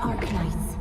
Arknights.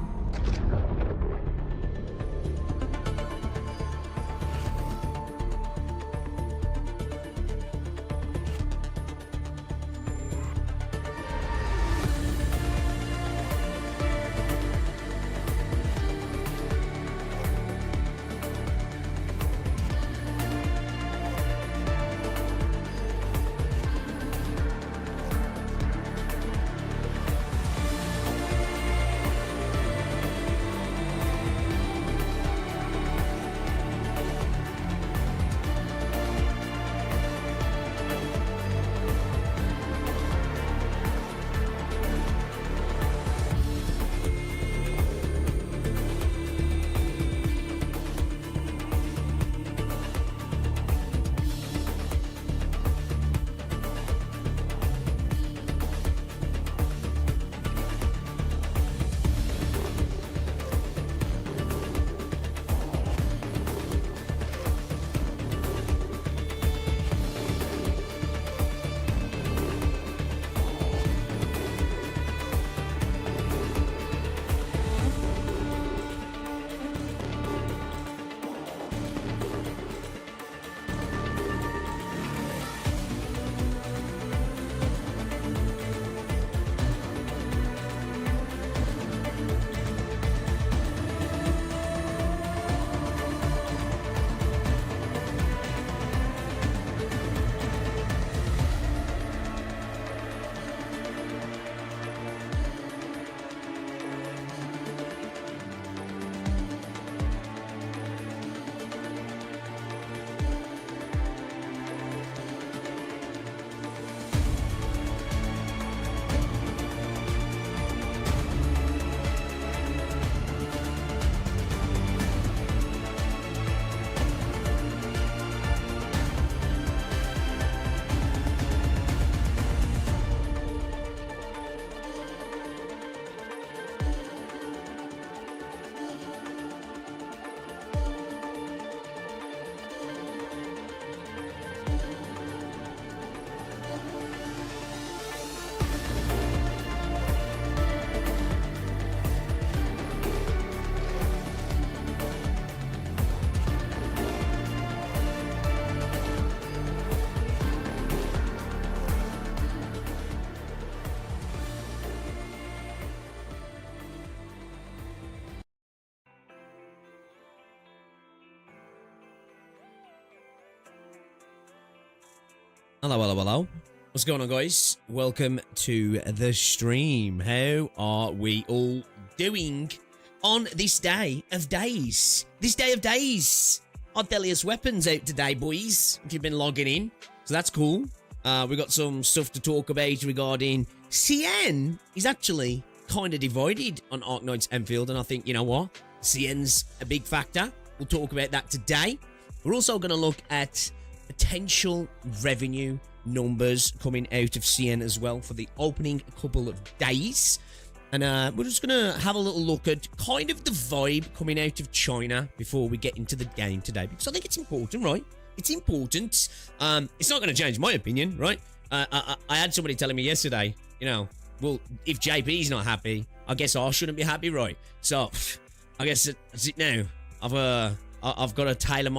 Hello, hello, hello. What's going on, guys? Welcome to the stream. How are we all doing on this day of days? This day of days. Ardellias weapons out today, boys, if you've been logging in. So that's cool. We got some stuff to talk about regarding CN is actually kind of divided on Arknights Endfield, and I think, you know what? CN's a big factor. We'll talk about that today. We're also going to look at potential revenue numbers coming out of CN as well for the opening couple of days. And we're just going to have a little look at kind of the vibe coming out of China before we get into the game today, because I think it's important, right? It's important. It's not going to change my opinion, right? I had somebody telling me yesterday, you know, well, if JP's not happy, I guess I shouldn't be happy, right? So, I guess that's it now. I've got to tailor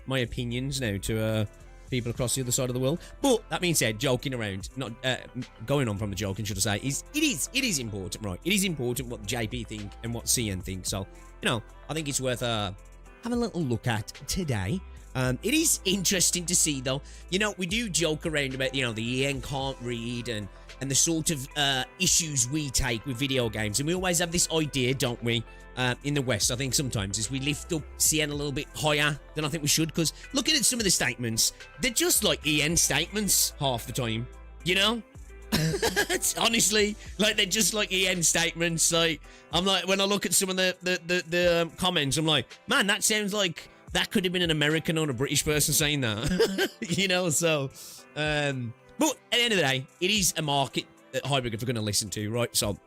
my opinions now to people across the other side of the world. But that being said, joking around, not going on from the joking, should I say, it is important, right? It is important what JP think and what CN think. So, you know, I think it's worth having a little look at today. It is interesting to see, though. You know, we do joke around about, you know, the EN can't read and the sort of issues we take with video games, and we always have this idea, don't we? In the West, I think sometimes is we lift up CN a little bit higher than I think we should, because looking at some of the statements, they're just like EN statements half the time, you know? It's honestly, like, they're just like EN statements. Like, I'm like, when I look at some of the comments, I'm like, man, that sounds like that could have been an American or a British person saying that. You know, so but at the end of the day, it is a market that Hypergryph are going to listen to, right? So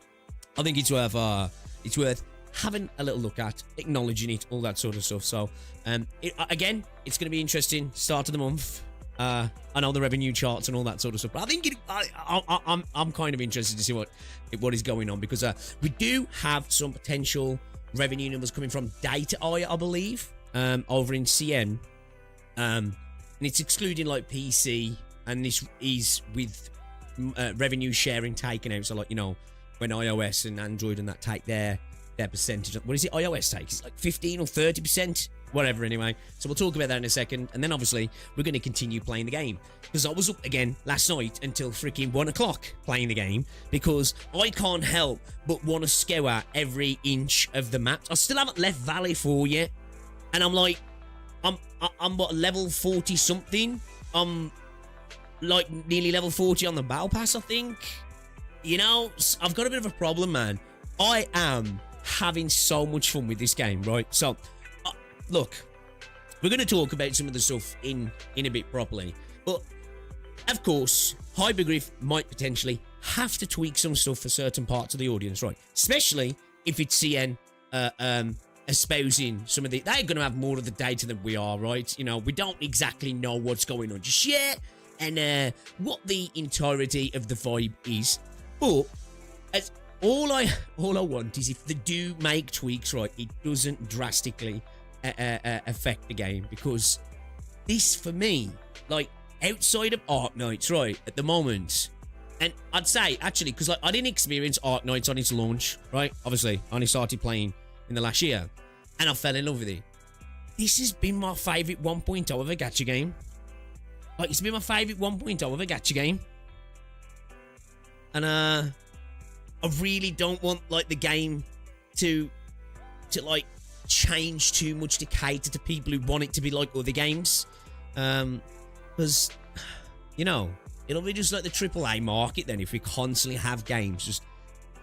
I think it's worth having a little look at, acknowledging it, all that sort of stuff. So again, it's going to be interesting. Start of the month, I know the revenue charts and all that sort of stuff. But I think I'm kind of interested to see what is going on, because we do have some potential revenue numbers coming from Data Eye, I believe, over in CN. And it's excluding like PC, and this is with revenue sharing taken out. So like, you know, when iOS and Android and that take their percentage. What is it iOS take? It's like 15 or 30%? Whatever, anyway. So we'll talk about that in a second. And then obviously we're going to continue playing the game, because I was up again last night until freaking 1 o'clock playing the game, because I can't help but want to scour every inch of the map. I still haven't left Valley 4 yet, and I'm like, I'm what, level 40 something? I'm like nearly level 40 on the battle pass, I think. You know, I've got a bit of a problem, man. I am having so much fun with this game, right? So look, we're going to talk about some of the stuff in a bit properly, but of course Hypergryph might potentially have to tweak some stuff for certain parts of the audience, right? Especially if it's CN espousing some of the... They're going to have more of the data than we are, right? You know, we don't exactly know what's going on just yet, and what the entirety of the vibe is. But as all I want is, if they do make tweaks, right, it doesn't drastically affect the game, because this, for me, like, outside of Arknights, right, at the moment, and I'd say, actually, because like, I didn't experience Arknights on its launch, right? Obviously, I only started playing in the last year, and I fell in love with it. This has been my favourite 1.0 of a gacha game. Like, it's been my favourite 1.0 of a gacha game. And, I really don't want, like, the game to like, change too much to cater to people who want it to be like other games. Because, you know, it'll be just like the AAA market then if we constantly have games just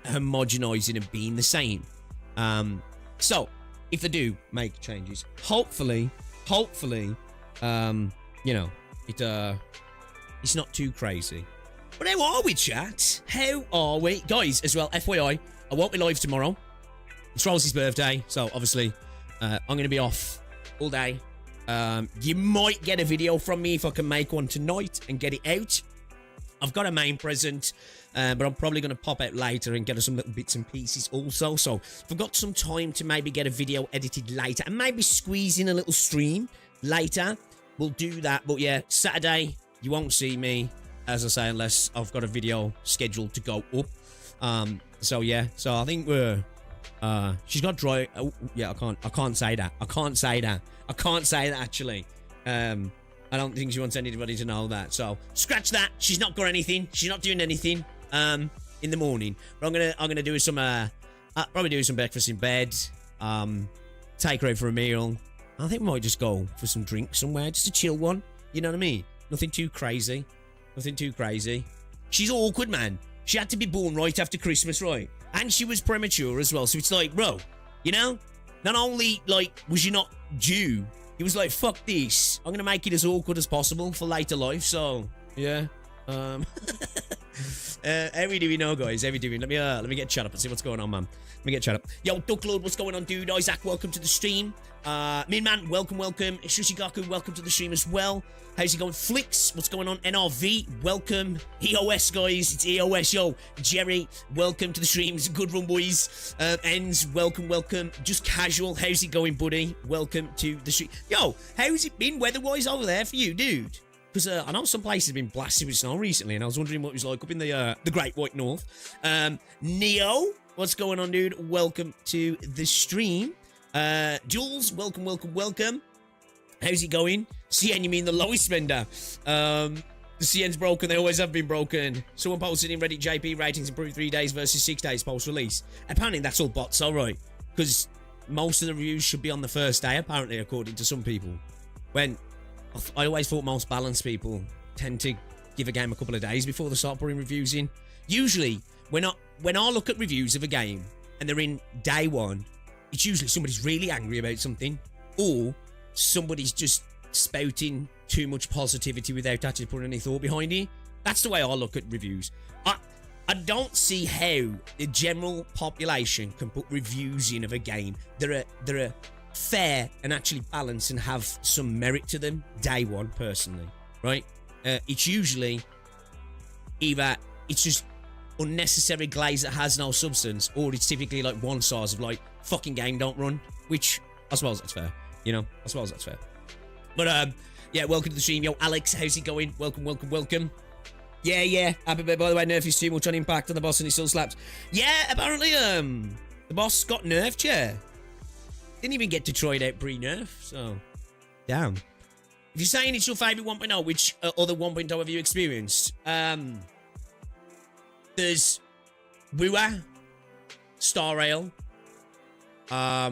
homogenizing and being the same. So, if they do make changes, hopefully, you know, it's not too crazy. But how are we, chat? How are we? Guys, as well, FYI, I won't be live tomorrow. It's Rose's birthday, so obviously, I'm going to be off all day. You might get a video from me if I can make one tonight and get it out. I've got a main present, but I'm probably going to pop out later and get us some little bits and pieces also. So if I've got some time to maybe get a video edited later and maybe squeeze in a little stream later, we'll do that. But yeah, Saturday, you won't see me, as I say, unless I've got a video scheduled to go up. So yeah, so I think we're... she's got dry... Oh, yeah, I can't say that. I can't say that, actually. I don't think she wants anybody to know that. So, scratch that. She's not got anything. She's not doing anything, in the morning. But I'm gonna do some, probably do some breakfast in bed. Take her out for a meal. I think we might just go for some drinks somewhere. Just a chill one. You know what I mean? Nothing too crazy. Nothing too crazy. She's awkward, man. She had to be born right after Christmas, right? And she was premature as well. So it's like, bro, you know? Not only, like, was she not due, he was like, fuck this. I'm going to make it as awkward as possible for later life. So, yeah. How we doing now, guys? How we doing? Let me get chat up and see what's going on, man. Let me get chat up. Yo, Ducklord, what's going on, dude? Isaac, welcome to the stream. Minman, welcome. Shushigaku, welcome to the stream as well. How's it going? Flicks, what's going on? NRV, welcome. EOS, guys, it's EOS. Yo, Jerry, welcome to the stream. It's a good run, boys. Ends, welcome. Just casual, how's it going, buddy? Welcome to the stream. Yo, how's it been weather-wise over there for you, dude? Because I know some places have been blasted with snow recently, and I was wondering what it was like up in the Great White North. Neo, what's going on, dude? Welcome to the stream. Jules, welcome. How's it going? CN, you mean the lowest spender? The CN's broken. They always have been broken. Someone posted in Reddit, JP ratings improved 3 days versus 6 days post-release. Apparently, that's all bots, alright. Because most of the reviews should be on the first day, apparently, according to some people. When I always thought most balanced people tend to give a game a couple of days before they start putting reviews in. Usually, when I look at reviews of a game and they're in day one, it's usually somebody's really angry about something, or somebody's just spouting too much positivity without actually putting any thought behind it. That's the way I look at reviews. I don't see how the general population can put reviews in of a game that are fair and actually balanced and have some merit to them day one, personally. right? It's usually either it's just unnecessary glaze that has no substance, or it's typically like one size of like fucking game don't run, which I suppose that's fair. You know, I suppose that's fair. But yeah, welcome to the stream, yo. Alex, how's it going? Welcome, welcome, welcome. Yeah. Happy by the way, nerf is too much on impact on the boss and he still slaps. Yeah, apparently the boss got nerfed, yeah. Didn't even get to try it out pre-nerf, so damn. If you're saying it's your favourite 1.0, which other 1.0 have you experienced? There's Wua, Star Rail. I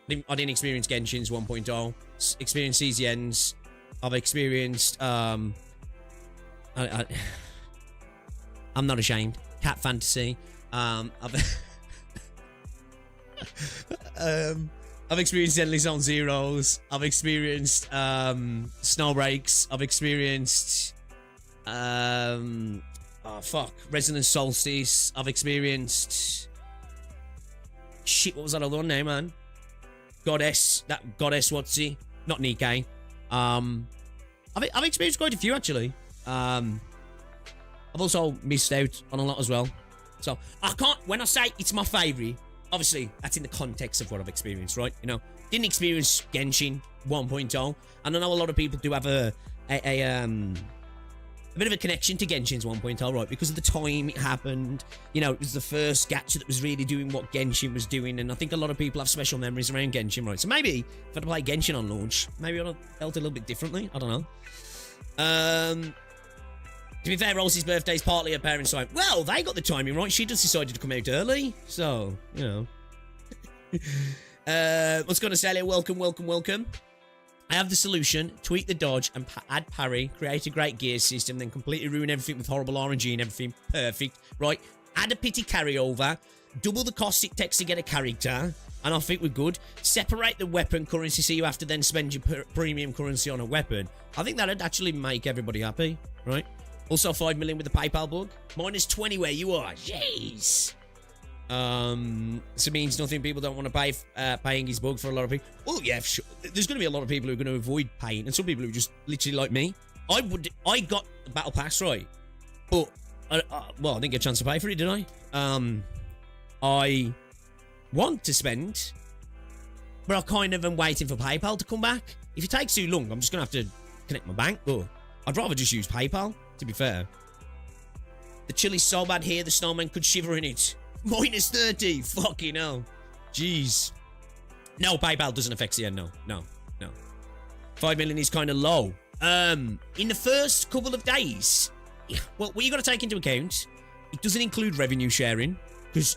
didn't experience Genshin's 1.0. Experienced CZN's. I've experienced I'm not ashamed. Cat Fantasy. I've experienced Deadly Zone Zeros. I've experienced Snowbreaks. I've experienced Resonance Solstice. I've experienced shit, what was that other one name, man? Goddess. That Goddess what's-he? Not Nikkei. I've experienced quite a few actually. I've also missed out on a lot as well. So I can't, when I say it's my favourite, obviously that's in the context of what I've experienced, right? You know, didn't experience Genshin 1.0, and I know a lot of people do have a bit of a connection to Genshin's 1.0, right? Because of the time it happened. You know, it was the first gacha that was really doing what Genshin was doing, and I think a lot of people have special memories around Genshin, right? So maybe if I'd played Genshin on launch, maybe I'd have felt a little bit differently. I don't know. To be fair, Rosie's birthday is partly her parents' time. Well, they got the timing right. She just decided to come out early, so you know. What's going to say? Welcome, welcome, welcome. I have the solution. Tweak the dodge and add parry. Create a great gear system. Then completely ruin everything with horrible RNG and everything. Perfect. Right. Add a pity carryover. Double the cost it takes to get a character. And I think we're good. Separate the weapon currency so you have to then spend your premium currency on a weapon. I think that'd actually make everybody happy. Right. Also 5 million with the PayPal bug. Minus 20 where you are. Jeez. So it means nothing. People don't want to pay paying his bug for a lot of people. Oh yeah, sure. There's going to be a lot of people who are going to avoid paying, and some people who are just literally like me. I got the battle pass right, but well, I didn't get a chance to pay for it, did I? I want to spend, but I kind of am waiting for PayPal to come back. If it takes too long, I'm just going to have to connect my bank. But I'd rather just use PayPal, to be fair. The chili's so bad here, the snowman could shiver in it. Minus 30. Fucking hell. Jeez. No, PayPal doesn't affect the end. No. 5 million is kind of low. In the first couple of days, well, what you got to take into account, it doesn't include revenue sharing, because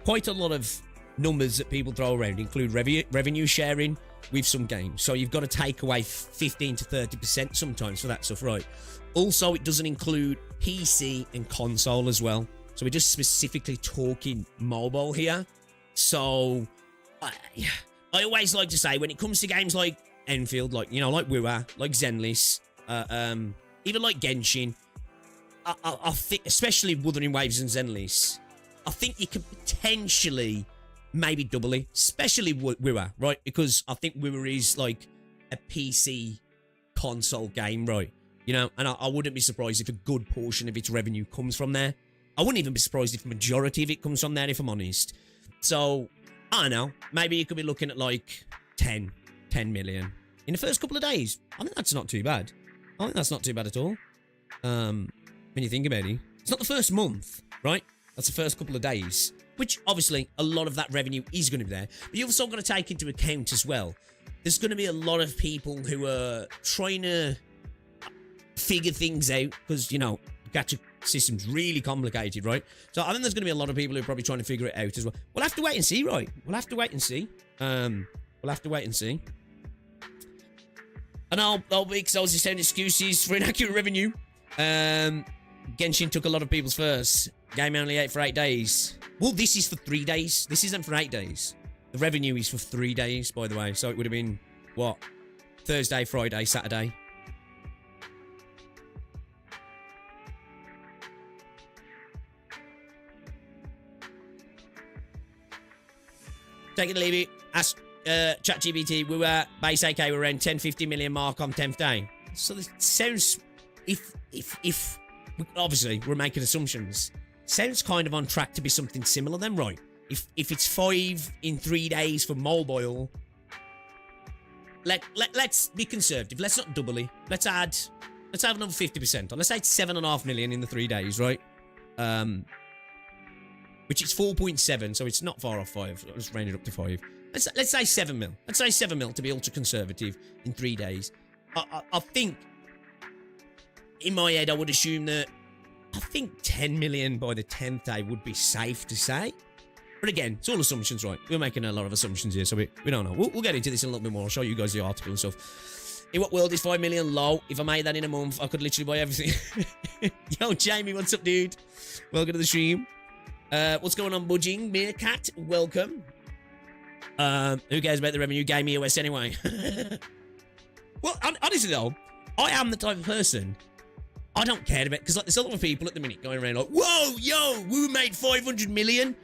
quite a lot of numbers that people throw around include revenue sharing with some games. So you've got to take away 15 to 30% sometimes for that stuff, right? Also, it doesn't include PC and console as well. So we're just specifically talking mobile here. So I always like to say, when it comes to games like Endfield, like, you know, like Wua, like Zenless, even like Genshin, I think, especially Wuthering Waves and Zenless, I think you can potentially maybe double it, especially Wua, right? Because I think Wua is like a PC console game, right? You know, and I wouldn't be surprised if a good portion of its revenue comes from there. I wouldn't even be surprised if the majority of it comes from there, if I'm honest. So, I don't know. Maybe you could be looking at like 10 million in the first couple of days. I think that's not too bad. I think that's not too bad at all. When you think about it. It's not the first month, right? That's the first couple of days. Which, obviously, a lot of that revenue is going to be there. But you've also got to take into account as well. There's going to be a lot of people who are trying to figure things out. Because, you know, gacha system's really complicated, right? So I think there's going to be a lot of people who are probably trying to figure it out as well. We'll have to wait and see, right? We'll have to wait and see. And I'll be exhausted saying excuses for inaccurate revenue. Genshin took a lot of people's first. Game only out for 8 days. Well, this is for 3 days. This isn't for 8 days. The revenue is for 3 days, by the way. So it would have been, what? Thursday, Friday, Saturday. Take it or leave it. Ask ChatGPT. We were base AK. We're around 10-50 million mark on 10th day. So it sounds, if obviously we're making assumptions, sounds kind of on track to be something similar then, right? If it's 5 in 3 days for mobile, let's be conservative. Let's not double it. Let's have another 50% on. Let's say it's 7.5 million in the 3 days, right? Which is 4.7, so it's not far off 5. I'll just round it up to 5. Let's say 7 mil. Let's say 7 mil to be ultra conservative in 3 days. I think in my head I would assume that I think 10 million by the 10th day would be safe to say. But again, it's all assumptions, right? We're making a lot of assumptions here, so we don't know. We'll get into this in a little bit more. I'll show you guys the article and stuff. In what world is 5 million low? If I made that in a month, I could literally buy everything. Yo, Jamie, what's up, dude? Welcome to the stream. What's going on, Budging? Meerkat, welcome. Who cares about the revenue? Game EOS anyway. Well, honestly though, I am the type of person, I don't care about, because like there's a lot of people at the minute going around like, whoa, yo, we made 500 million.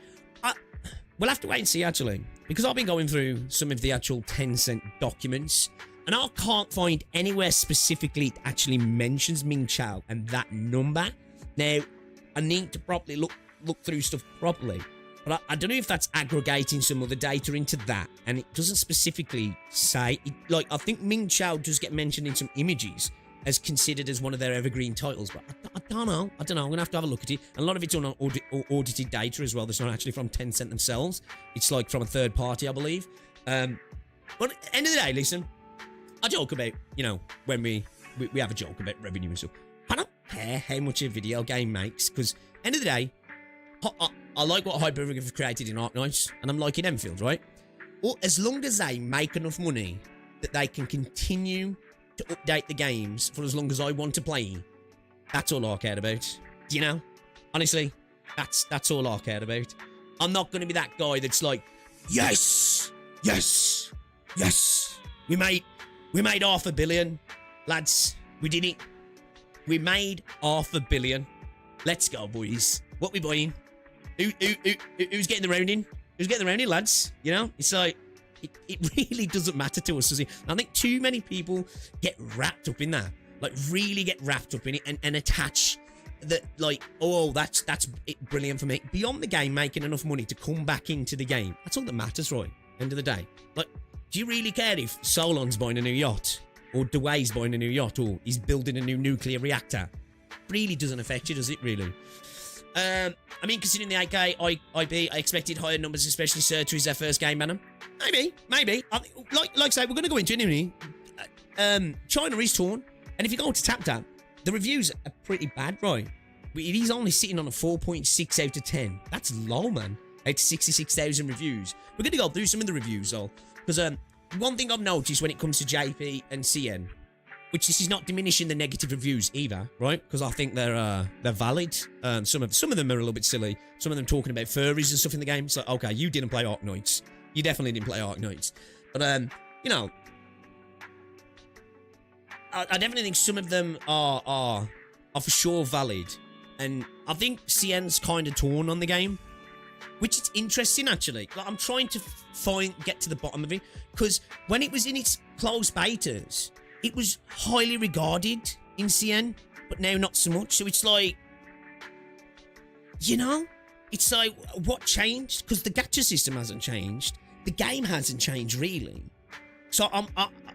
We'll have to wait and see, actually, because I've been going through some of the actual Tencent documents, and I can't find anywhere specifically it actually mentions Ming Chao and that number. Now, I need to properly look through stuff properly, but I don't know if that's aggregating some other data into that, and it doesn't specifically say it, like, I think Ming Chao does get mentioned in some images as considered as one of their evergreen titles, but I don't know. I'm gonna have to have a look at it. And a lot of it's on audited data as well. That's not actually from Tencent themselves. It's like from a third party, I believe. But at the end of the day, listen, I joke about, you know, when we have a joke about revenue and stuff. I don't care how much a video game makes, because end of the day, I like what Hypergryph have created in Arknights, and I'm liking Endfield, right? Well, as long as they make enough money that they can continue to update the games for as long as I want to play, that's all I care about. You know? Honestly, that's all I care about. I'm not going to be that guy that's like, yes, yes, yes. We made $500 million. Lads, we did it. We made $500 million. Let's go, boys. What we buying? Who's getting the round in? Who's getting the round in, lads? You know? It's like, it really doesn't matter to us, does it? I think too many people get wrapped up in that. Like, really get wrapped up in it and attach that, like, oh, that's it, brilliant for me. Beyond the game making enough money to come back into the game, that's all that matters, right? End of the day. Like, do you really care if Solon's buying a new yacht? Or Dwayne's buying a new yacht? Or he's building a new nuclear reactor? Really doesn't affect you, does it, really? I mean, considering the 8K IP, I expected higher numbers, especially Surgery's their first game banner. Maybe. Like I say, we're going to go into it anyway. China is torn, and if you go to TapTap, the reviews are pretty bad, right? He's only sitting on a 4.6 out of 10. That's low, man. Out of 66,000 reviews. We're going to go through some of the reviews, though, because one thing I've noticed when it comes to JP and CN, which this is not diminishing the negative reviews either, right? Because I think they're valid. Some of them are a little bit silly. Some of them talking about furries and stuff in the game. So okay, you didn't play Arknights. You definitely didn't play Arknights. But you know, I definitely think some of them are for sure valid. And I think CN's kind of torn on the game, which is interesting actually. Like, I'm trying to get to the bottom of it, because when it was in its closed betas, it was highly regarded in CN, but now not so much. So it's like, you know, it's like, what changed? Because the gacha system hasn't changed. The game hasn't changed, really. So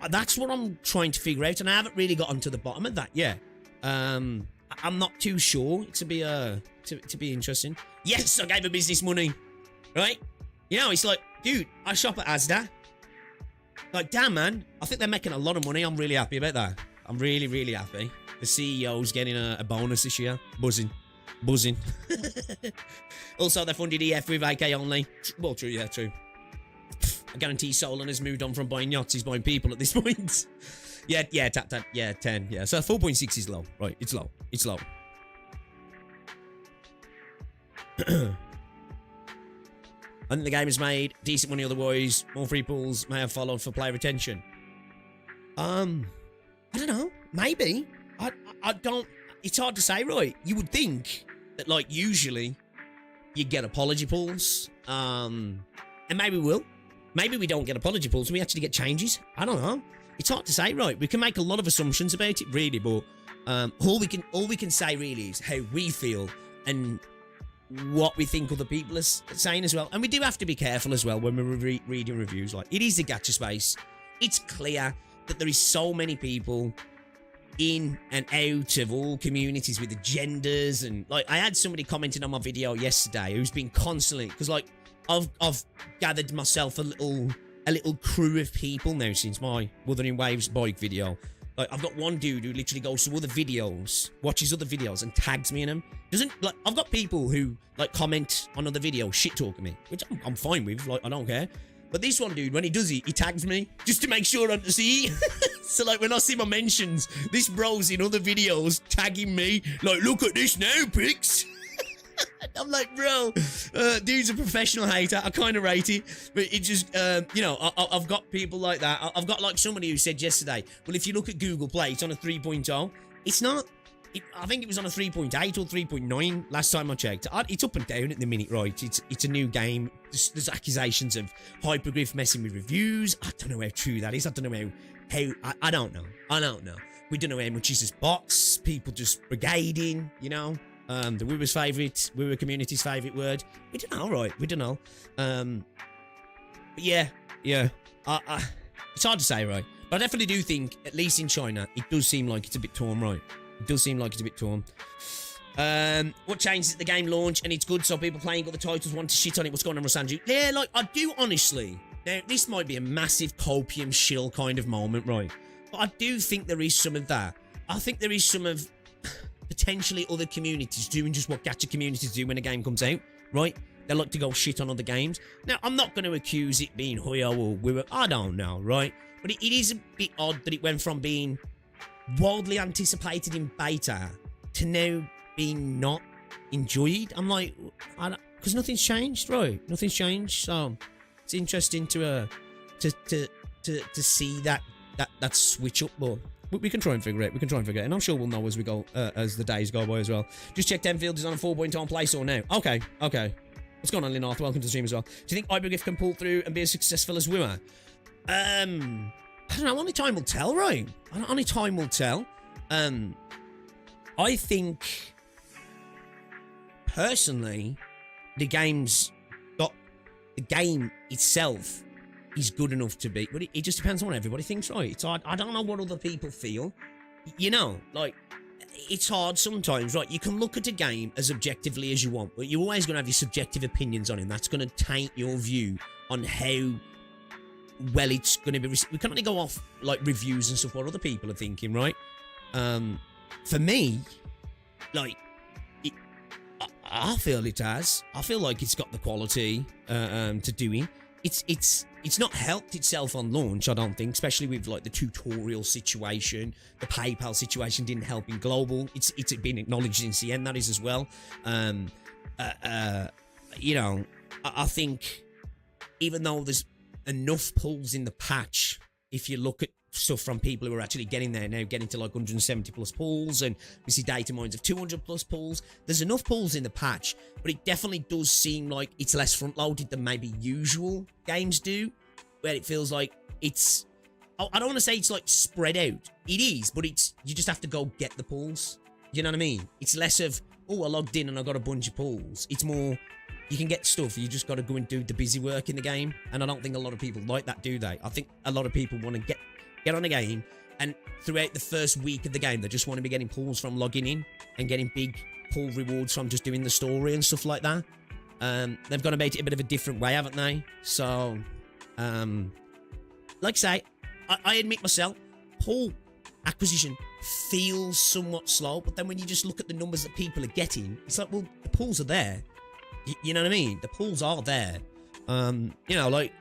that's what I'm trying to figure out, and I haven't really gotten to the bottom of that yet. I'm not too sure. It's to be interesting. Yes, I gave her business money, right? You know, it's like, dude, I shop at Asda. Like, damn, man, I think they're making a lot of money. I'm really happy about that. I'm really, really happy. The CEO's getting a bonus this year. Buzzing. Also, they funded EF with AK only. Well, true, yeah, true. I guarantee Solon has moved on from buying yachts. He's buying people at this point. Yeah, tap, yeah, 10, yeah. So 4.6 is low, right? It's low. I think the game has made decent money otherwise. More free pools may have followed for player retention. I don't know. Maybe. I don't... It's hard to say, right? You would think that, like, usually you get apology pools. And maybe we will. Maybe we don't get apology pools and we actually get changes. I don't know. it's hard to say, right? We can make a lot of assumptions about it, really, but all we can say really is how we feel and what we think other people are saying as well. And we do have to be careful as well when we're reading reviews. Like, it is a gacha space. It's clear that there is so many people in and out of all communities with agendas, and like I had somebody commenting on my video yesterday who's been constantly, because like I've gathered myself a little crew of people now since my Wuthering Waves bike video. Like, I've got one dude who literally goes to other videos, watches other videos, and tags me in them. Like, I've got people who like comment on other videos, shit talking me, which I'm fine with. Like, I don't care. But this one dude, when he does it, he tags me just to make sure I see. So like when I see my mentions, this bro's in other videos tagging me, like, look at this now, pics. I'm like, bro, dude's a professional hater. I kind of rate it, but it just, you know, I've got people like that. I've got like somebody who said yesterday, well, if you look at Google Play, it's on a 3.0. It's not. I think it was on a 3.8 or 3.9 last time I checked. It's up and down at the minute, right? It's a new game. There's accusations of Hypergryph messing with reviews. I don't know how true that is. I don't know how I don't know. We don't know how much is just bots, people just brigading, you know. The Wooer's community's favourite word. We don't know, right? We don't know. But yeah. It's hard to say, right? But I definitely do think, at least in China, it does seem like it's a bit torn, right? It does seem like it's a bit torn. What changed at the game launch, and it's good, so people playing other titles want to shit on it. What's going on, Rosanju? Yeah, like, I do honestly. Now, this might be a massive copium shill kind of moment, right? But I do think there is some of that. I think there is some of potentially other communities doing just what gacha communities do when a game comes out, right? They like to go shit on other games. Now, I'm not going to accuse it being Hoyo or Wooer. I don't know, right? But it is a bit odd that it went from being wildly anticipated in beta to now being not enjoyed. I'm like, because nothing's changed, right? Nothing's changed. So it's interesting to see that switch up, but we can try and figure it. And I'm sure we'll know as we go, as the days go by as well. Just checked Endfield is on a 4.0 on Play Store now. Okay. What's going on, Linarth? Welcome to the stream as well. Do you think Hypergryph can pull through and be as successful as Wooer? I don't know. Only time will tell, right? Only time will tell. I think, personally, the game itself is good enough to beat, but it just depends on what everybody thinks, right? It's hard. I don't know what other people feel. You know, like, it's hard sometimes, right? You can look at a game as objectively as you want, but you're always going to have your subjective opinions on it. That's going to taint your view on how well it's going to be. We can only go off like reviews and stuff, what other people are thinking, right? For me, like, I feel it has. I feel like it's got the quality to do it. It's not helped itself on launch, I don't think, especially with like the tutorial situation. The PayPal situation didn't help in global. It's been acknowledged in CN, that is as well. You know, I think even though there's enough pulls in the patch, if you look at stuff from people who are actually getting there now, getting to like 170 plus pulls, and we see data mines of 200 plus pulls. There's enough pulls in the patch, but it definitely does seem like it's less front loaded than maybe usual games do, where it feels like it's, I don't want to say it's like spread out. It is, but it's, you just have to go get the pulls. You know what I mean? It's less of, oh, I logged in and I got a bunch of pulls. It's more, you can get stuff, you just got to go and do the busy work in the game. And I don't think a lot of people like that, do they? I think a lot of people want to get on a game, and throughout the first week of the game, they just want to be getting pulls from logging in and getting big pull rewards from just doing the story and stuff like that. They've gone about it a bit of a different way, haven't they? So, like I say, I admit myself, pull acquisition feels somewhat slow, but then when you just look at the numbers that people are getting, it's like, well, the pulls are there. You know what I mean? The pulls are there. You know, like,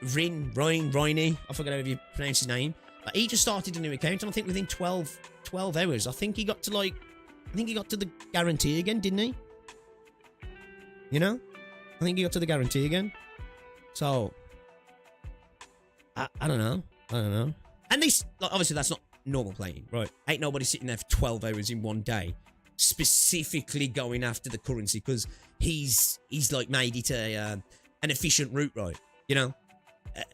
Ryan, I forget how you pronounce his name. But he just started a new account, and I think within 12 hours, I think he got to the guarantee again, didn't he? You know? I think he got to the guarantee again. So, I don't know. And this, like, obviously that's not normal playing, right? Ain't nobody sitting there for 12 hours in one day, specifically going after the currency, because he's like made it an efficient route, right? You know?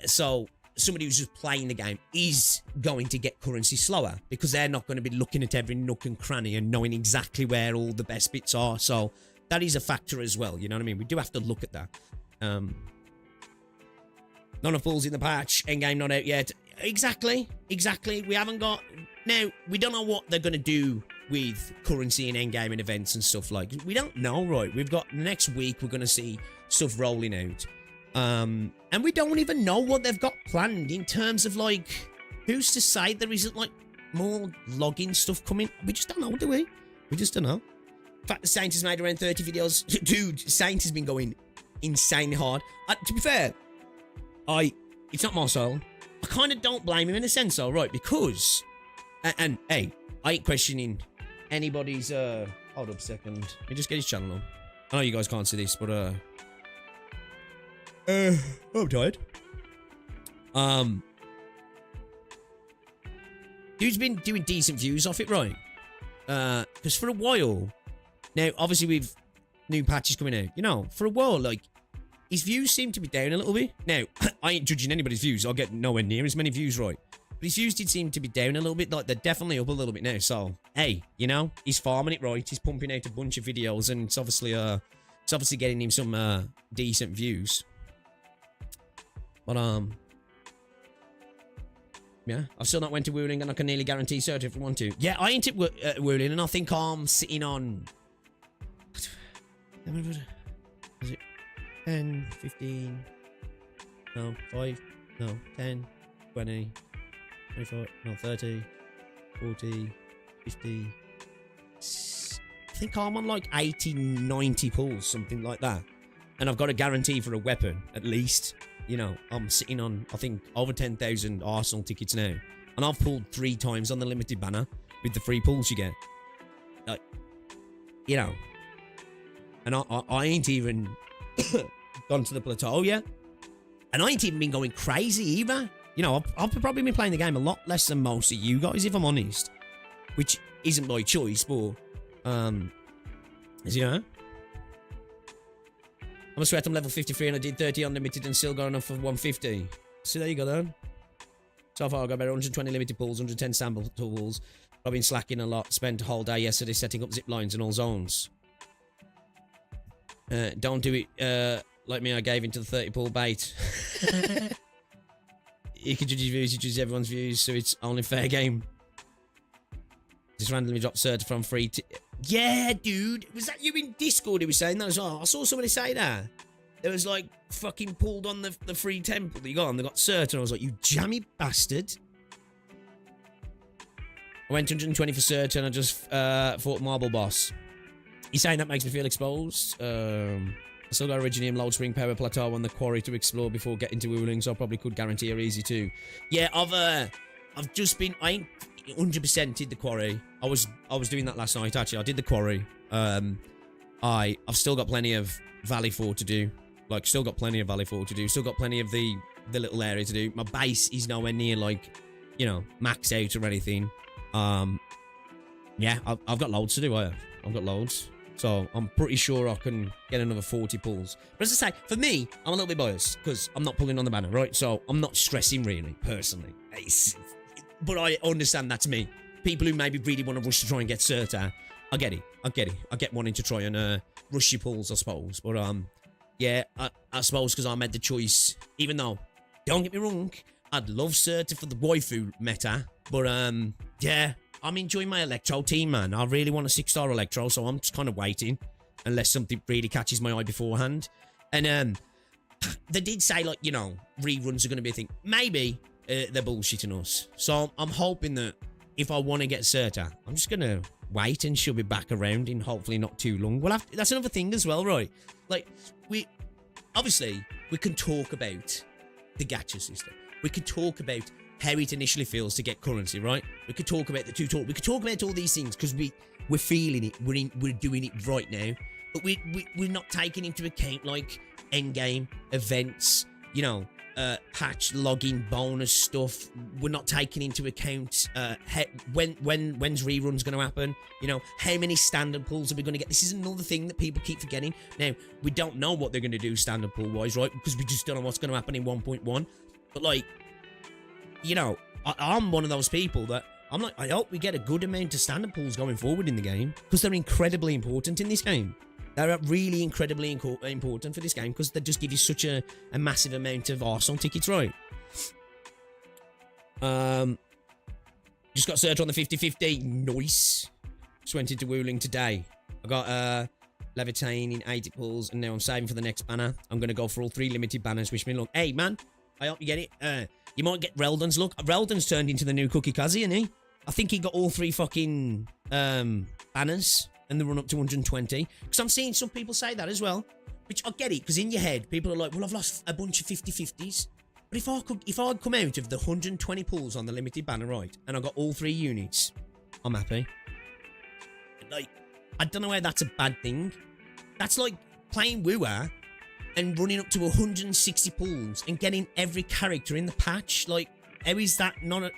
So, somebody who's just playing the game is going to get currency slower because they're not going to be looking at every nook and cranny and knowing exactly where all the best bits are. So that is a factor as well. You know what I mean? We do have to look at that. None of pulls in the patch. Endgame not out yet. Exactly. We haven't got... Now, we don't know what they're going to do with currency and endgame and events and stuff like. We don't know, right? We've got next week, we're going to see stuff rolling out. And we don't even know what they've got planned in terms of, like, who's to say there isn't, like, more login stuff coming? We just don't know, do we? We just don't know. In fact, the Saint has made around 30 videos. Dude, Saint has been going insanely hard. To be fair, it's not my soul. I kind of don't blame him in a sense, though, right? Because, and hey, I ain't questioning anybody's, hold up a second. Let me just get his channel on. I know you guys can't see this, but, I'm tired. Dude's been doing decent views off it, right? Because for a while, now, obviously with new patches coming out, you know, for a while, like, his views seem to be down a little bit. Now, I ain't judging anybody's views. I'll get nowhere near as many views, right? But his views did seem to be down a little bit. Like, they're definitely up a little bit now. So, hey, you know, he's farming it right. He's pumping out a bunch of videos, and it's obviously getting him some decent views. But yeah, I've still not went to Wuling, and I can nearly guarantee cert if I want to. Yeah, I ain't at Wuling, and I think I'm sitting on. Is it 10, 15? No, 5. No, 10, 20, 24. No, 30, 40, 50. I think I'm on like 80, 90 pulls, something like that. And I've got a guarantee for a weapon, at least. You know, I'm sitting on, I think, over 10,000 Arsenal tickets now. And I've pulled 3 times on the limited banner with the free pulls you get. Like, you know. And I ain't even gone to the plateau yet. And I ain't even been going crazy either. You know, I've probably been playing the game a lot less than most of you guys, if I'm honest. Which isn't my choice, but, you know. I'm a sweat, I'm level 53 and I did 30 unlimited and still got enough for 150. So there you go then. So far I got about 120 limited pulls, 110 sample tools. I've been slacking a lot. Spent a whole day yesterday setting up zip lines in all zones. Don't do it like me, I gave into the 30 pull bait. You can judge his views, you judge everyone's views, so it's only fair game. Just randomly dropped cert from free to... Yeah, dude. Was that you in Discord who was saying that as well? I saw somebody say that. There was like fucking pulled on the free temple that you got and they got cert, and I was like, you jammy bastard. I went 120 for cert and I just fought Marble Boss. He's saying that makes me feel exposed. I still got Originium, Load Spring, Power Plateau on the quarry to explore before getting to Wuling, so I probably could guarantee her easy too. Yeah, I've just been... I ain't 100%'d the quarry. I was doing that last night, actually. I did the quarry. I've still got plenty of Valley 4 to do. Like, still got plenty of Valley 4 to do. Still got plenty of the little area to do. My base is nowhere near, like, you know, max out or anything. Yeah, I've got loads to do, I've got loads. So, I'm pretty sure I can get another 40 pulls. But as I say, for me, I'm a little bit biased, because I'm not pulling on the banner, right? So, I'm not stressing, really, personally. But I understand that's me. People who maybe really want to rush to try and get Certa, I get it. I get wanting to try and rush your pulls, I suppose. But yeah, I suppose because I made the choice. Even though, don't get me wrong, I'd love Certa for the waifu meta. But yeah, I'm enjoying my Electro team, man. I really want a 6-star Electro, so I'm just kind of waiting. Unless something really catches my eye beforehand. And they did say, like, you know, reruns are going to be a thing. Maybe they're bullshitting us. So I'm hoping that if I want to get Certa, I'm just going to wait and she'll be back around in hopefully not too long. Well, that's another thing as well, right? Like, we can talk about the gacha system. We could talk about how it initially feels to get currency, right? We could talk about the tutorial. We could talk about all these things because we're feeling it. We're doing it right now. But we're not taking into account, like, endgame events, you know, patch login bonus stuff. We're not taking into account when's reruns going to happen. You know, how many standard pulls are we going to get? This is another thing that people keep forgetting. Now, we don't know what they're going to do standard pull wise, right? Because we just don't know what's going to happen in 1.1. But like, you know, I'm one of those people that I'm like, I hope we get a good amount of standard pools going forward in the game because they're incredibly important in this game. They're really incredibly important for this game because they just give you such a massive amount of Arsenal tickets, right? Just got search on the 50-50. Nice. Just went into Wooling today. I got Levitating in 80 pulls, and now I'm saving for the next banner. I'm going to go for all 3 limited banners. Wish me luck. Hey, man. I hope you get it. You might get Reldon's luck. Reldon's turned into the new Cookie Kazi, isn't he? I think he got all 3 fucking banners and they run up to 120. Because I'm seeing some people say that as well. Which I get it, because in your head, people are like, well, I've lost a bunch of 50-50s. But if I'd come out of the 120 pulls on the limited banner, right, and I got all 3 units, I'm happy. Like, I don't know how that's a bad thing. That's like playing Wooer and running up to 160 pulls and getting every character in the patch. Like, how is that not a...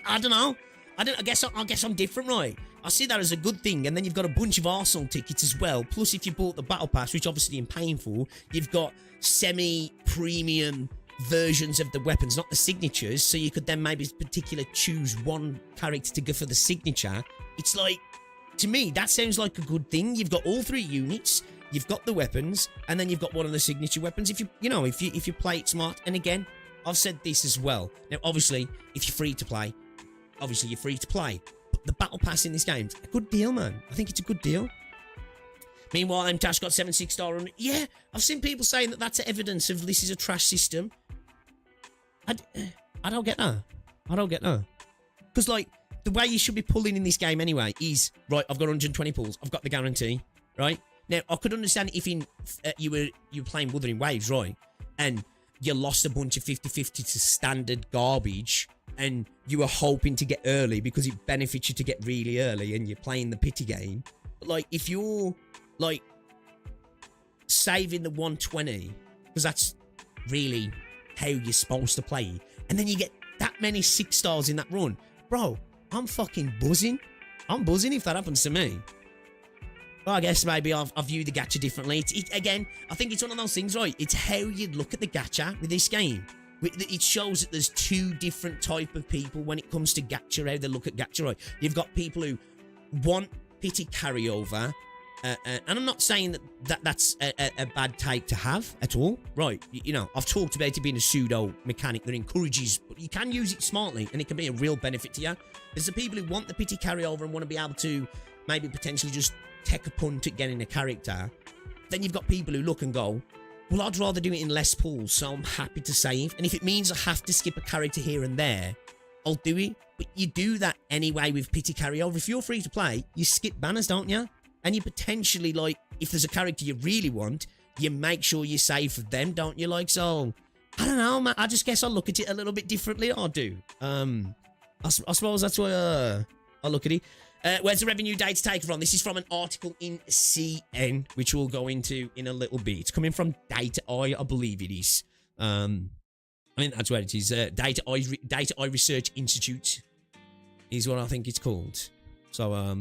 I don't know. I guess I'm different, right? I see that as a good thing, and then you've got a bunch of Arsenal tickets as well. Plus, if you bought the Battle Pass, which obviously I'm paying for, you've got semi-premium versions of the weapons, not the signatures, so you could then maybe particularly choose one character to go for the signature. It's like, to me, that sounds like a good thing. You've got all 3 units, you've got the weapons, and then you've got one of the signature weapons. If you play it smart, and again, I've said this as well. Now, obviously, if you're free to play, obviously you're free to play. But the Battle Pass in this game's a good deal, man. I think it's a good deal. Meanwhile, Tash got 7 6-star on. Yeah, I've seen people saying that that's evidence of this is a trash system. I don't get that. I don't get that. Because, like, the way you should be pulling in this game anyway is, right, I've got 120 pulls. I've got the guarantee, right? Now, I could understand if you were playing Wuthering Waves, right? And you lost a bunch of 50-50 to standard garbage and you were hoping to get early because it benefits you to get really early and you're playing the pity game. But, like, if you're, like, saving the 120, because that's really how you're supposed to play, and then you get that many 6-stars in that run, bro, I'm fucking buzzing. I'm buzzing if that happens to me. Well, I guess maybe I'll view the gacha differently. Again, I think it's one of those things, right? It's how you look at the gacha with this game. It shows that there's 2 different type of people when it comes to gacha, how they look at gacha, right? You've got people who want pity carryover, and I'm not saying that's a bad take to have at all, right? You know, I've talked about it being a pseudo mechanic that encourages, but you can use it smartly and it can be a real benefit to you. There's the people who want the pity carryover and want to be able to maybe potentially just take a punt at getting a character. Then you've got people who look and go, well, I'd rather do it in less pools, so I'm happy to save. And if it means I have to skip a character here and there, I'll do it. But you do that anyway with pity carryover. If you're free to play, you skip banners, don't you? And you potentially, like, if there's a character you really want, you make sure you save for them, don't you? Like, so, I don't know, man. I just guess I look at it a little bit differently. I do. I suppose that's why I look at it. Where's the revenue data taken from? This is from an article in CN, which we'll go into in a little bit. It's coming from Data Eye, I believe it is. I mean, that's where it is. Data Eye Research Institute is what I think it's called. So,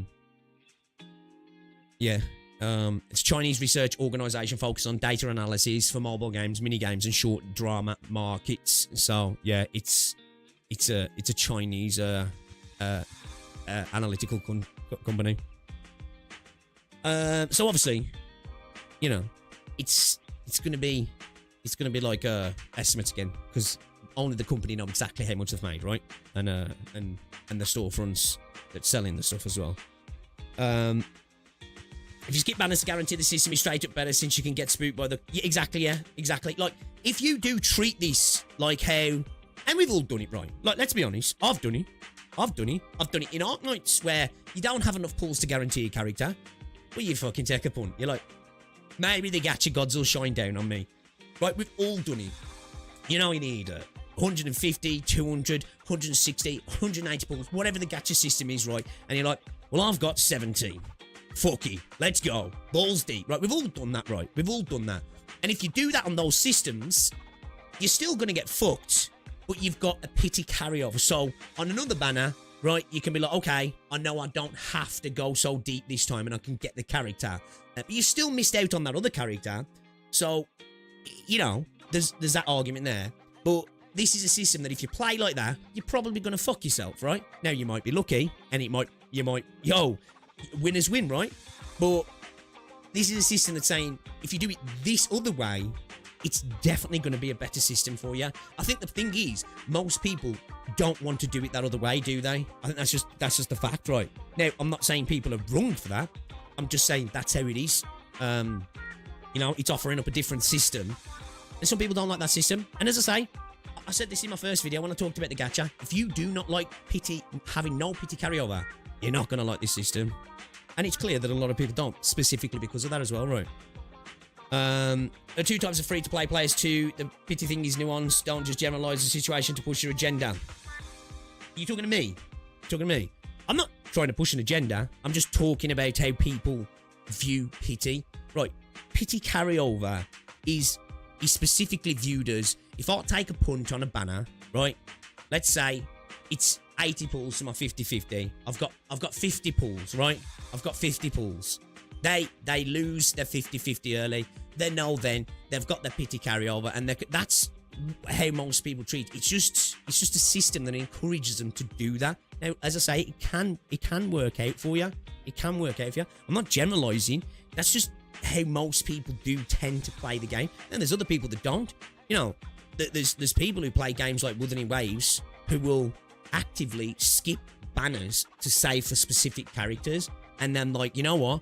yeah. It's a Chinese research organization focused on data analysis for mobile games, mini games, and short drama markets. So, yeah, it's a Chinese analytical company. So obviously, you know, it's gonna be like estimates again, because only the company know exactly how much they've made, right? And the storefronts that's selling the stuff as well. If you skip banners to guarantee the system is straight up better, since you can get spooked by the... Yeah, exactly. Like, if you do treat this like how... And we've all done it, right? Like, let's be honest. I've done it. I've done it in Arknights, where you don't have enough pulls to guarantee a character. Well, you fucking take a punt. You're like, maybe the gacha gods will shine down on me. Right, we've all done it. You know, you need 150, 200, 160, 180 pulls, whatever the gacha system is, right? And you're like, well, I've got 17. Fuck it. Let's go. Balls deep. Right, we've all done that, right? We've all done that. And if you do that on those systems, you're still going to get fucked, but you've got a pity carryover. So, on another banner, right, you can be like, okay, I know I don't have to go so deep this time and I can get the character. But you still missed out on that other character. So, you know, there's that argument there. But this is a system that if you play like that, you're probably going to fuck yourself, right? Now, you might be lucky, and winners win, right? But this is a system that's saying, if you do it this other way, it's definitely going to be a better system for you. I think the thing is, most people don't want to do it that other way, do they? I think that's just the fact, right? Now, I'm not saying people are wrong for that. I'm just saying that's how it is. It's offering up a different system. And some people don't like that system. And as I say, I said this in my first video when I talked about the gacha. If you do not like pity, having no pity carryover, you're not going to like this system. And it's clear that a lot of people don't, specifically because of that as well, right? There are two types of free-to-play players too. The pity thing is nuanced. Don't just generalise the situation to push your agenda. Are you talking to me? Talking to me? I'm not trying to push an agenda. I'm just talking about how people view pity. Right. Pity carryover is specifically viewed as, if I take a punt on a banner, right? Let's say it's 80 pulls to my 50-50. I've got 50 pulls, right? I've got 50 pulls. They lose their 50-50 early. They know then they've got their pity carryover, and that's how most people treat it. It's just a system that encourages them to do that. Now, as I say, it can work out for you. It can work out for you. I'm not generalising. That's just how most people do tend to play the game. And there's other people that don't. You know, there's people who play games like Wuthering Waves who will actively skip banners to save for specific characters, and then like, you know what?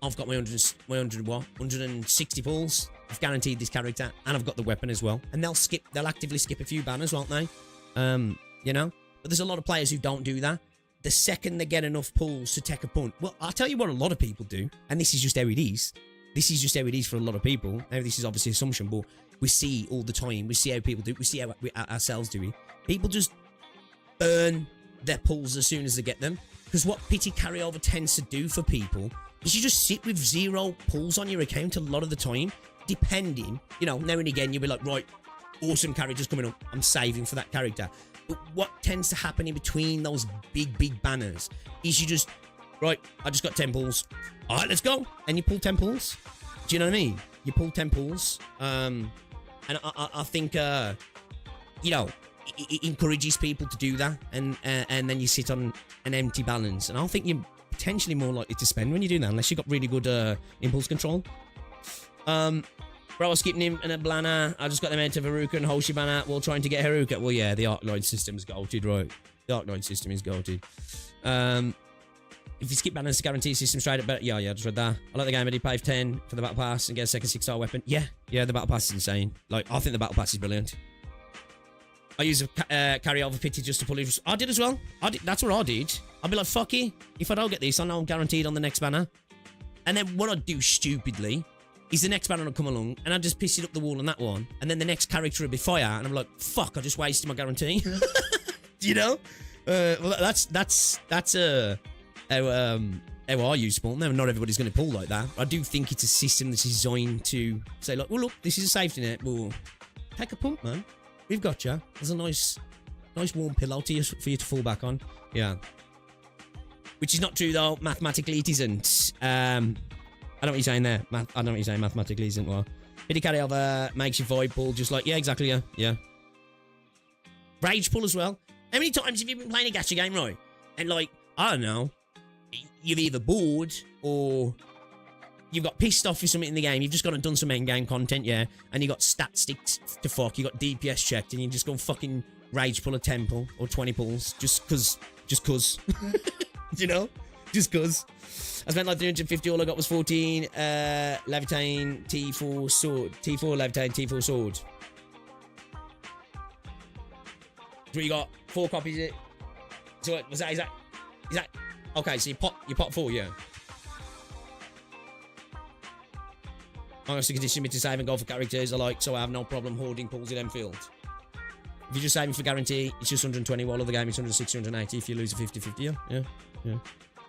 I've got my 160 pulls. I've guaranteed this character, and I've got the weapon as well. And they'll actively skip a few banners, won't they? You know? But there's a lot of players who don't do that. The second they get enough pulls to take a punt. Well, I'll tell you what a lot of people do, and this is just how it is. This is just how it is for a lot of people. Now, this is obviously assumption, but we see all the time. We see how people do it. We see how we ourselves do it. People just earn their pulls as soon as they get them. Because what pity carryover tends to do for people is you just sit with 0 pulls on your account a lot of the time, depending, you know, now and again you'll be like, right, awesome character's coming up, I'm saving for that character. But what tends to happen in between those big banners is you just, right, I just got 10 pulls. All right, let's go. And you pull 10 pulls. Do you know what I mean? You pull 10 pulls. And I think, you know, it encourages people to do that. And then you sit on an empty balance. And I think you're potentially more likely to spend when you do that, unless you've got really good impulse control. Bro, I was skipping him in a Blana. I just got them out of Haruka and Hoshi banner while trying to get Haruka. Well, yeah, the Arknights system is goated, right? The Arknights system is goated. If you skip banners, guarantee system straight up better. Yeah, I just read that. I like the game. I did pay 10 for the battle pass and get a second 6-star weapon. Yeah, the battle pass is insane. Like, I think the battle pass is brilliant. I use a carryover pity just to pull it. I did as well. That's what I did. I'd be like, fuck it. If I don't get this, I know I'm guaranteed on the next banner. And then what I'd do stupidly is the next banner will come along and I'd just piss it up the wall on that one. And then the next character would be fire. And I'm like, fuck, I just wasted my guarantee. You know? Well, that's how I use spawn. Now, not everybody's going to pull like that. I do think it's a system that's designed to say, like, well, look, this is a safety net. Well, take a pump, man. We've got you. There's a nice warm pillow for you to fall back on. Yeah. Which is not true, though. Mathematically, it isn't. I know what you're saying there. I know what you're saying. Mathematically, isn't well. Pity carryover makes you void pull. Just like, yeah, exactly, yeah. Rage pull as well. How many times have you been playing a gacha game, right? And like, I don't know, you've either bored or you've got pissed off with something in the game. You've just gone and done some end-game content, yeah, and you got stat sticks to fuck. You got DPS checked, and you just go fucking rage pull a 10 pull or 20 pulls just cause. You know? Just cause. I spent like 350, all I got was 14 Levitating T4 sword. T4 Levitating T4 sword. So you got 4 copies of it. So was that, is that okay, so you pop 4, yeah. I'm going to continue to save and go for characters I like, so I have no problem hoarding pulls in Endfield. If you're just saving for guarantee, it's just 120, while other game it's 160, 180 if you lose a 50-50, yeah.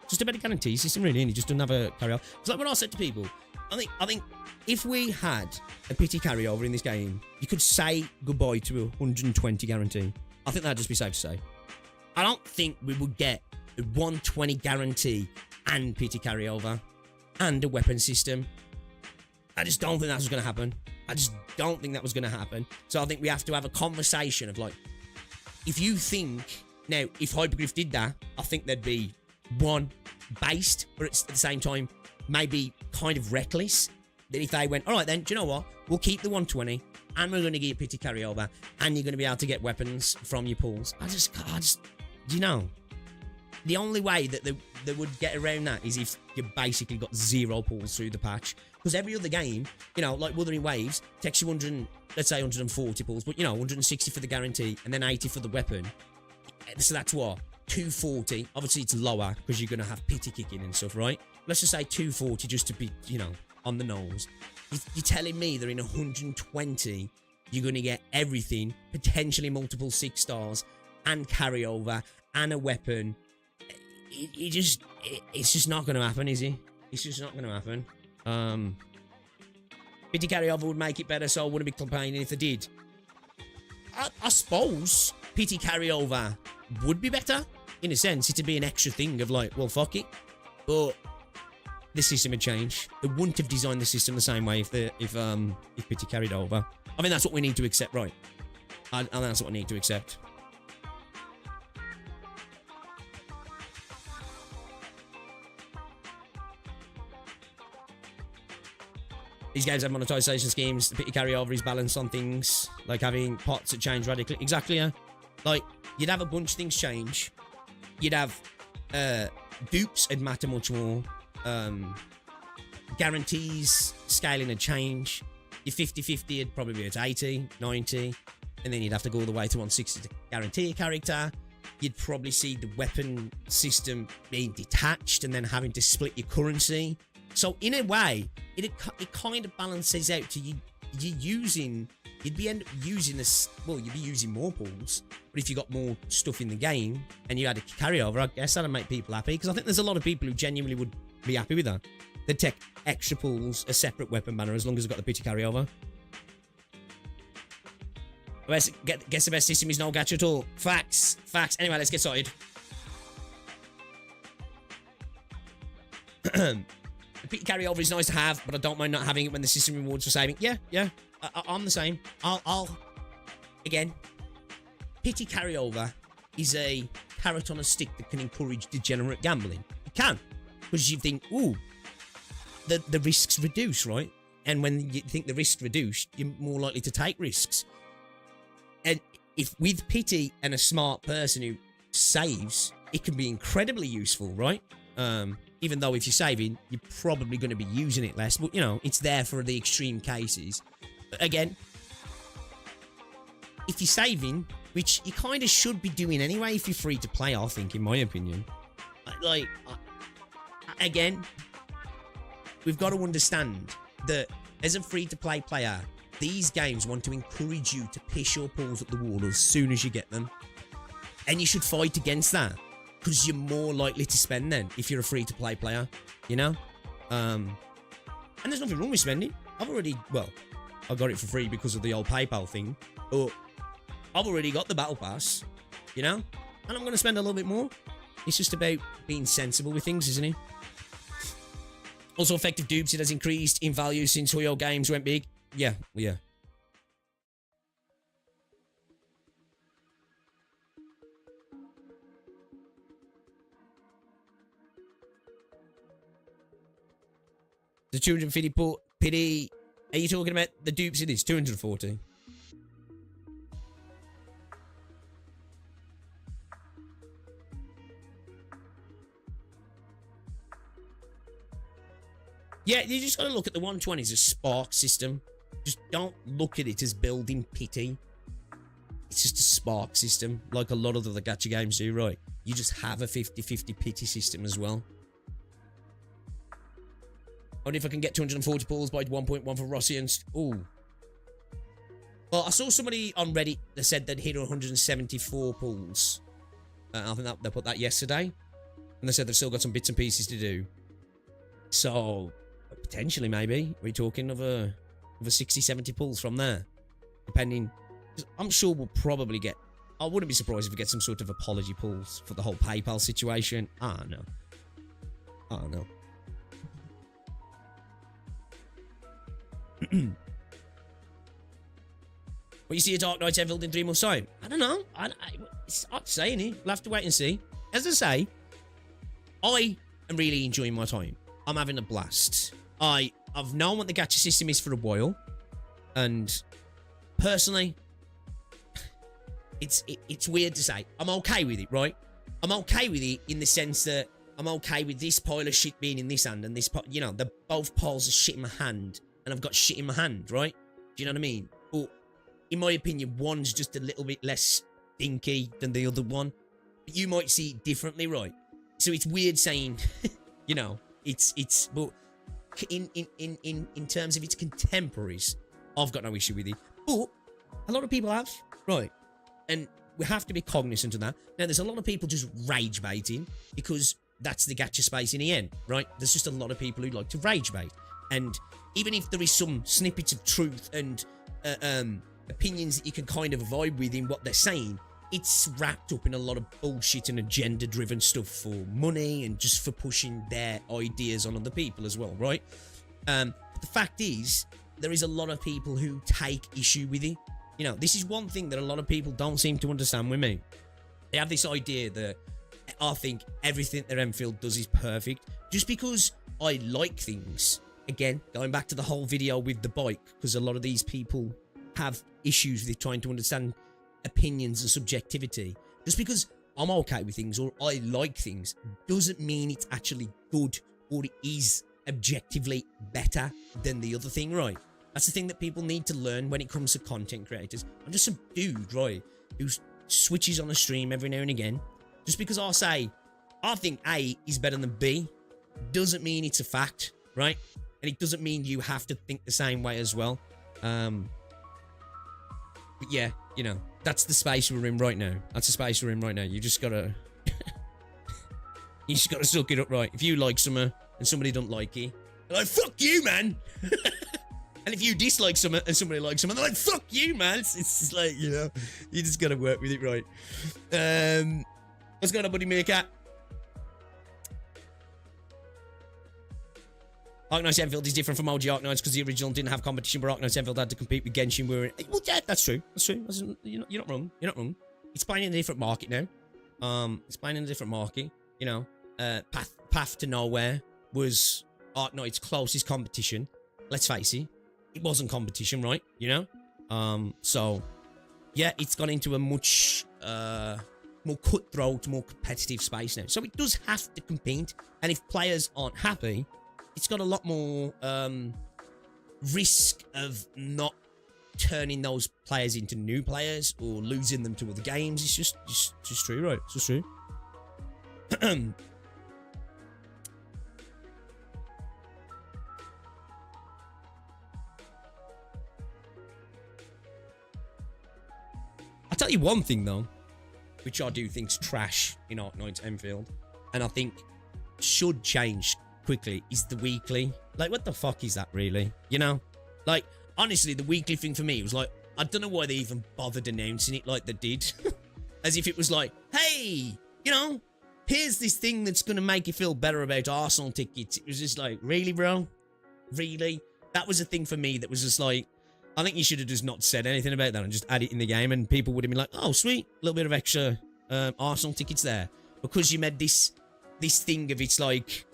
Just a better guarantee system, really, and you just don't have a carryover. It's like what I said to people. I think if we had a pity carryover in this game, you could say goodbye to a 120 guarantee. I think that'd just be safe to say. I don't think we would get a 120 guarantee and pity carryover and a weapon system. I just don't think that's what's going to happen. I just don't think that was going to happen. So I think we have to have a conversation of like, if you think, now, if Hypergryph did that, I think they'd be, one, based, but at the same time, maybe kind of reckless. That if they went, all right then, do you know what? We'll keep the 120, and we're going to get your pity carryover, and you're going to be able to get weapons from your pools. I just, you know, the only way that they would get around that is if you basically got 0 pools through the patch. Because every other game, you know, like Wuthering Waves, takes you 100, let's say 140 pools, but you know, 160 for the guarantee, and then 80 for the weapon. So that's what? 240. Obviously, it's lower because you're going to have pity kicking and stuff, right? Let's just say 240 just to be, you know, on the nose. You're telling me that in 120, you're going to get everything, potentially multiple 6 stars, and carryover, and a weapon. It's just not going to happen, is it? It's just not going to happen. Pity carryover would make it better, so I wouldn't be complaining if they did. I suppose pity carryover would be better. In a sense, it'd be an extra thing of like, well, fuck it. But the system would change. They wouldn't have designed the system the same way if pity carried over. I mean, that's what we need to accept, right? And that's what we need to accept. These games have monetization schemes. The pity carryover is balanced on things like having pots that change radically. Exactly, yeah. Like, you'd have a bunch of things change. You'd have dupes would matter much more. Guarantees, scaling and change. Your 50-50 would probably be at 80, 90. And then you'd have to go all the way to 160 to guarantee a character. You'd probably see the weapon system being detached and then having to split your currency. So in a way, it kind of balances out to you'd be end up using this, well, you'd be using more pools, but if you got more stuff in the game and you had a carryover, I guess that'd make people happy, because I think there's a lot of people who genuinely would be happy with that. They'd take extra pools, a separate weapon banner, as long as they've got the pity carryover. Guess the best system is no gacha at all. Facts. Anyway, let's get started. The pity carryover is nice to have, but I don't mind not having it when the system rewards for saving. Yeah. I'm the same. Again, pity carryover is a carrot on a stick that can encourage degenerate gambling. It can, because you think, ooh, the risks reduce, right? And when you think the risks reduce, you're more likely to take risks. And if with pity and a smart person who saves, it can be incredibly useful, right? Even though if you're saving, you're probably going to be using it less. But, you know, it's there for the extreme cases. But again, if you're saving, which you kind of should be doing anyway if you're free to play, I think, in my opinion. Like, again, we've got to understand that as a free-to-play player, these games want to encourage you to piss your balls at the wall as soon as you get them. And you should fight against that, because you're more likely to spend then if you're a free-to-play player, you know? And there's nothing wrong with spending. I got it for free because of the old PayPal thing, but I've already got the Battle Pass, you know? And I'm going to spend a little bit more. It's just about being sensible with things, isn't it? Also, effective dupes, it has increased in value since all your games went big. Yeah. The 250 pity. Are you talking about the dupes? It is 240. Yeah, you just gotta look at the 120 as a spark system. Just don't look at it as building pity. It's just a spark system, like a lot of the gacha games do, right? You just have a 50-50 pity system as well. Only if I can get 240 pulls by 1.1 for Rossians. Ooh. Well, I saw somebody on Reddit that said they'd hit 174 pulls. I think they put that yesterday. And they said they've still got some bits and pieces to do. So, potentially, maybe. We're talking of a 60-70 pulls from there. Depending. I'm sure we'll probably get... I wouldn't be surprised if we get some sort of apology pulls for the whole PayPal situation. I don't know. What you see at Arknights Endfield in 3 months' time? I don't know. It's hard to say, innit? We'll have to wait and see. As I say, I am really enjoying my time. I'm having a blast. I've known what the gacha system is for a while, and personally, it's weird to say. I'm okay with it, right? I'm okay with it in the sense that I'm okay with this pile of shit being in this hand and this, you know, they're both piles of shit in my hand, and I've got shit in my hand, right? Do you know what I mean? But in my opinion, one's just a little bit less stinky than the other one. But you might see it differently, right? So it's weird saying, you know, but in terms of its contemporaries, I've got no issue with it. But a lot of people have, right? And we have to be cognizant of that. Now, there's a lot of people just rage baiting because that's the gacha space in the end, right? There's just a lot of people who like to rage bait. And even if there is some snippets of truth and opinions that you can kind of vibe with in what they're saying, it's wrapped up in a lot of bullshit and agenda-driven stuff for money and just for pushing their ideas on other people as well, right? The fact is, there is a lot of people who take issue with it. You know, this is one thing that a lot of people don't seem to understand with me. They have this idea that I think everything that Endfield does is perfect. Just because I like things, again, going back to the whole video with the bike, because a lot of these people have issues with trying to understand opinions and subjectivity. Just because I'm okay with things or I like things doesn't mean it's actually good or it is objectively better than the other thing, right? That's the thing that people need to learn when it comes to content creators. I'm just some dude, right, who switches on a stream every now and again. Just because I say I think A is better than B doesn't mean it's a fact, right? And it doesn't mean you have to think the same way as well. But yeah, you know, that's the space we're in right now. That's the space we're in right now. You just gotta... you just gotta suck it up, right? If you like something and somebody don't like it, they're like, fuck you, man! And if you dislike something and somebody likes something, they're like, fuck you, man! It's just like, you know, you just gotta work with it, right? What's going on, buddy Meerkat? Arknights Endfield is different from OG Arknights because the original didn't have competition, but Arknights Endfield had to compete with Genshin. Well, yeah, that's true. That's true. You're not wrong. You're not wrong. It's playing in a different market now. It's playing in a different market. You know, Path to Nowhere was Arknights' closest competition. Let's face it, it wasn't competition, right? You know, so yeah, it's gone into a much more cutthroat, more competitive space now. So it does have to compete, and if players aren't happy, it's got a lot more risk of not turning those players into new players or losing them to other games. It's just true, right? It's just true. I'll tell you one thing though, which I do think's trash in Arknights Endfield, and I think should change quickly, is the weekly. Like, what the fuck is that, really? You know, like, honestly, the weekly thing for me was like, I don't know why they even bothered announcing it like they did. As if it was like, hey, you know, here's this thing that's gonna make you feel better about Arsenal tickets. It was just like, really, bro? Really? That was a thing for me that was just like, I think you should have just not said anything about that and just add it in the game, and people would have been like, oh, sweet, a little bit of extra Arsenal tickets there. Because you made this thing of, it's like,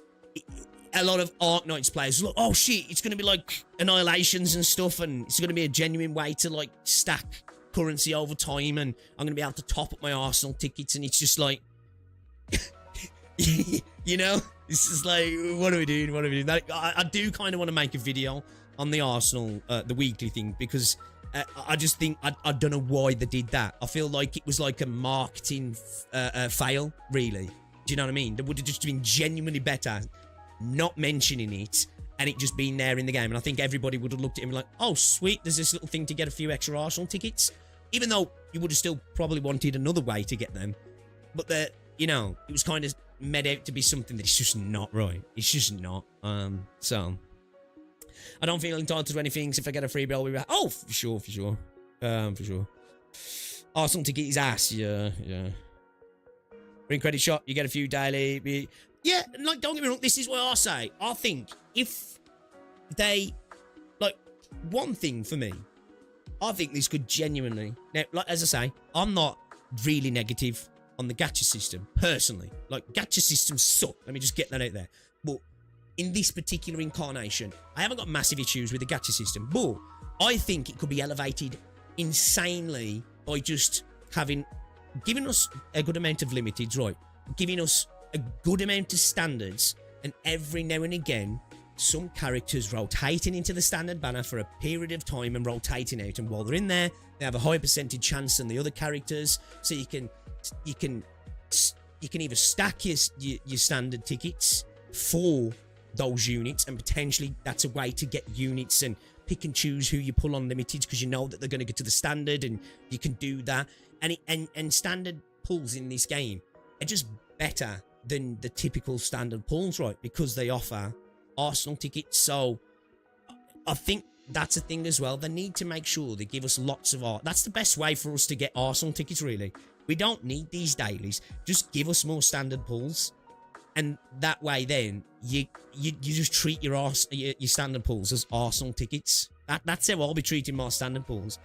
a lot of Arknights players look, oh shit, it's going to be like annihilations and stuff, and it's going to be a genuine way to like stack currency over time, and I'm going to be able to top up my Arsenal tickets, and it's just like, you know, it's just like, what are we doing? What are we doing? Like, I do kind of want to make a video on the Arsenal, the weekly thing, because I just think, I don't know why they did that. I feel like it was like a marketing fail, really. Do you know what I mean? They would have just been genuinely better not mentioning it, and it just being there in the game. And I think everybody would have looked at him like, oh, sweet, there's this little thing to get a few extra Arsenal tickets. Even though you would have still probably wanted another way to get them. But, you know, it was kind of made out to be something that it's just not right. It's just not. So, I don't feel entitled to anything. So if I get a free bill, I'll be back. Oh, for sure, for sure. For sure. Arsenal ticket is ass. Yeah, yeah. Ring credit shop, you get a few daily. Yeah, like, don't get me wrong, this is what I say. I think if they, like, one thing for me, I think this could genuinely... Now, like, as I say, I'm not really negative on the gacha system, personally. Like, gacha systems suck. Let me just get that out there. But in this particular incarnation, I haven't got massive issues with the gacha system, but I think it could be elevated insanely by just giving us a good amount of limiteds, right? Giving us a good amount of standards, and every now and again, some characters rotating into the standard banner for a period of time and rotating out, and while they're in there, they have a higher percentage chance than the other characters, so you can either stack your standard tickets for those units, and potentially that's a way to get units and pick and choose who you pull on limiteds, because you know that they're going to get to the standard, and you can do that. And standard pulls in this game are just better than the typical standard pulls, right? Because they offer Arsenal tickets. So I think that's a thing as well. They need to make sure they give us lots of art. That's the best way for us to get Arsenal tickets, really. We don't need these dailies. Just give us more standard pulls, and that way then you just treat your standard pulls as Arsenal tickets. That's how I'll be treating my standard pulls.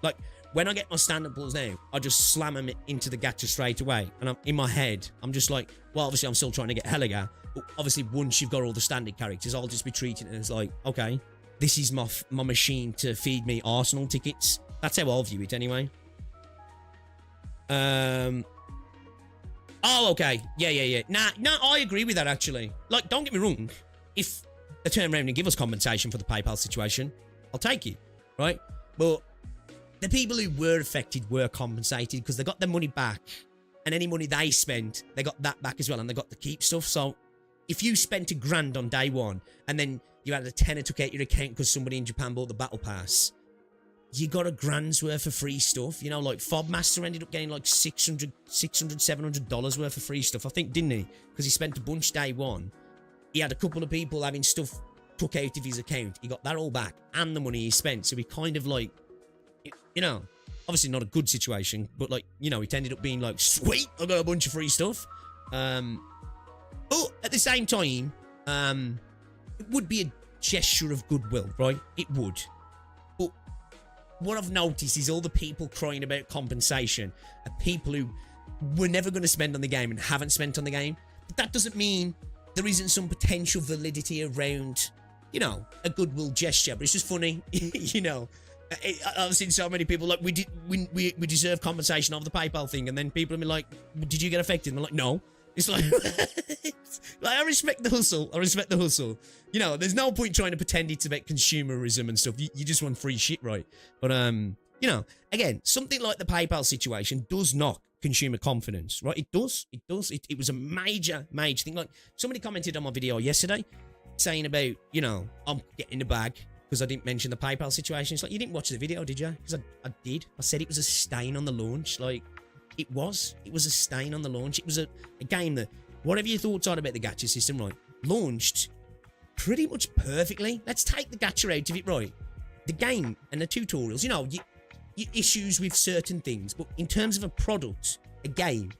Like, when I get my standard pulls now, I just slam them into the gacha straight away. And in my head, I'm just like, well, obviously I'm still trying to get Helga. But obviously, once you've got all the standard characters, I'll just be treating it as like, okay, this is my machine to feed me Arsenal tickets. That's how I'll view it anyway. Oh, okay. Yeah. Nah, I agree with that, actually. Like, don't get me wrong. If they turn around and give us compensation for the PayPal situation, I'll take it, right? But the people who were affected were compensated because they got their money back, and any money they spent, they got that back as well, and they got to keep stuff. So if you spent $1,000 on day one, and then you had a tenner took out your account because somebody in Japan bought the battle pass, you got $1,000's worth of free stuff. You know, like Fobmaster ended up getting like $700 worth of free stuff, I think, didn't he? Because he spent a bunch day one. He had a couple of people having stuff took out of his account. He got that all back and the money he spent. So he kind of like, you know, obviously not a good situation, but like, you know, it ended up being like, sweet, I got a bunch of free stuff. But at the same time, it would be a gesture of goodwill, right? It would. But what I've noticed is all the people crying about compensation are people who were never going to spend on the game and haven't spent on the game. But that doesn't mean there isn't some potential validity around, you know, a goodwill gesture. But it's just funny, you know. I've seen so many people like, we deserve compensation of the PayPal thing, and then people have been like, did you get affected? And I'm like, no. It's like, like, I respect the hustle. You know, there's no point trying to pretend it's about consumerism and stuff. You just want free shit, right? But you know, again, something like the PayPal situation does knock consumer confidence, right? It does. It was a major thing. Like, somebody commented on my video yesterday saying about, you know, I'm getting the bag because I didn't mention the PayPal situation. It's like, you didn't watch the video, did you? Because I did. I said it was a stain on the launch. Like, it was a stain on the launch. It was a game that, whatever your thoughts are about the gacha system, right, launched pretty much perfectly. Let's take the gacha out of it, right? The game and the tutorials, you know, your issues with certain things, but in terms of a product, a game,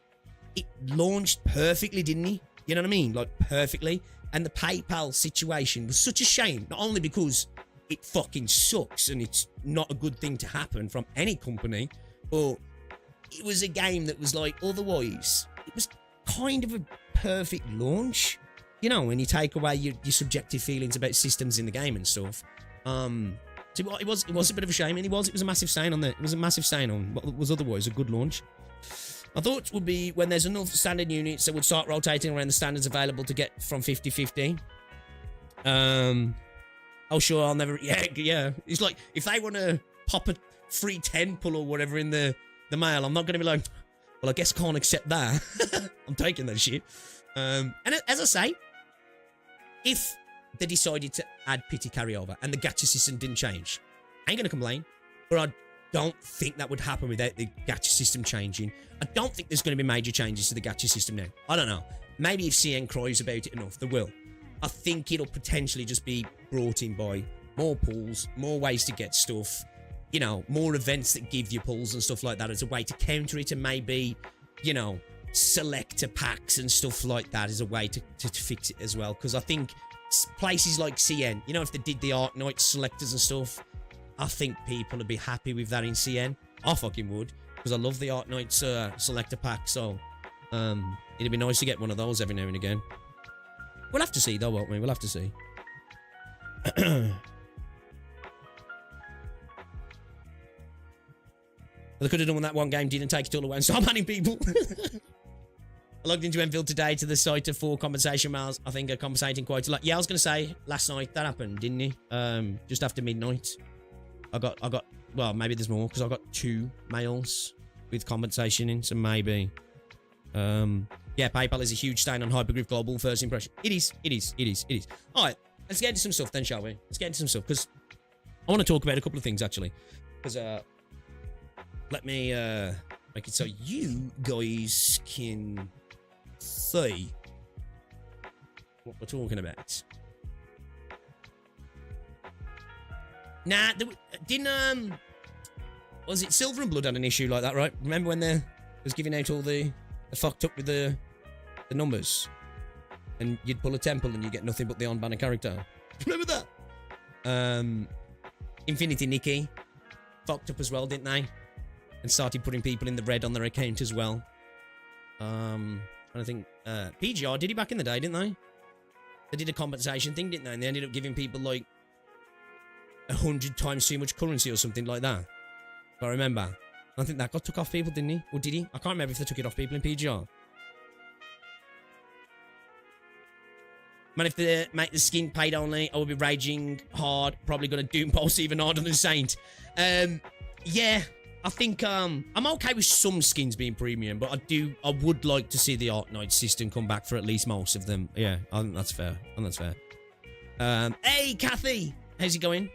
it launched perfectly, didn't it? You know what I mean? Like, perfectly. And the PayPal situation was such a shame, not only because it fucking sucks and it's not a good thing to happen from any company, but it was a game that was like, otherwise, it was kind of a perfect launch, you know, when you take away your subjective feelings about systems in the game and stuff. So it was a bit of a shame, and it was a massive stain on what was otherwise a good launch. My thoughts would be, when there's enough standard units that would start rotating around the standards available to get from 50-50. Oh, sure, I'll never... Yeah. It's like, if they want to pop a free 10 pull or whatever in the mail, I'm not going to be like, well, I guess I can't accept that. I'm taking that shit. And as I say, if they decided to add pity carryover and the gacha system didn't change, I ain't going to complain. But I don't think that would happen without the gacha system changing. I don't think there's going to be major changes to the gacha system now. I don't know. Maybe if CN cries about it enough, they will. I think it'll potentially just be brought in by more pulls, more ways to get stuff, you know, more events that give you pulls and stuff like that as a way to counter it, and maybe, you know, selector packs and stuff like that as a way to fix it as well. Because I think places like CN, you know, if they did the Arknights selectors and stuff, I think people would be happy with that in CN. I fucking would, because I love the Arknights selector pack, so it'd be nice to get one of those every now and again. We'll have to see though, won't we? We'll have to see. They could have done that one game, didn't take it all away and start banning people. I logged into Endfield today to the site of 4 compensation mails. I think are compensating quite a lot. Yeah, I was going to say, last night that happened, didn't it? Just after midnight. I got, well, maybe there's more, because I got 2 mails with compensation in, so maybe. Yeah, PayPal is a huge stain on Hypergryph Global first impression. It is. All right, let's get into some stuff then, shall we? Let's get into some stuff, because I want to talk about a couple of things, actually. Because, let me make it so you guys can see what we're talking about. Nah, didn't was it Silver and Blood had an issue like that, right? Remember when they was giving out all the fucked up with the numbers, and you'd pull a temple and you get nothing but the on-banner character. Remember that? Infinity Nikki fucked up as well, didn't they? And started putting people in the red on their account as well. I think PGR did it back in the day, didn't they? They did a compensation thing, didn't they? And they ended up giving people like 100 times too much currency or something like that. If I remember. I think that got took off people, didn't he? Or did he? I can't remember if they took it off people in PGR. Man, if they make the skin paid only, I will be raging hard. Probably gonna doom pulse even harder than Saint. Yeah. I think I'm okay with some skins being premium, but I would like to see the Arknights system come back for at least most of them. Yeah, I think that's fair. Hey, Kathy! How's it going?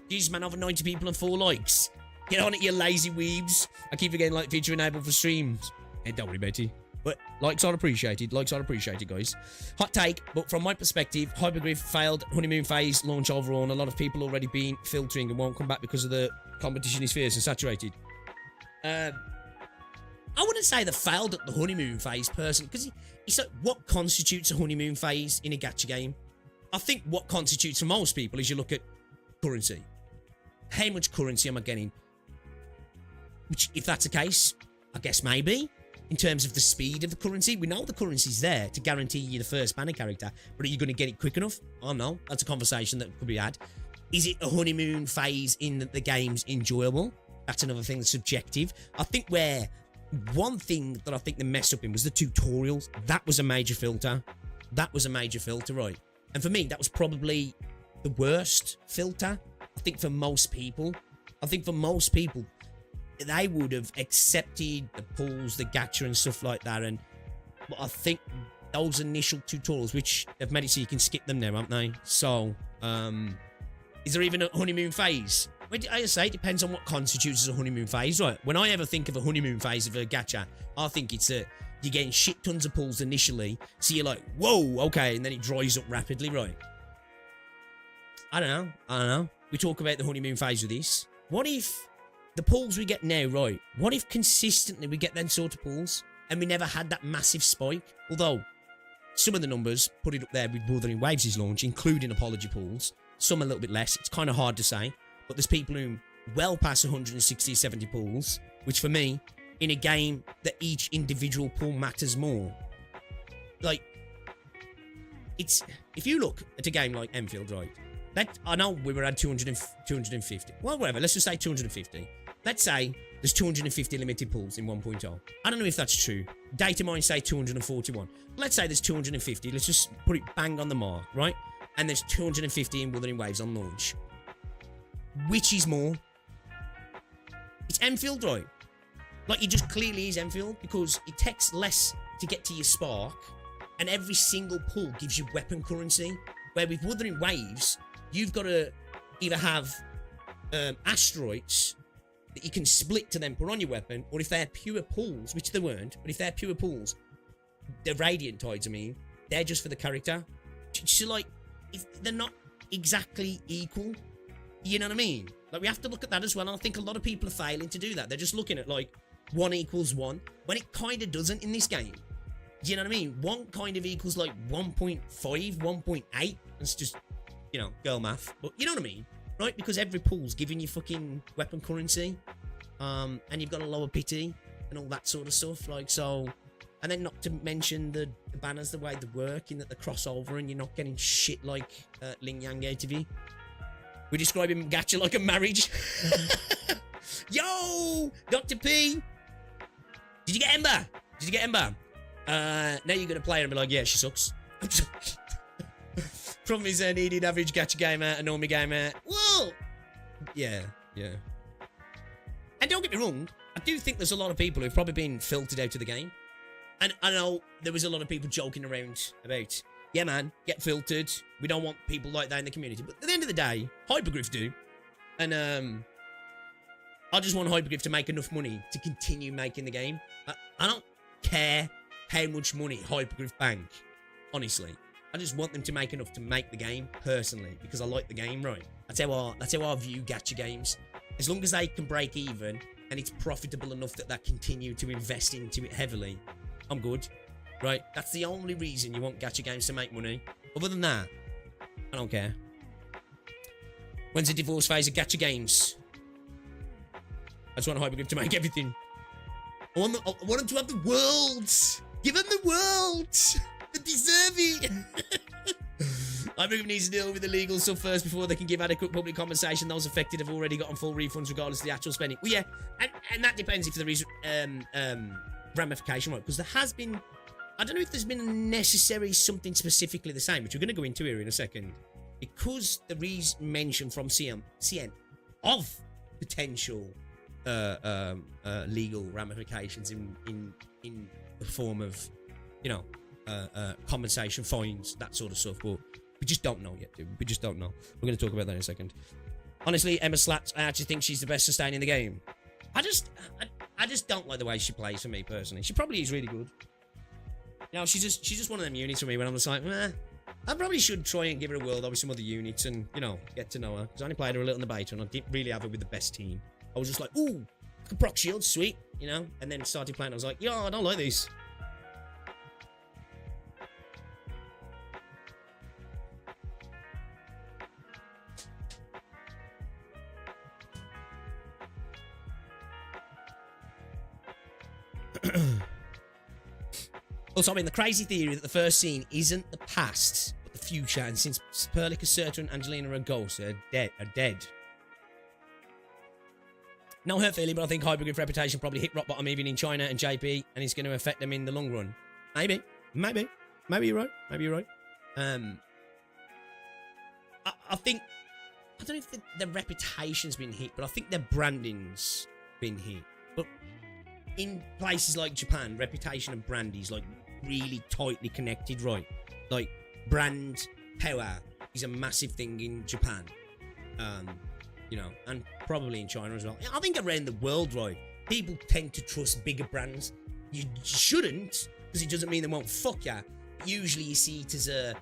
Jesus, man, over 90 people and 4 likes. Get on it, you lazy weebs. I keep forgetting like feature enabled for streams. Hey, don't worry, Betty. But likes are appreciated. Likes are appreciated, guys. Hot take, but from my perspective, Hypergryph failed honeymoon phase launch overall, and a lot of people already been filtering and won't come back because of the competition is fierce and saturated. I wouldn't say they failed at the honeymoon phase, personally, because it's like, what constitutes a honeymoon phase in a gacha game? I think what constitutes for most people is you look at currency. How much currency am I getting? Which, if that's the case, I guess maybe. In terms of the speed of the currency, we know the currency's there to guarantee you the first banner character, but are you going to get it quick enough? I don't know. That's a conversation that could be had. Is it a honeymoon phase in that the game's enjoyable? That's another thing that's subjective. I think where one thing that I think they messed up in was the tutorials. That was a major filter. Right? And for me, that was probably the worst filter. I think for most people, they would have accepted the pulls, the gacha and stuff like that. And but I think those initial tutorials, which they've made it so you can skip them now, haven't they? So, is there even a honeymoon phase? Well, I say it depends on what constitutes as a honeymoon phase, right? When I ever think of a honeymoon phase of a gacha, I think it's you're getting shit tons of pulls initially, so you're like, whoa, okay, and then it dries up rapidly, right? I don't know. We talk about the honeymoon phase with this. What if the pulls we get now, right? What if consistently we get them sort of pulls and we never had that massive spike? Although, some of the numbers put it up there with Wuthering Waves' launch, including apology pulls. Some a little bit less. It's kind of hard to say. But there's people who well past 160, 70 pulls, which for me, in a game that each individual pull matters more. Like, it's... If you look at a game like Endfield, right? I know we were at 250. Well, whatever. Let's just say 250. Let's say there's 250 limited pulls in 1.0. I don't know if that's true. Data mine say 241. Let's say there's 250. Let's just put it bang on the mark, right? And there's 250 in Wuthering Waves on launch. Which is more? It's Endfield, right? Like, it just clearly is Endfield because it takes less to get to your spark, and every single pull gives you weapon currency. Where with Wuthering Waves, you've got to either have asteroids that you can split to then put on your weapon, or if they're pure pulls, which they weren't, but if they're pure pulls, the Radiant Tides, I mean, they're just for the character. So, like, if they're not exactly equal, you know what I mean? Like, we have to look at that as well, and I think a lot of people are failing to do that. They're just looking at, like, 1 equals 1, when it kind of doesn't in this game. Do you know what I mean? 1 kind of equals, like, 1.5, 1.8. It's just... girl math. But you know what I mean, right? Because every pool's giving you fucking weapon currency, and you've got a lower pity and all that sort of stuff. Like, so, and then not to mention the banners, the way they work, in that the crossover, and you're not getting shit like Ling Yang ATV. We're describing gacha like a marriage. Yo, Dr. P, did you get Ember? Did you get Ember? Now you're gonna play her and be like, yeah, she sucks. Problem is, needed average gacha gamer, a normie gamer. Whoa! Yeah. And don't get me wrong, I do think there's a lot of people who've probably been filtered out of the game. And I know there was a lot of people joking around about, yeah, man, get filtered. We don't want people like that in the community. But at the end of the day, Hypergryph do. And I just want Hypergryph to make enough money to continue making the game. I don't care how much money Hypergryph bank, honestly. I just want them to make enough to make the game, personally, because I like the game, right? That's how I view gacha games. As long as they can break even, and it's profitable enough that they continue to invest into it heavily, I'm good, right? That's the only reason you want gacha games to make money. Other than that, I don't care. When's the divorce phase of gacha games? I just want Hypergryph to make everything. I want them to have the world. Give them the world. They deserve it. Hypergryph needs to deal with the legal stuff first before they can give adequate public compensation. Those affected have already gotten full refunds regardless of the actual spending. Well, yeah, and that depends if there is ramification, right? Because there has been, I don't know if there's been necessary something specifically the same, which we're going to go into here in a second. Because there is mention from CN of potential legal ramifications in the form of, compensation, fines, that sort of stuff. But we just don't know yet, dude. We just don't know. We're going to talk about that in a second. Honestly, Emma Slats, I actually think she's the best sustain in the game. I just don't like the way she plays, for me personally. She probably is really good. She's just one of them units for me when I'm just like, I probably should try and give her a whirl with some other units and, get to know her. Because I only played her a little in the beta and I didn't really have her with the best team. I was just like, ooh, like a proc shield, sweet, And then started playing, I was like, yo, I don't like these. Also, the crazy theory that the first scene isn't the past, but the future, and since Perlica, Serta, and Angelina are ghosts, are dead. No hurt feeling, but I think Hypergryph reputation probably hit rock bottom even in China and JP, and it's going to affect them in the long run. Maybe you're right. I think, I don't know if their reputation's been hit, but I think their branding's been hit. But in places like Japan, reputation and brand is like really tightly connected, right? Like, brand power is a massive thing in Japan. And probably in China as well. I think around the world, right, people tend to trust bigger brands. You shouldn't, because it doesn't mean they won't fuck you. Usually you see it as a,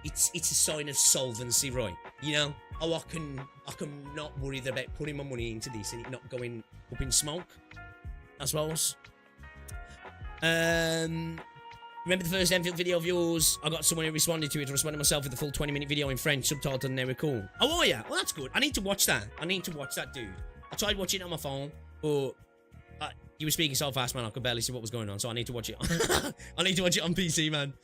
it's a sign of solvency, right? Oh, I can not worry about putting my money into this and it not going up in smoke, I suppose. Remember the first Endfield video of yours? I got someone who responded to it. I responded myself with the full 20-minute video in French, subtitled, and they were cool. Oh, yeah. Well, that's good. I need to watch that. Dude. I tried watching it on my phone, but you were speaking so fast, man, I could barely see what was going on, so I need to watch it. I need to watch it on PC, man.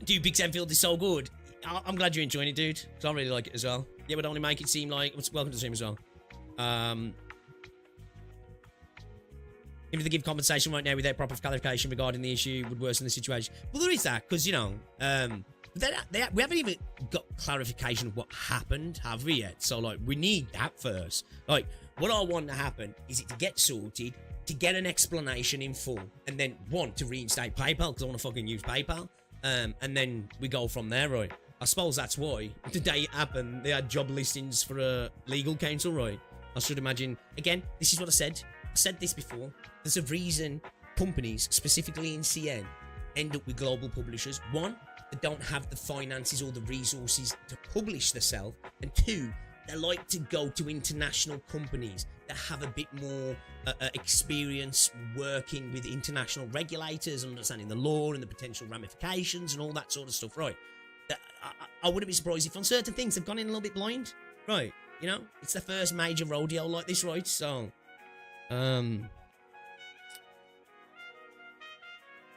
Dude, Big Endfield is so good. I'm glad you're enjoying it, dude, because I really like it as well. Yeah, would only make it seem like... Welcome to the stream as well. If they give compensation right now without proper clarification regarding the issue would worsen the situation. Well, there is that, because, we haven't even got clarification of what happened, have we yet? So, like, we need that first. Like, what I want to happen is it to get sorted, to get an explanation in full, and then, to reinstate PayPal, because I want to fucking use PayPal, and then we go from there, right? I suppose that's why the day it happened, they had job listings for a legal counsel, right? I should imagine, again, this is what I said. I said this before. There's a reason companies, specifically in CN, end up with global publishers. One, they don't have the finances or the resources to publish themselves. And two, they like to go to international companies that have a bit more experience working with international regulators, understanding the law and the potential ramifications and all that sort of stuff, right? I wouldn't be surprised if on certain things they've gone in a little bit blind. Right. You know, it's the first major rodeo like this, right? So,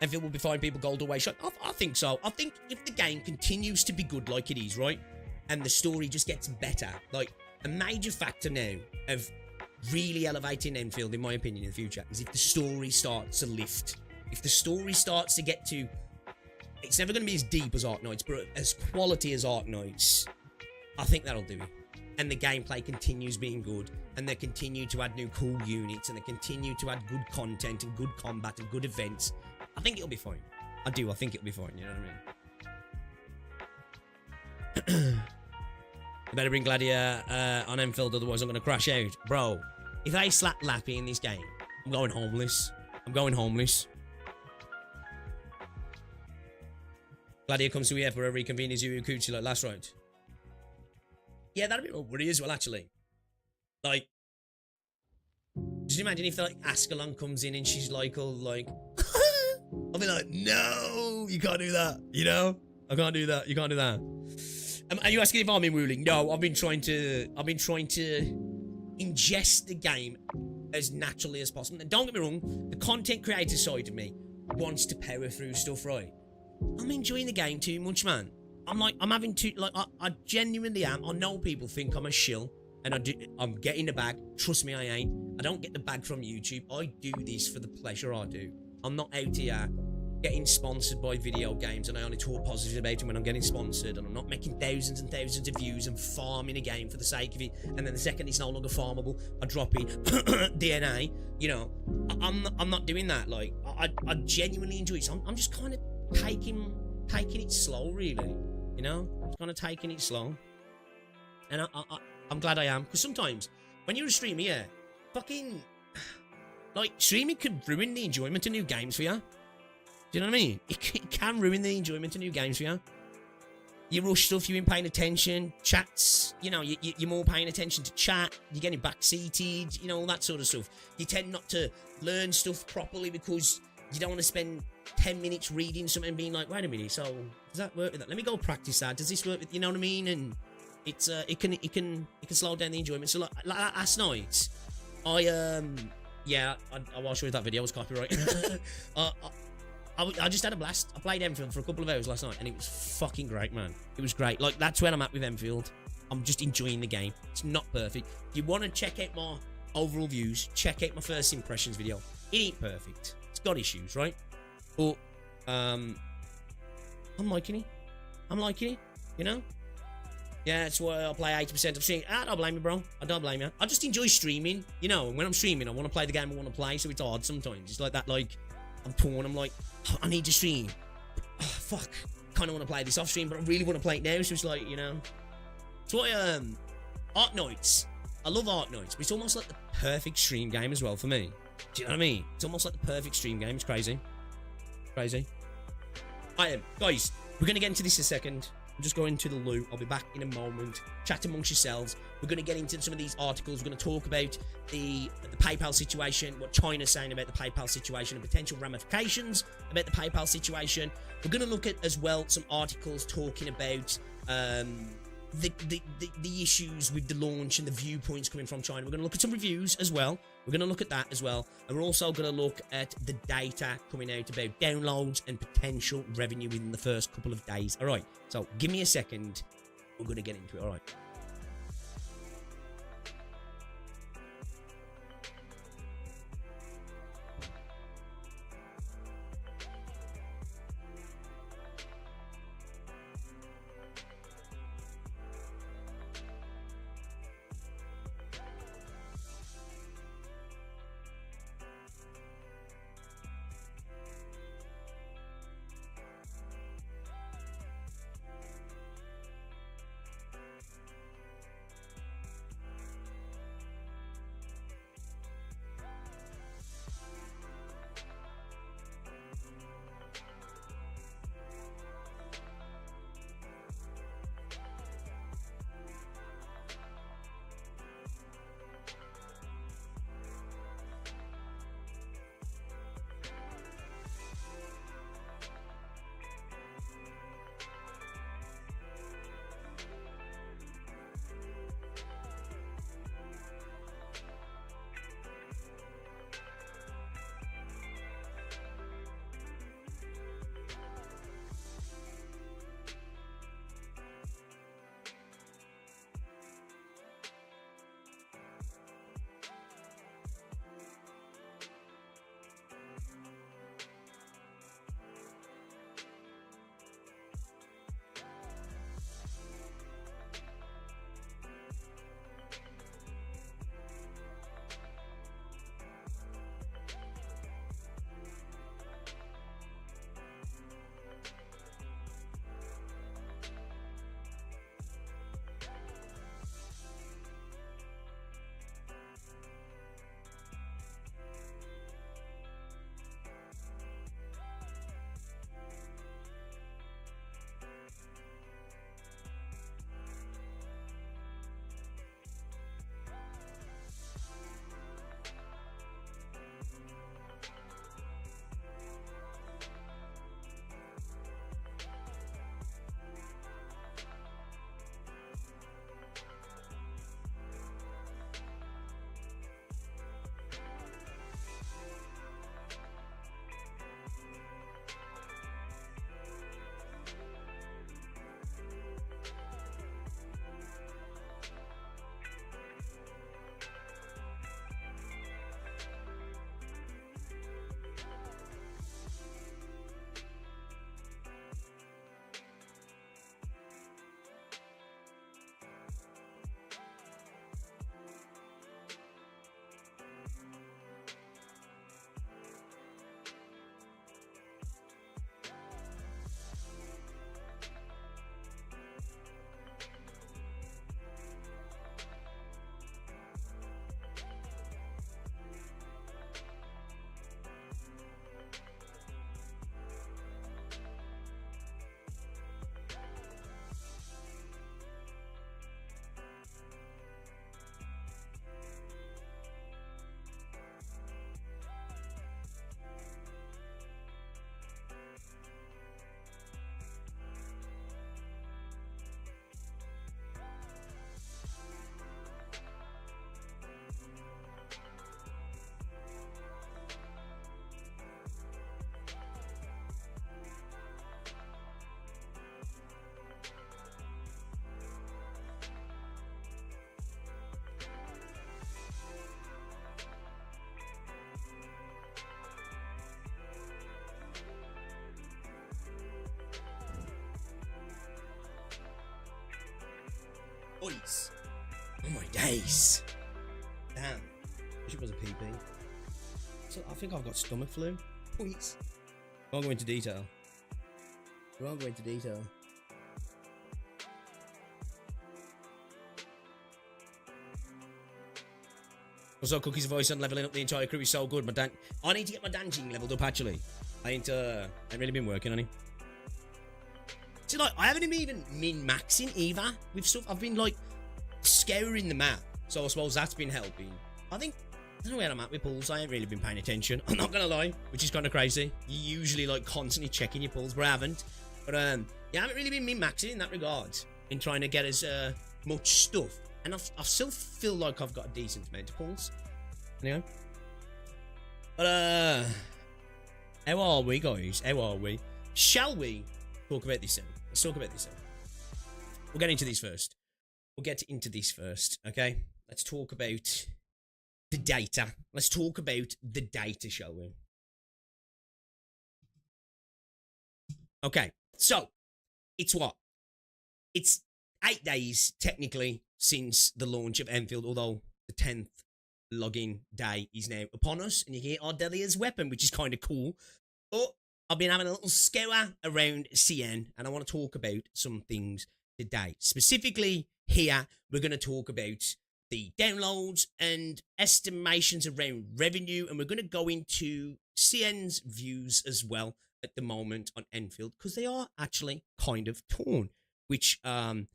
if it will be fine, people gold away shot. I think so. I think if the game continues to be good like it is, right, and the story just gets better, like a major factor now of really elevating Endfield, in my opinion, in the future, is if the story starts to lift. If the story starts to get to, it's never going to be as deep as Arknights, but as quality as Arknights, I think that'll do it. And the gameplay continues being good, and they continue to add new cool units, and they continue to add good content and good combat and good events. I think it'll be fine. I think it'll be fine, you know what I mean? I better bring Gladiator on Endfield, otherwise I'm going to crash out. Bro, if they slap Lappy in this game, I'm going homeless. I'm going homeless. Gladiator comes to EF wherever he convenes you Kuchi like last round. Yeah, that'd be a worry as well, actually. Like, just imagine if like Ascalon comes in and she's like all like I'll be like, no, you can't do that, you know? I can't do that, you can't do that. Are you asking if I'm in ruling? No, I've been trying to ingest the game as naturally as possible. And don't get me wrong, the content creator side of me wants to power through stuff, right? I'm enjoying the game too much, man. I'm having to, like, I genuinely am. I know people think I'm a shill, and I'm getting the bag. Trust me, I ain't. I don't get the bag from YouTube. I do this for the pleasure I do. I'm not out here getting sponsored by video games, and I only talk positive about them when I'm getting sponsored, and I'm not making thousands and thousands of views and farming a game for the sake of it, and then the second it's no longer farmable, I drop it. DNA, you know. I'm not doing that. Like, I genuinely enjoy it. So I'm just kind of taking it slow, really. You know, just kind of taking it slow, and I'm glad I am, because sometimes when you're a streamer, yeah, fucking like streaming can ruin the enjoyment of new games for you. Do you know what I mean? It can ruin the enjoyment of new games for you. You rush stuff, you ain't paying attention. Chats, you know, you're more paying attention to chat. You're getting backseated, you know, all that sort of stuff. You tend not to learn stuff properly because you don't want to spend 10 minutes reading something and being like, wait a minute, so does that work with that? Let me go practice that. Does this work with, you know what I mean? And it's it can slow down the enjoyment. So like last night, I watched that video, it was copyright. I just had a blast. I played Endfield for a couple of hours last night, and it was fucking great, man. It was great. Like, that's where I'm at with Endfield. I'm just enjoying the game. It's not perfect. If you want to check out my overall views, check out my first impressions video. It ain't perfect. It's got issues, right? But I'm liking it. I'm liking it, you know? Yeah, that's why I play 80% of streaming. I don't blame you, bro. I don't blame you. I just enjoy streaming, you know, and when I'm streaming, I want to play the game I want to play, so it's hard sometimes. It's like that, like, I'm torn. I'm like, oh, I need to stream. Oh, fuck. Kind of want to play this off stream, but I really want to play it now, so it's like, you know. It's why, Arknights. I love Arknights, but it's almost like the perfect stream game as well for me. Do you know what I mean? It's almost like the perfect stream game. It's crazy. Crazy. Guys, we're going to get into this in a second. I'm just going to the loo. I'll be back in a moment. Chat amongst yourselves. We're going to get into some of these articles. We're going to talk about the PayPal situation, what China's saying about the PayPal situation and potential ramifications about the PayPal situation. We're going to look at, as well, some articles talking about the issues with the launch and the viewpoints coming from China. We're going to look at some reviews as well. We're going to look at that as well. And we're also going to look at the data coming out about downloads and potential revenue within the first couple of days. All right, so give me a second. We're going to get into it. All right. Boys. Oh my days. Damn. Wish it was a PP. So I think I've got stomach flu. Boys. I won't go into detail. Also, Cookie's voice on leveling up the entire crew is so good. I need to get my dancing leveled up, actually. I ain't really been working on it. See, like, I haven't even min-maxing either with stuff. I've been, like, scouring the map. So I suppose that's been helping. I don't know where I'm at with pulls. I ain't really been paying attention. I'm not gonna lie, which is kind of crazy. You usually, like, constantly checking your pulls, but I haven't. But, yeah, I haven't really been min-maxing in that regard. In trying to get as much stuff. And I still feel like I've got a decent amount of pulls. Anyway. But, how are we, guys? How are we? Shall we talk about this then? Let's talk about this then. We'll get into this first. Okay? Let's talk about the data. Let's talk about the data, shall we? Okay, so, it's what? It's 8 days, technically, since the launch of Endfield, although the 10th login day is now upon us, and you get Ardellias' weapon, which is kind of cool. But I've been having a little scour around CN, and I want to talk about some things today. Specifically, here, we're going to talk about the downloads and estimations around revenue, and we're going to go into CN's views as well at the moment on Endfield, because they are actually kind of torn, which I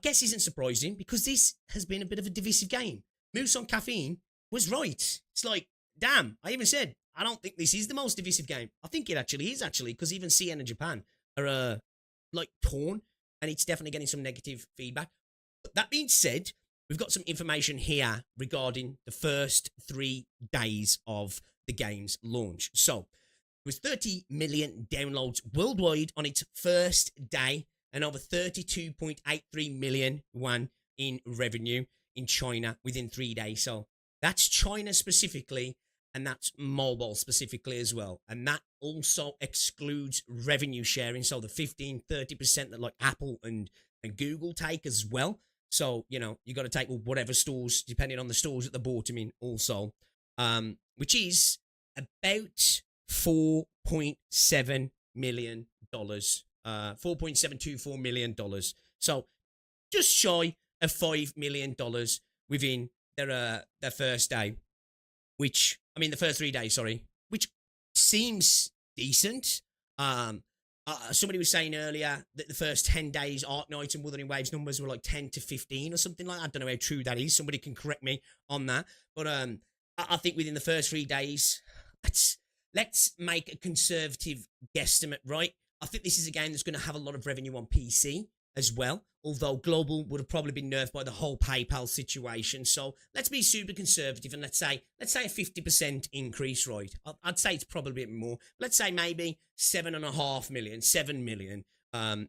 guess isn't surprising, because this has been a bit of a divisive game. Moose on Caffeine was right. It's like, damn, I even said, I don't think this is the most divisive game. I think it actually is, because even CN and Japan are, like, torn, and it's definitely getting some negative feedback. But that being said, we've got some information here regarding the first 3 days of the game's launch. So, it was 30 million downloads worldwide on its first day, and over 32.83 million yuan in revenue in China within 3 days. So, that's China specifically, and that's mobile specifically as well. And that also excludes revenue sharing, so the 15-30% that like Apple and Google take as well. So, you know, you got to take whatever stores, depending on the stores that they bought them in also, which is about $4.7 million, $4.724 million. So, just shy of $5 million within their first day, which, I mean, the first 3 days, sorry, which seems decent. Somebody was saying earlier that the first 10 days, Arknights and Wuthering Waves numbers were like 10 to 15 or something like that. I don't know how true that is. Somebody can correct me on that. But I think within the first 3 days, let's make a conservative guesstimate, right? I think this is a game that's going to have a lot of revenue on PC as well, although global would have probably been nerfed by the whole PayPal situation. So let's be super conservative and let's say a 50% increase, right? I'd say it's probably a bit more. Let's say maybe 7.5 million, 7 million in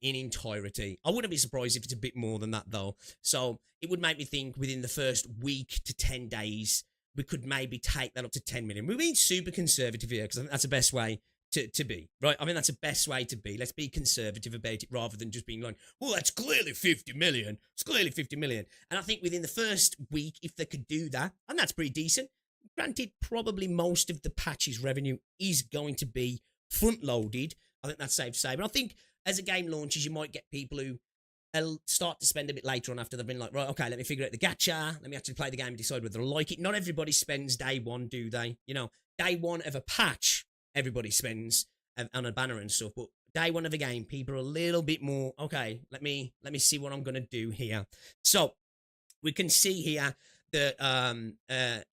entirety. I wouldn't be surprised if it's a bit more than that though. So it would make me think within the first week to 10 days, we could maybe take that up to 10 million. We're being super conservative here because I think that's the best way to be, right? I mean, that's the best way to be. Let's be conservative about it rather than just being like, well, that's clearly 50 million. It's clearly 50 million. And I think within the first week, if they could do that, and that's pretty decent, granted, probably most of the patch's revenue is going to be front-loaded. I think that's safe to say. But I think as a game launches, you might get people who start to spend a bit later on after they've been like, right, okay, let me figure out the gacha. Let me actually play the game and decide whether I like it. Not everybody spends day one, do they? You know, day one of a patch, everybody spends on a banner and stuff, but day one of a game, people are a little bit more, okay, let me see what I'm going to do here. So we can see here the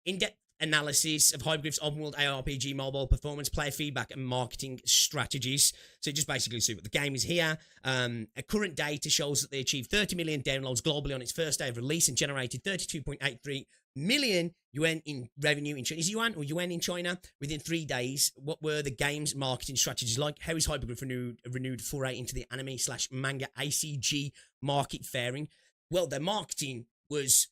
in-depth analysis of Hypergryph's open-world ARPG mobile performance, player feedback, and marketing strategies. So just basically see what the game is here. A current data shows that they achieved 30 million downloads globally on its first day of release and generated 32.83 million yuan in revenue in China. Is yuan or yuan in China within 3 days? What were the game's marketing strategies like? How is Hypergryph renewed foray into the anime/manga ACG market faring? Well, their marketing was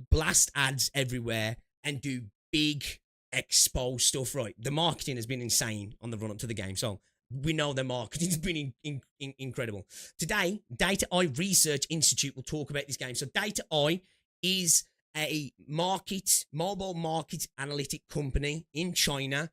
blast ads everywhere and do big expo stuff, right? The marketing has been insane on the run up to the game. So we know their marketing's been incredible. Today, Data Eye Research Institute will talk about this game. So Data Eye is a mobile market analytic company in China.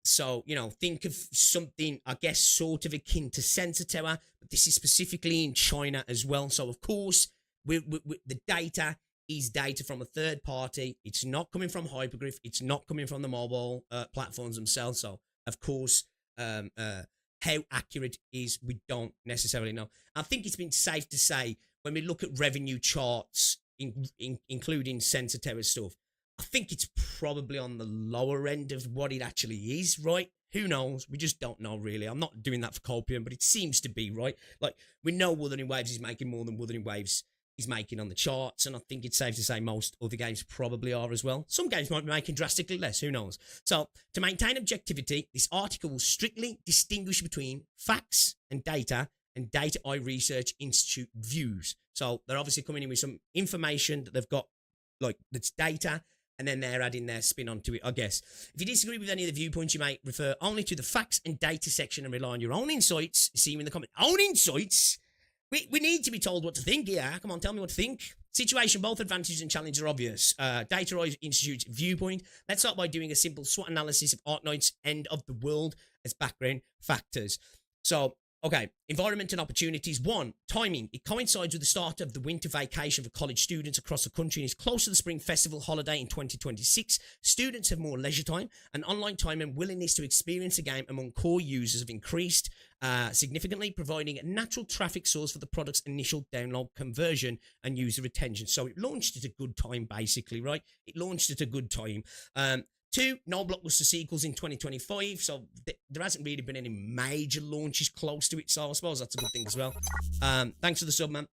So, think of something, I guess, sort of akin to Sensor Tower, but this is specifically in China as well. So, of course, the data is data from a third party. It's not coming from Hypergryph. It's not coming from the mobile platforms themselves. So, of course, how accurate it is, we don't necessarily know. I think it's been safe to say when we look at revenue charts, including Sensor Tower stuff, I think it's probably on the lower end of what it actually is, right? Who knows? We just don't know, really. I'm not doing that for Copium, but it seems to be, right? Like, we know Wuthering Waves is making more than Wuthering Waves is making on the charts, and I think it's safe to say most other games probably are as well. Some games might be making drastically less, who knows? So, to maintain objectivity, this article will strictly distinguish between facts and Data Eye Research Institute views. So, they're obviously coming in with some information that they've got, like, that's data, and then they're adding their spin onto it, I guess. If you disagree with any of the viewpoints, you may refer only to the facts and data section and rely on your own insights. See you in the comments. Own insights? We need to be told what to think here. Come on, tell me what to think. Situation, both advantages and challenges are obvious. Data Eye Institute's viewpoint. Let's start by doing a simple SWOT analysis of Arknights' end of the world as background factors. So, okay, environment and opportunities. 1, timing. It coincides with the start of the winter vacation for college students across the country and is close to the spring festival holiday in 2026. Students have more leisure time, and online time and willingness to experience the game among core users have increased significantly, providing a natural traffic source for the product's initial download conversion and user retention. So it launched at a good time, basically, right? It launched at a good time. 2, no blockbuster sequels in 2025, so there hasn't really been any major launches close to it, so I suppose that's a good thing as well. Thanks for the sub, man.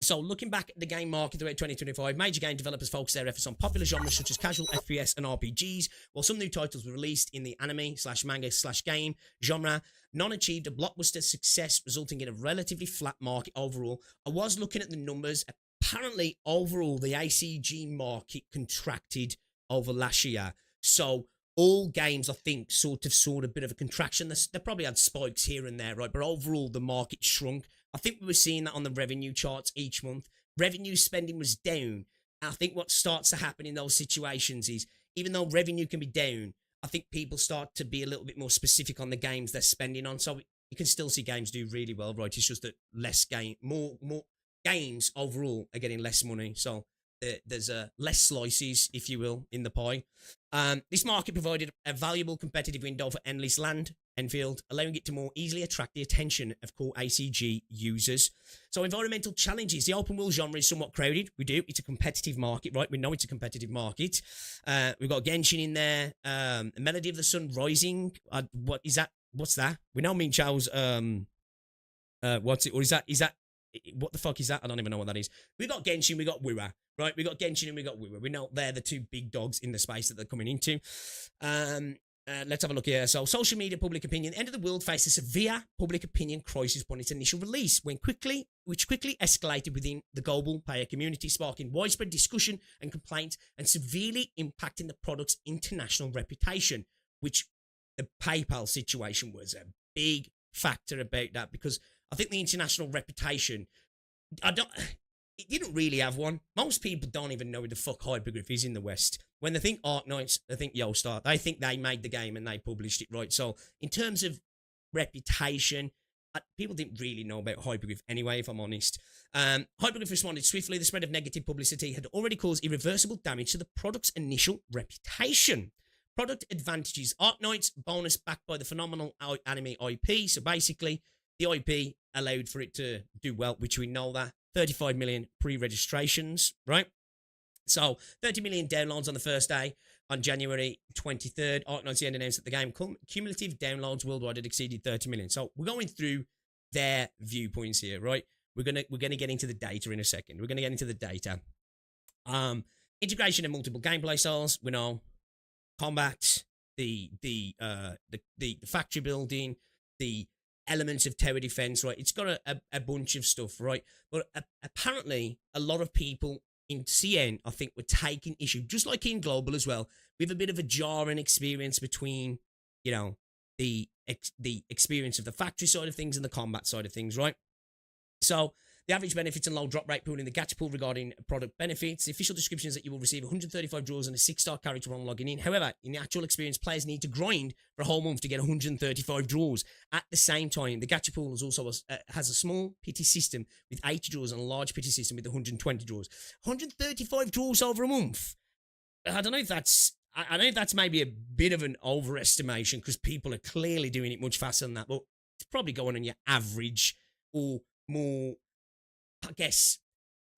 So, looking back at the game market throughout 2025, major game developers focused their efforts on popular genres such as casual FPS and RPGs, while some new titles were released in the anime/manga/game genre. None achieved a blockbuster success, resulting in a relatively flat market overall. I was looking at the numbers. Apparently, overall, the ACG market contracted over last year. So, all games, I think, sort of a bit of a contraction. They probably had spikes here and there, right? But overall, the market shrunk. I think we were seeing that on the revenue charts each month. Revenue spending was down. And I think what starts to happen in those situations is, even though revenue can be down, I think people start to be a little bit more specific on the games they're spending on. So you can still see games do really well, right? It's just that more games overall are getting less money. So there's less slices, if you will, in the pie. This market provided a valuable competitive window for Endless Land, Endfield, allowing it to more easily attract the attention of core ACG users. So environmental challenges. The open world genre is somewhat crowded. We do. It's a competitive market, right? We know it's a competitive market. We've got Genshin in there. Melody of the Sun Rising. What is that? What's that? We know Min Chao's what's it? Or is that what the fuck is that? I don't even know what that is. We got Genshin, we got Wura, right? We got Genshin and we got Wura. We know they're the two big dogs in the space that they're coming into. Let's have a look here. So, social media public opinion. End of the World faced a severe public opinion crisis upon its initial release, which quickly escalated within the global player community, sparking widespread discussion and complaints and severely impacting the product's international reputation, which the PayPal situation was a big factor about that, because I think the international reputation, it didn't really have one. Most people don't even know who the fuck Hypergryph is in the West. When they think Arknights, they think Yostar. They think they made the game and they published it, right? So, in terms of reputation, people didn't really know about Hypergryph anyway, if I'm honest. Hypergryph responded swiftly. The spread of negative publicity had already caused irreversible damage to the product's initial reputation. Product advantages. Arknights bonus backed by the phenomenal anime IP. So, basically, the IP allowed for it to do well, which we know that. 35 million pre-registrations, right? So, 30 million downloads on the first day. On January 23rd, Arknights announced that the game cumulative downloads worldwide had exceeded 30 million. So, we're going through their viewpoints here, right? We're gonna get into the data in a second. We're gonna get into the data. Integration of multiple gameplay styles. We know combat, the factory building, the elements of tower defense, right? It's got a bunch of stuff, right? But apparently, a lot of people in CN, I think, were taking issue, just like in Global as well, with a bit of a jarring experience between, the experience of the factory side of things and the combat side of things, right? So the average benefits and low drop rate pool in the gacha pool regarding product benefits. The official description is that you will receive 135 draws and a 6-star character on logging in. However, in the actual experience, players need to grind for a whole month to get 135 draws. At the same time, the gacha pool has a small pity system with 80 draws and a large pity system with 120 draws. 135 draws over a month. I don't know if that's... I know that's maybe a bit of an overestimation because people are clearly doing it much faster than that, but it's probably going on your average or more, I guess,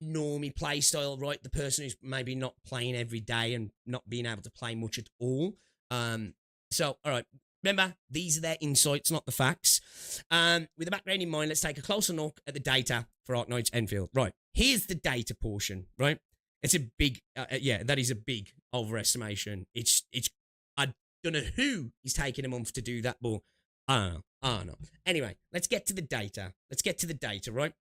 normie play style, right? The person who's maybe not playing every day and not being able to play much at all. So, all right. Remember, these are their insights, not the facts. With the background in mind, let's take a closer look at the data for Arknights Endfield. Right. Here's the data portion, right? It's a big, that is a big overestimation. I don't know who is taking a month to do that, but I don't know. Anyway, let's get to the data. Right?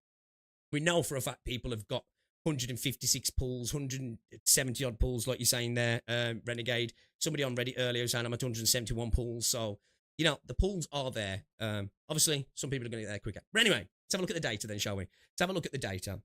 We know for a fact people have got 156 pulls, 170 odd pulls, like you're saying there, Renegade. Somebody on Reddit earlier was saying I'm at 171 pulls. So, the pulls are there. Obviously, some people are going to get there quicker. But anyway, let's have a look at the data then, shall we? Let's have a look at the data.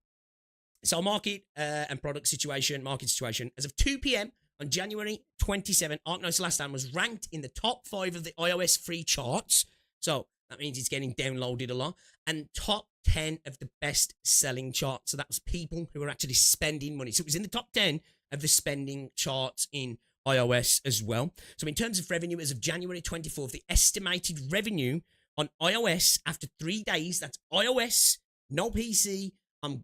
So market and product situation, as of 2 p.m. on January 27, Arknights Last Stand was ranked in the top 5 of the iOS free charts. So that means it's getting downloaded a lot. And top 10 of the best selling charts. So that was people who were actually spending money. So it was in the top 10 of the spending charts in iOS as well. So in terms of revenue, as of January 24th, the estimated revenue on iOS after 3 days, that's iOS, no PC,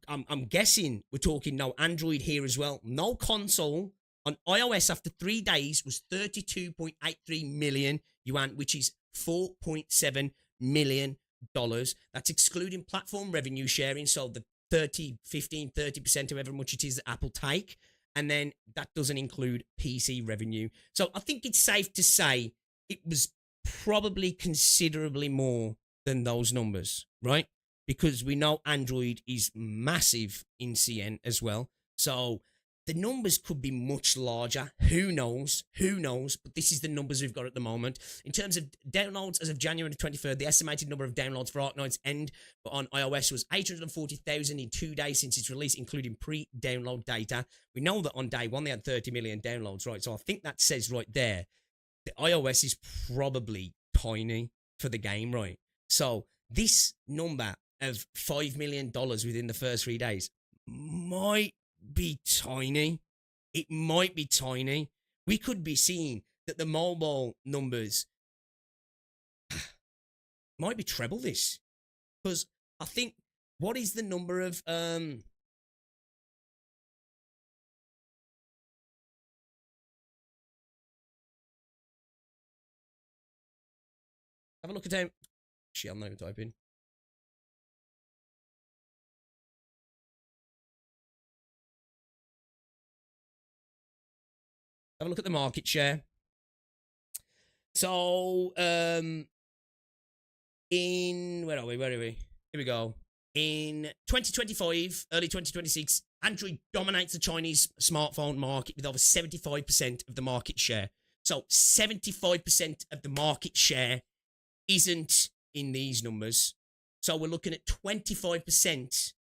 I'm guessing we're talking no Android here as well. No console on iOS after 3 days was 32.83 million yuan, which is $4.7 million. That's excluding platform revenue sharing. So the 30%, however much it is that Apple take. And then that doesn't include PC revenue. So I think it's safe to say it was probably considerably more than those numbers, right? Because we know Android is massive in CN as well. So the numbers could be much larger. Who knows? But this is the numbers we've got at the moment. In terms of downloads, as of January 23rd, the estimated number of downloads for Arknights End on iOS was 840,000 in 2 days since its release, including pre-download data. We know that on day one, they had 30 million downloads, right? So I think that says right there, the iOS is probably tiny for the game, right? So this number of $5 million within the first 3 days might be tiny. It might be tiny. We could be seeing that the mobile numbers might be treble this. Because I think, what is the number of have a look at them. Shit, I'm not even typing. Have a look at the market share. So, where are we? Here we go. In 2025, early 2026, Android dominates the Chinese smartphone market with over 75% of the market share. So 75% of the market share isn't in these numbers. So we're looking at 25%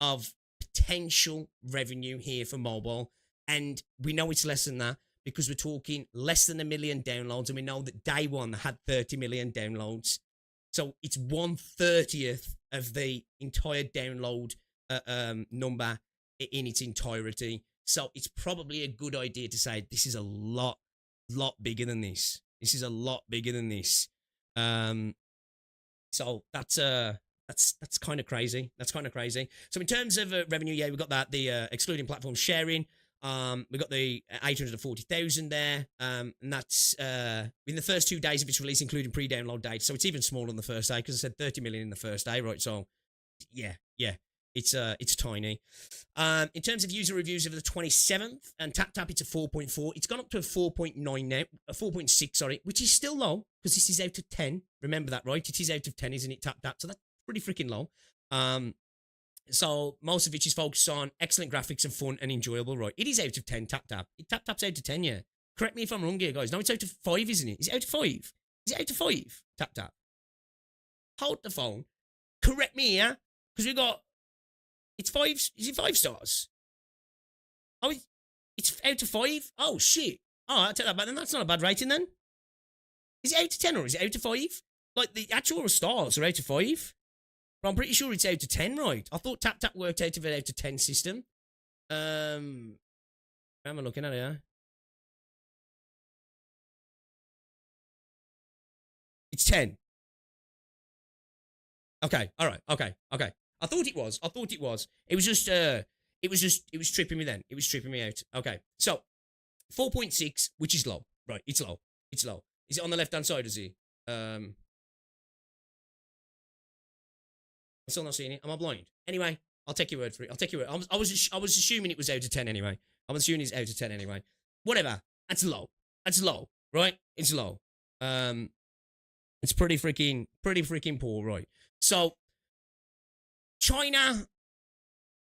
of potential revenue here for mobile. And we know it's less than that, because we're talking less than 1 million downloads, and we know that day one had 30 million downloads. So it's 1/30th of the entire download number in its entirety. So it's probably a good idea to say this is a lot bigger than this. So that's kind of crazy. So in terms of revenue, yeah, we've got that, the excluding platform sharing. We got the 840,000 there, and that's in the first 2 days of its release, including pre-download data. So it's even smaller on the first day, because I said 30 million in the first day, right? So yeah, it's tiny. In terms of user reviews of the 27th, and TapTap, it's a 4.4. It's gone up to a 4.9 now, a 4.6, sorry, which is still low, because this is out of 10. Remember that, right? It is out of 10, isn't it, TapTap? So that's pretty freaking low. So most of it is focused on excellent graphics and fun and enjoyable, right? It is out of 10, TapTap. TapTap's out of 10, yeah. Correct me if I'm wrong here, guys. No, it's out of 5, isn't it? Is it out of 5? Is Is it out of 5? Tap, tap. Hold the phone. Correct me here. Because we got... It's 5... Is it 5 stars? Oh, it's out of 5? Oh, shit. Oh, I'll take that back then. That's not a bad rating then. Is it out of 10 or is it out of 5? Like, the actual stars are out of 5. But I'm pretty sure it's out of 10, right? I thought Tap Tap worked out of an out of 10 system. How am I looking at it here? It's 10. Okay, alright, okay. I thought it was. It was tripping me then. It was tripping me out. Okay, so 4.6, which is low. Right, it's low. Is it on the left-hand side, is it? I'm still not seeing it. Am I blind? Anyway, I'll take your word for it. I was assuming it was out of 10 anyway. I'm assuming it's out of 10 anyway. Whatever. That's low. Right? It's low. It's pretty freaking poor, right? So, China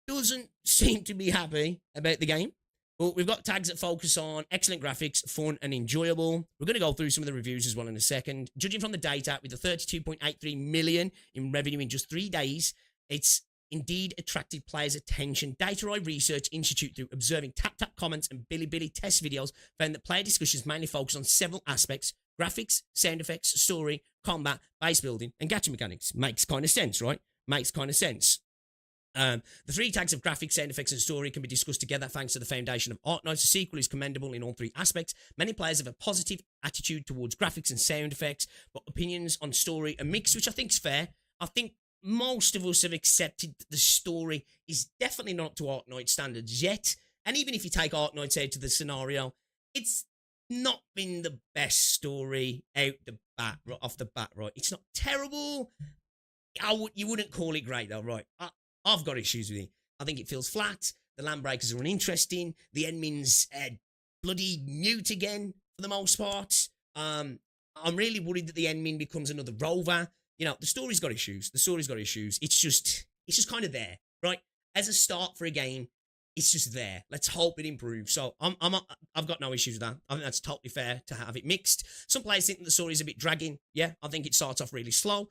doesn't seem to be happy about the game. But we've got tags that focus on excellent graphics, fun and enjoyable. We're going to go through some of the reviews as well in a second. Judging from the data, with the 32.83 million in revenue in just 3 days, it's indeed attracted players' attention. Data Eye Research Institute, through observing tap-tap comments and Bilibili test videos, found that player discussions mainly focus on several aspects: graphics, sound effects, story, combat, base building, and gacha mechanics. Makes kind of sense, right? Makes kind of sense. The 3 tags of graphics, sound effects, and story can be discussed together thanks to the foundation of Arknights. The sequel is commendable in all 3 aspects. Many players have a positive attitude towards graphics and sound effects, but opinions on story are mixed, which I think is fair. I think most of us have accepted that the story is definitely not to Arknights standards yet. And even if you take Arknights out of the scenario, it's not been the best story off the bat, right? It's not terrible. You wouldn't call it great though, right? I've got issues with it. I think it feels flat. The Landbreakers are uninteresting. The Endmin's bloody mute again for the most part. I'm really worried that the Endmin becomes another rover. You know, the story's got issues. It's just kind of there, right? As a start for a game, it's just there. Let's hope it improves. So I've got no issues with that. I think that's totally fair to have it mixed. Some players think that the story's a bit dragging. Yeah, I think it starts off really slow.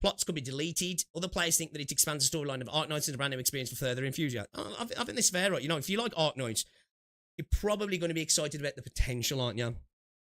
Plots could be deleted. Other players think that it expands the storyline of Arknights and a brand new experience for further enthusiasm. I think this is fair, right? You know, if you like Arknights, you're probably going to be excited about the potential, aren't you?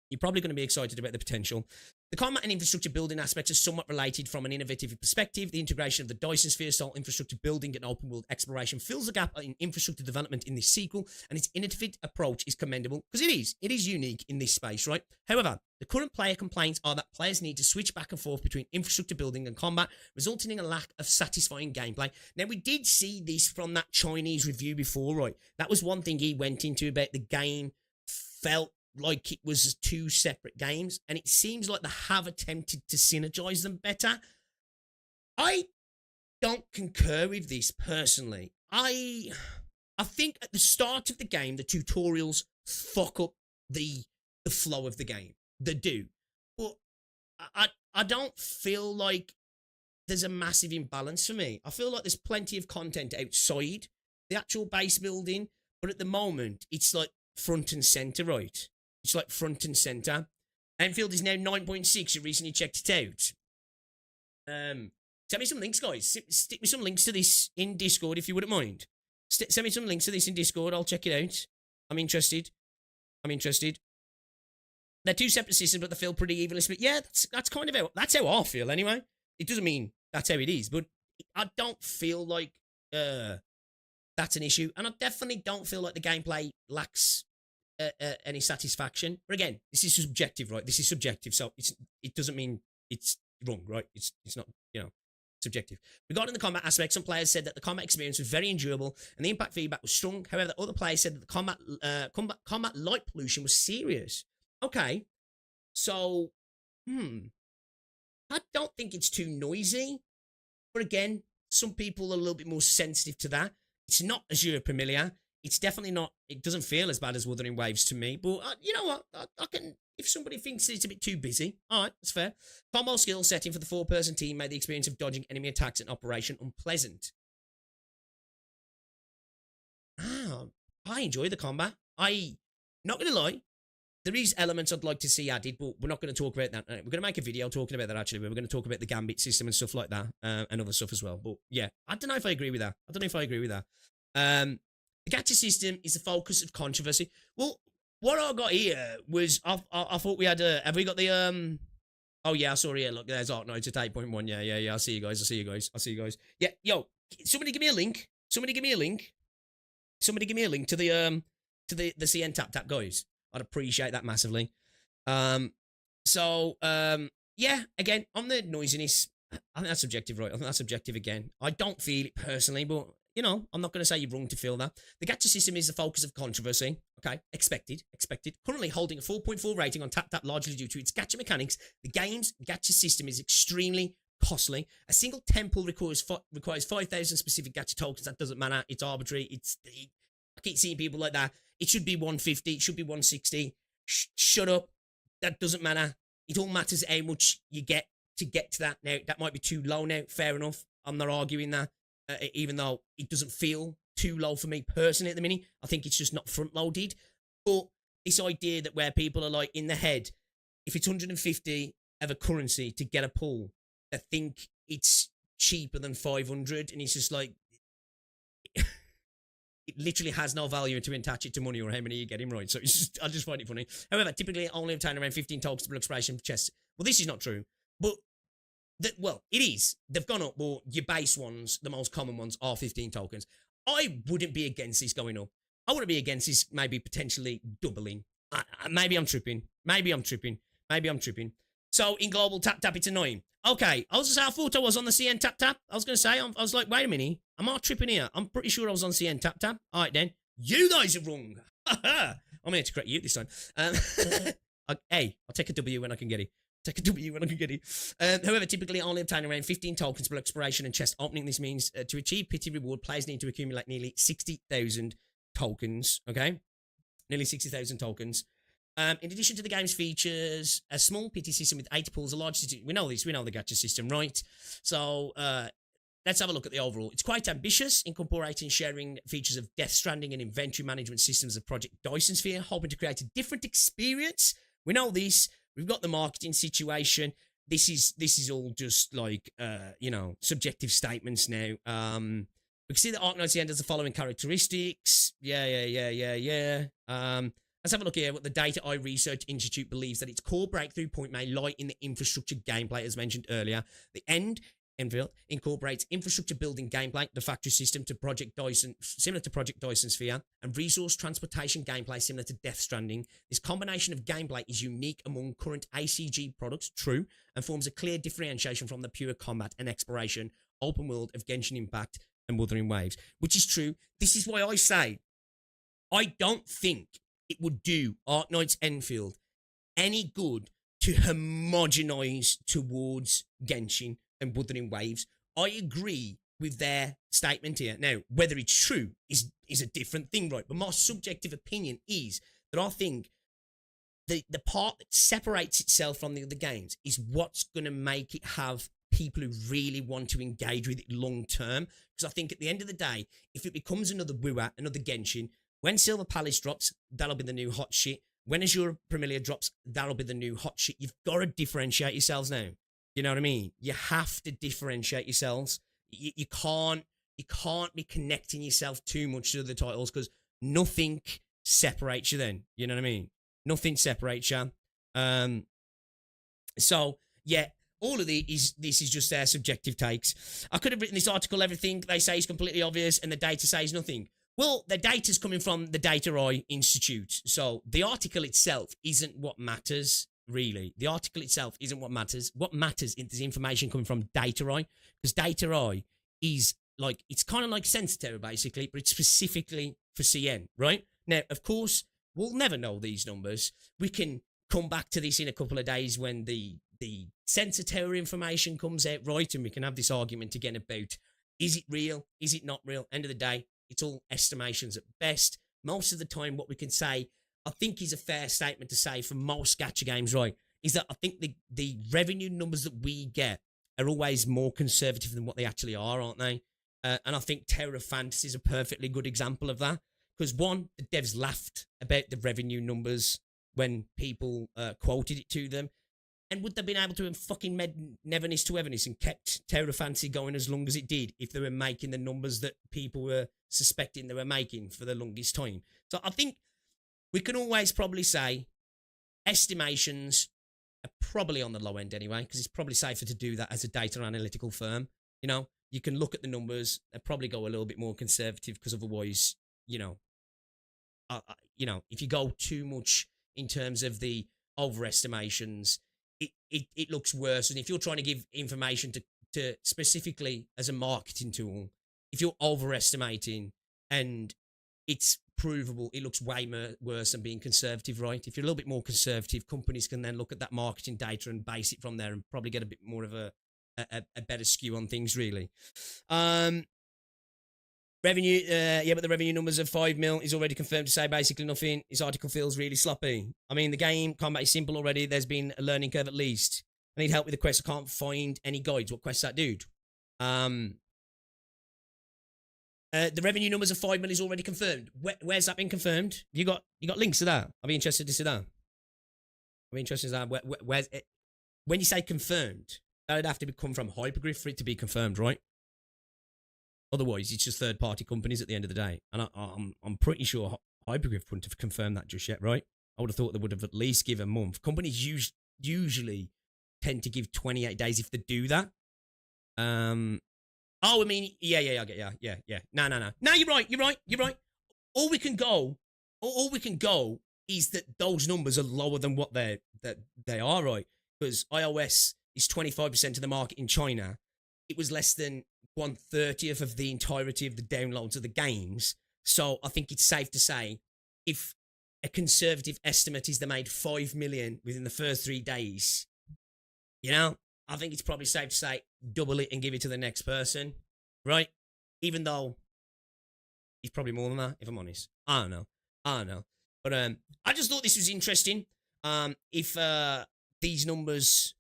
You're probably going to be excited about the potential. The combat and infrastructure building aspects are somewhat related from an innovative perspective. The integration of the Dyson Sphere style infrastructure building and open world exploration fills the gap in infrastructure development in this sequel, and its innovative approach is commendable because it is unique in this space, right? However, the current player complaints are that players need to switch back and forth between infrastructure building and combat, resulting in a lack of satisfying gameplay. Now, we did see this from that Chinese review before, right? That was one thing he went into about the game felt like it was 2 separate games, and it seems like they have attempted to synergize them better. I don't concur with this personally. I think at the start of the game, the tutorials fuck up the flow of the game. They do. But I don't feel like there's a massive imbalance for me. I feel like there's plenty of content outside the actual base building, but at the moment, it's like front and center, right? It's like front and center. Endfield is now 9.6. You recently checked it out. Send me some links, guys. Stick me some links to this in Discord if you wouldn't mind. Send me some links to this in Discord. I'll check it out. I'm interested. They're 2 separate systems, but they feel pretty evenly split. Yeah, that's kind of that's how I feel anyway. It doesn't mean that's how it is, but I don't feel like that's an issue, and I definitely don't feel like the gameplay lacks any satisfaction. But again, this is subjective, right? This is subjective, so it doesn't mean it's wrong, right? It's not, subjective. Regarding the combat aspect, some players said that the combat experience was very enjoyable and the impact feedback was strong. However, other players said that the combat light pollution was serious. Okay, so I don't think it's too noisy, but again, some people are a little bit more sensitive to that. It's not Azure Familiar. It's definitely not, it doesn't feel as bad as Wuthering Waves to me, but you know what, I can, if somebody thinks it's a bit too busy, alright, that's fair. Combo skill setting for the 4-person team made the experience of dodging enemy attacks and operation unpleasant. I enjoy the combat. Not gonna lie, there is elements I'd like to see added, but we're not going to talk about that. We're going to make a video talking about that, actually, where we're going to talk about the Gambit system and stuff like that, and other stuff as well. But yeah, I don't know if I agree with that. The gacha system is the focus of controversy. Well, what I got here was, I thought we had have we got the, oh yeah, I saw here, look, there's Arknights at 8.1, yeah, I see you guys. Yeah, yo, somebody give me a link to the CN tap, guys. I'd appreciate that massively. Yeah, again, on the noisiness, I think that's subjective, right? I think that's subjective again. I don't feel it personally, but, you know, I'm not going to say you're wrong to feel that. The gacha system is the focus of controversy. Okay, expected. Currently holding a 4.4 rating on tap, largely due to its gacha mechanics. The game's gacha system is extremely costly. A single temple requires 5,000 specific gacha tokens. That doesn't matter. It's arbitrary. I keep seeing people like that. It should be 150. It should be 160. Shut up. That doesn't matter. It all matters how much you get to that. Now, that might be too low now. Fair enough. I'm not arguing that. Even though it doesn't feel too low for me personally at the minute. I think it's just not front loaded. But this idea that where people are like in the head, if it's 150 of a currency to get a pull, they think it's cheaper than 500, and it's just like, it literally has no value to attach it to money or how many you get him, right? So it's just, I just find it funny. However, typically only obtain around 15 tokens per exploration chests. Well, this is not true, but well, it is. They've gone up, but your base ones, the most common ones, are 15 tokens. I wouldn't be against this going up. I wouldn't be against this maybe potentially doubling. Maybe I'm tripping. So in global tap, it's annoying. Okay, I thought I was on the CN tap. I was going to say, I was like, wait a minute. Am I tripping here? I'm pretty sure I was on CN tap. All right, then. You guys are wrong. I'm here to correct you this time. Hey, I'll take a W when I can get it. However, typically only obtain around 15 tokens per exploration and chest opening. This means to achieve pity reward, players need to accumulate nearly 60,000 tokens. Okay? Nearly 60,000 tokens. In addition to the game's features, a small pity system with 8 pools, a large system. We know this. We know the gacha system, right? So, let's have a look at the overall. It's quite ambitious, incorporating sharing features of Death Stranding and inventory management systems of Project Dyson Sphere, hoping to create a different experience. We know this. We've got the marketing situation. This is all just like, you know, subjective statements now. We can see that Arknights at the end has the following characteristics. Yeah. Let's have a look here. What the Data Eye Research Institute believes that its core breakthrough point may lie in the infrastructure gameplay, as mentioned earlier. The Endfield incorporates infrastructure building gameplay, the factory system to Project Dyson, similar to Project Dyson Sphere, and resource transportation gameplay similar to Death Stranding. This combination of gameplay is unique among current ACG products, true, and forms a clear differentiation from the pure combat and exploration open world of Genshin Impact and Wuthering Waves, which is true. This is why I say I don't think it would do Arknights Endfield any good to homogenize towards Genshin and Wuthering Waves. I agree with their statement here. Now, whether it's true is a different thing, right? But my subjective opinion is that I think the part that separates itself from the other games is what's going to make it have people who really want to engage with it long term. Because I think at the end of the day, if it becomes another WoW, another Genshin, when Silver Palace drops, that'll be the new hot shit. When Azure Premiere drops, that'll be the new hot shit. You've got to differentiate yourselves now. You know what I mean? You have to differentiate yourselves. You can't be connecting yourself too much to the titles because nothing separates you then. You know what I mean? Nothing separates you. So, yeah, all of this is just their subjective takes. I could have written this article, everything they say is completely obvious and the data says nothing. Well, the data's coming from the Data Eye Institute. So the article itself isn't what matters, really. The article itself isn't what matters. What matters is the information coming from Data Eye. Because Data Eye is like, it's kind of like Sensitive, basically, but it's specifically for CN, right? Now, of course, we'll never know these numbers. We can come back to this in a couple of days when the Sensor Tower information comes out, right? And we can have this argument again about, is it real? Is it not real? End of the day, it's all estimations at best. Most of the time, what we can say, I think is a fair statement to say for most gacha games, right, is that I think the revenue numbers that we get are always more conservative than what they actually are, aren't they? And I think Tower of Fantasy is a perfectly good example of that. Because one, the devs laughed about the revenue numbers when people quoted it to them. And would they have been able to have fucking made Neverness to Everness and kept Terror Fancy going as long as it did if they were making the numbers that people were suspecting they were making for the longest time? So I think we can always probably say estimations are probably on the low end anyway, because it's probably safer to do that as a data analytical firm. You know, you can look at the numbers and probably go a little bit more conservative, because otherwise, you know, if you go too much in terms of the overestimations, it looks worse. And if you're trying to give information to specifically as a marketing tool, if you're overestimating and it's provable, it looks way worse than being conservative, right? If you're a little bit more conservative, companies can then look at that marketing data and base it from there and probably get a bit more of a better skew on things, really. Revenue, but the revenue numbers of 5 mil is already confirmed to say basically nothing. This article feels really sloppy. I mean, the game combat is simple already. There's been a learning curve at least. I need help with the quest. I can't find any guides. What quest's that, dude? The revenue numbers of 5 mil is already confirmed. Where's that been confirmed? You got links to that? I'll be interested to see that. I'll be interested to see that. Where's it? When you say confirmed, that would have to come from Hypergryph for it to be confirmed, right? Otherwise, it's just third-party companies at the end of the day. And I'm pretty sure Hypergryph wouldn't have confirmed that just yet, right? I would have thought they would have at least given a month. Companies usually tend to give 28 days if they do that. I mean, yeah, I get, yeah. No. No, you're right. All we can go is that those numbers are lower than what they are, right? Because iOS is 25% of the market in China. It was less than 1/30th of the entirety of the downloads of the games. So I think it's safe to say, if a conservative estimate is they made 5 million within the first 3 days, you know, I think it's probably safe to say double it and give it to the next person, right? Even though it's probably more than that, if I'm honest. I don't know. But I just thought this was interesting. If these numbers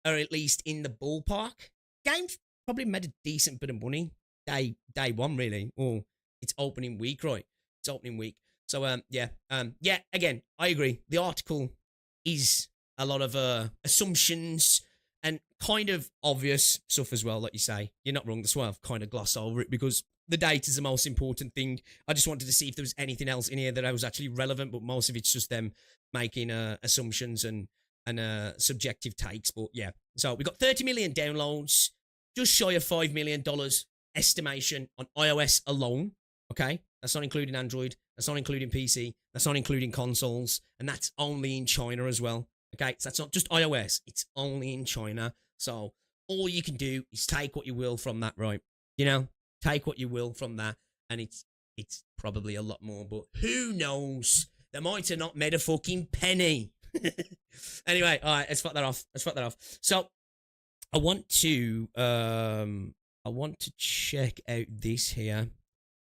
are at least in the ballpark, games probably made a decent bit of money day one, really, or it's opening week, right? It's opening week. So again, I agree. The article is a lot of assumptions and kind of obvious stuff as well, like you say. You're not wrong. That's why I've kind of glossed over it, because the data is the most important thing. I just wanted to see if there was anything else in here that was actually relevant, but most of it's just them making assumptions and subjective takes. But yeah, so we got 30 million downloads, just shy of $5 million estimation on iOS alone. Okay, that's not including Android. That's not including PC. That's not including consoles, and that's only in China as well. Okay, so that's not just iOS. It's only in China. So all you can do is take what you will from that, right? You know, take what you will from that, and it's probably a lot more, but who knows? They might have not made a fucking penny. Anyway, all right, let's fuck that off. So I want to check out this here.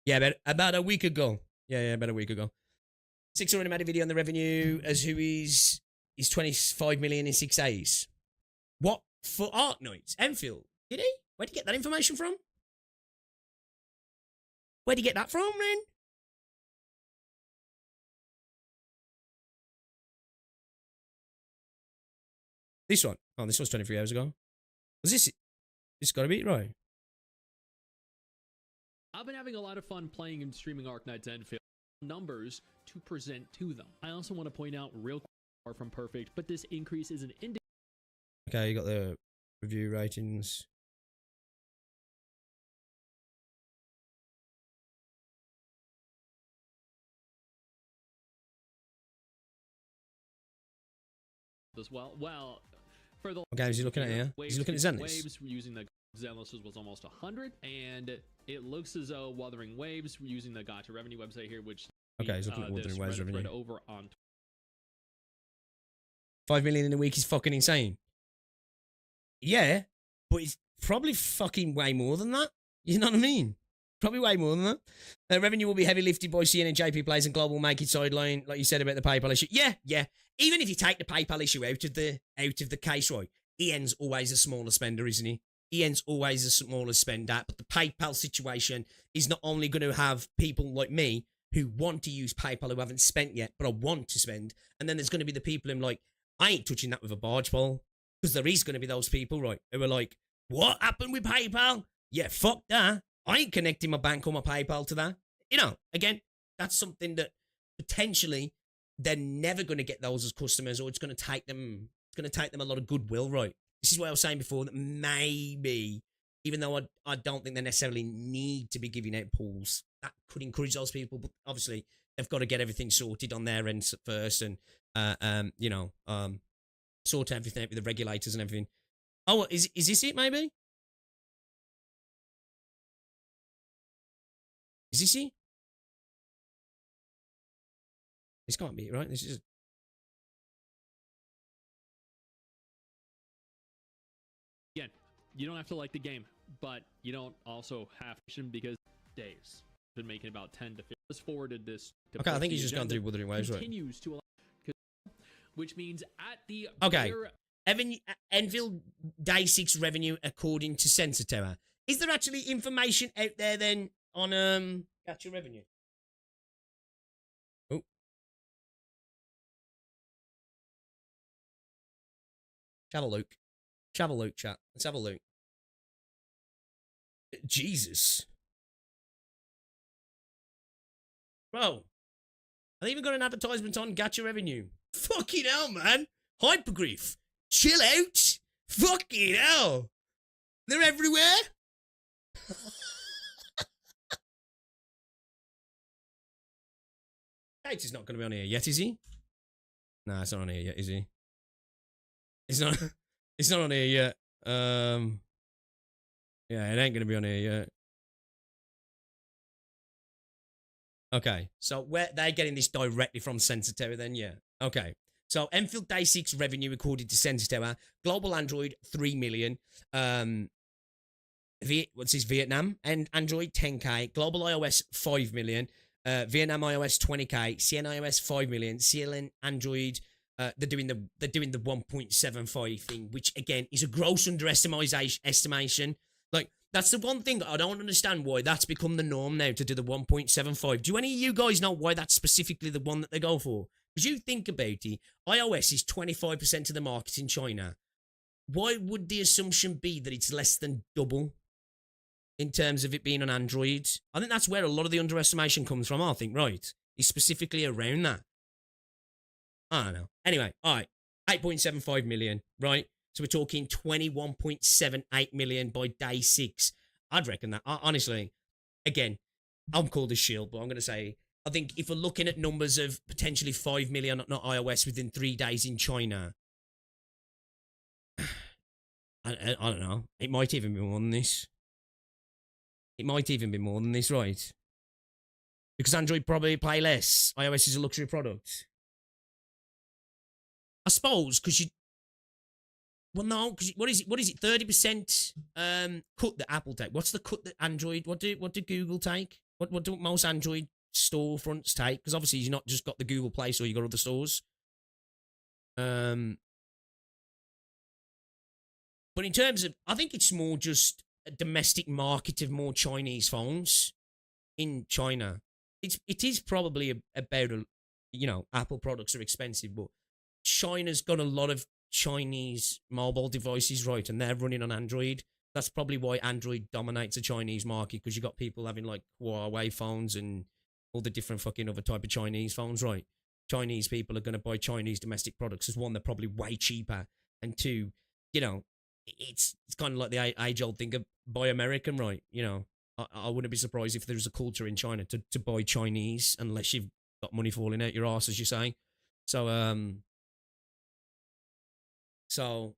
Yeah, about a week ago. Yeah, about a week ago. 600 made a video on the revenue as who is 25 million in 6 days. What for Arknights? Endfield. Did he? Where'd he get that information from? Where'd he get that from, man? This one. Oh, this one's 23 hours ago. Was this? This got to be it, right? I've been having a lot of fun playing and streaming Arknights Endfield. Numbers to present to them. I also want to point out real quick, far from perfect, but this increase is an indicator. Okay, you got the review ratings. As well. Well, for the okay, is he looking at here? Is he looking at Zenless? Waves using the Zenless was almost 100, and it looks as though Wuthering Waves using the Gacha Revenue website here, which okay, he's looking at Wuthering Waves revenue. Over on 5 million in a week is fucking insane. Yeah, but it's probably fucking way more than that. You know what I mean? Probably way more than that. Revenue will be heavy lifted by CNN, JP Plays, and Global Make It sideline, like you said about the PayPal issue. Yeah. Even if you take the PayPal issue out of the case, right? Ian's always a smaller spender, isn't he? Ian's always a smaller spender, but the PayPal situation is not only going to have people like me who want to use PayPal who haven't spent yet, but I want to spend. And then there's going to be the people who are like, I ain't touching that with a barge pole. Because there is going to be those people, right, who are like, what happened with PayPal? Yeah, fuck that. I ain't connecting my bank or my PayPal to that. You know, again, that's something that potentially they're never going to get those as customers, or it's going to take them a lot of goodwill, right? This is what I was saying before, that maybe, even though I don't think they necessarily need to be giving out pools, that could encourage those people, but obviously they've got to get everything sorted on their end first, and sort everything out with the regulators and everything. Oh, is this it, maybe? Is this it? This can't be it, right? This is... Again, you don't have to like the game, but you don't also have to, because days been making about 10 to 15. Just forwarded this to okay, I think he's just gone through Wuthering Waves, right? Continues to allow, which means at the okay, Enfield Day 6 revenue according to Sensor Tower. Is there actually information out there then on Gacha revenue? Oh. Have a look. Have a look, chat. Let's have a look. Jesus. Bro. Have they even got an advertisement on Gacha revenue? Fucking hell, man. Hypergryph. Chill out. Fucking hell. They're everywhere. Gates is not going to be on here yet, is he? Nah, it's not on here yet, is he? It's not. It's not on here yet. Yeah, it ain't going to be on here yet. Okay, so where they're getting this directly from Sensor Tower then, yeah. Okay, so Enfield Day 6 revenue according to Sensor Tower. Global Android 3 million. What's this, Vietnam? And Android 10k. Global iOS 5 million. Vietnam iOS 20k. CN iOS 5 million. CLN Android. They're doing the 1.75 thing, which again is a gross estimation. Like, that's the one thing I don't understand why that's become the norm now, to do the 1.75. Do any of you guys know why that's specifically the one that they go for? Because you think about it, iOS is 25% of the market in China. Why would the assumption be that it's less than double in terms of it being on Android? I think that's where a lot of the underestimation comes from, I think, right? Is specifically around that. I don't know. Anyway, all right. 8.75 million, right? So we're talking 21.78 million by day 6. I'd reckon that. Honestly, again, I'm called a shield, but I'm going to say, I think if we're looking at numbers of potentially 5 million, not iOS, within 3 days in China, I don't know. It might even be more than this. It might even be more than this, right? Because Android probably pay less. iOS is a luxury product. I suppose, because you... Well, no, because what is it? 30% cut that Apple take. What's the cut that Android... What do Google take? What do most Android storefronts take? Because obviously you've not just got the Google Play Store, you got other stores. But in terms of... I think it's more just a domestic market of more Chinese phones in China. It is probably about... Apple products are expensive, but China's got a lot of Chinese mobile devices, right? And they're running on Android. That's probably why Android dominates the Chinese market, because you got people having like Huawei phones and all the different fucking other type of Chinese phones, right? Chinese people are going to buy Chinese domestic products, as one, they're probably way cheaper, and two, it's kind of like the age-old thing of buy American, right? I wouldn't be surprised if there's a culture in China to buy Chinese, unless you've got money falling out your ass, as you say. So,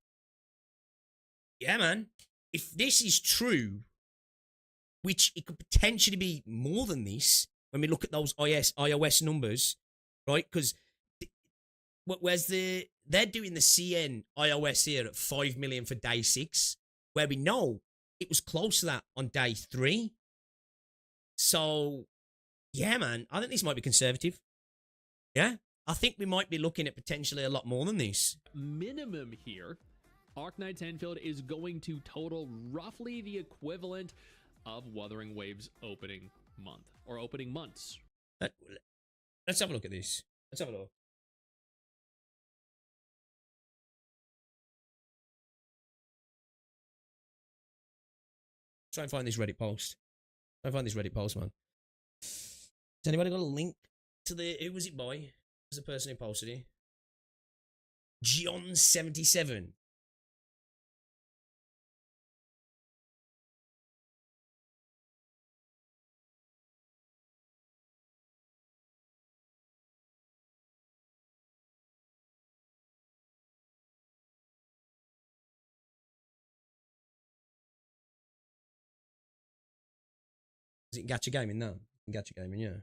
yeah, man, if this is true, which it could potentially be more than this, when we look at those iOS numbers, right? Because they're doing the CN iOS here at 5 million for day 6, where we know it was close to that on day 3. So, yeah, man, I think this might be conservative. Yeah. I think we might be looking at potentially a lot more than this. Minimum here, Arknights Endfield is going to total roughly the equivalent of Wuthering Waves opening month, or opening months, Let's have a look at this. Let's have a look. Try and find this Reddit post. Try and find this Reddit post, man. Has anybody got a link to the... Who was it by? Who was the person who posted it? John77. Is it Gacha Gaming now? Gacha Gaming, yeah.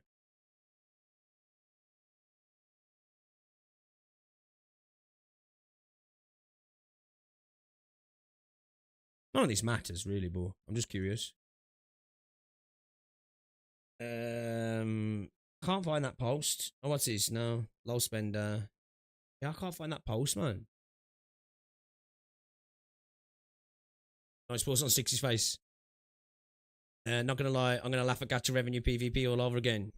None of this matters, really, but I'm just curious. Can't find that post. Oh, what's this? No. Low spender. Yeah, I can't find that post, man. Nice post on Six's face. Not gonna lie, I'm gonna laugh at Gacha Revenue PvP all over again.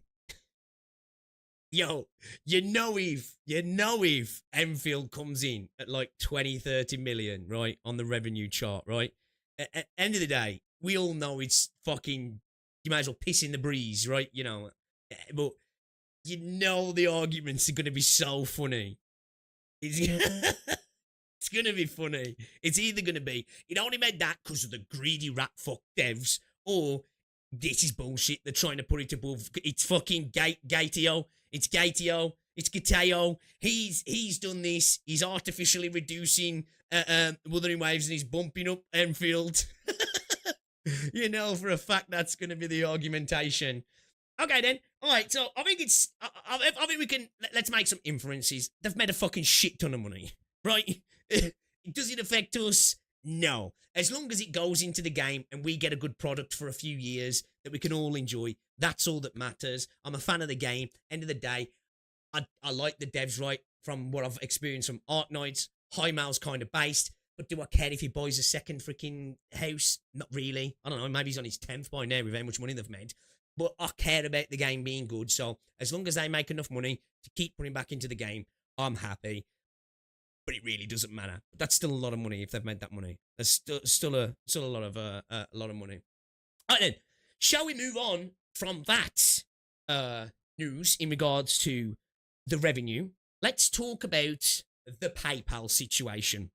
Yo, you know if Endfield comes in at like 20, 30 million, right, on the revenue chart, right? At end of the day, we all know it's fucking, you might as well piss in the breeze, right? You know, but you know the arguments are gonna be so funny. It's, it's gonna be funny. It's either gonna be, it only made that because of the greedy rat fuck devs, or this is bullshit. They're trying to put it above. It's fucking Gateo. It's Gateo. It's Gateo. He's done this. He's artificially reducing Wuthering Waves and he's bumping up Enfield. You know for a fact that's going to be the argumentation. Okay then. All right. So I think it's. I think we can. Let's make some inferences. They've made a fucking shit ton of money, right? Does it affect us? No. As long as it goes into the game and we get a good product for a few years that we can all enjoy, that's all that matters. I'm a fan of the game. End of the day, I like the devs, right? From what I've experienced from Arknights, High Mail's kind of based, but do I care if he buys a second freaking house? Not really. I don't know, maybe he's on his 10th by now with how much money they've made. But I care about the game being good, so as long as they make enough money to keep putting back into the game, I'm happy. But it really doesn't matter. That's still a lot of money if they've made that money. There's still a lot of money. All right then, shall we move on from that news in regards to the revenue? Let's talk about the PayPal situation,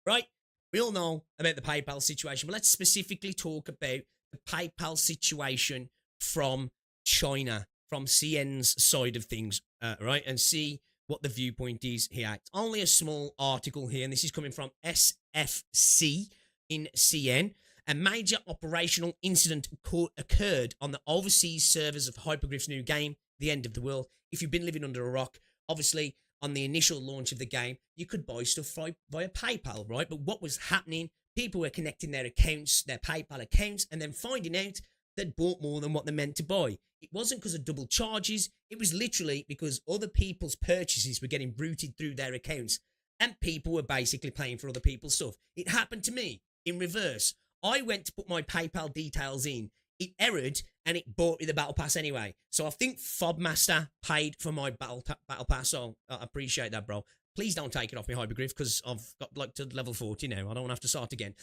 right? We all know about the PayPal situation, but let's specifically talk about the PayPal situation from China, from CN's side of things, right? And see what the viewpoint is here. It's only a small article here, and this is coming from SFC in CN. A major operational incident occurred on the overseas servers of Hypergryph's new game, The End of the World. If you've been living under a rock, obviously, on the initial launch of the game, you could buy stuff via PayPal, right? But what was happening, people were connecting their accounts, their PayPal accounts, and then finding out they'd bought more than what they meant to buy. It wasn't because of double charges. It was literally because other people's purchases were getting routed through their accounts and people were basically paying for other people's stuff. It happened to me in reverse. I went to put my PayPal details in. It errored and it bought me the Battle Pass anyway. So I think Fobmaster paid for my Battle Pass. So I appreciate that, bro. Please don't take it off me, Hypergryph, because I've got like to level 40 now. I don't want to have to start again,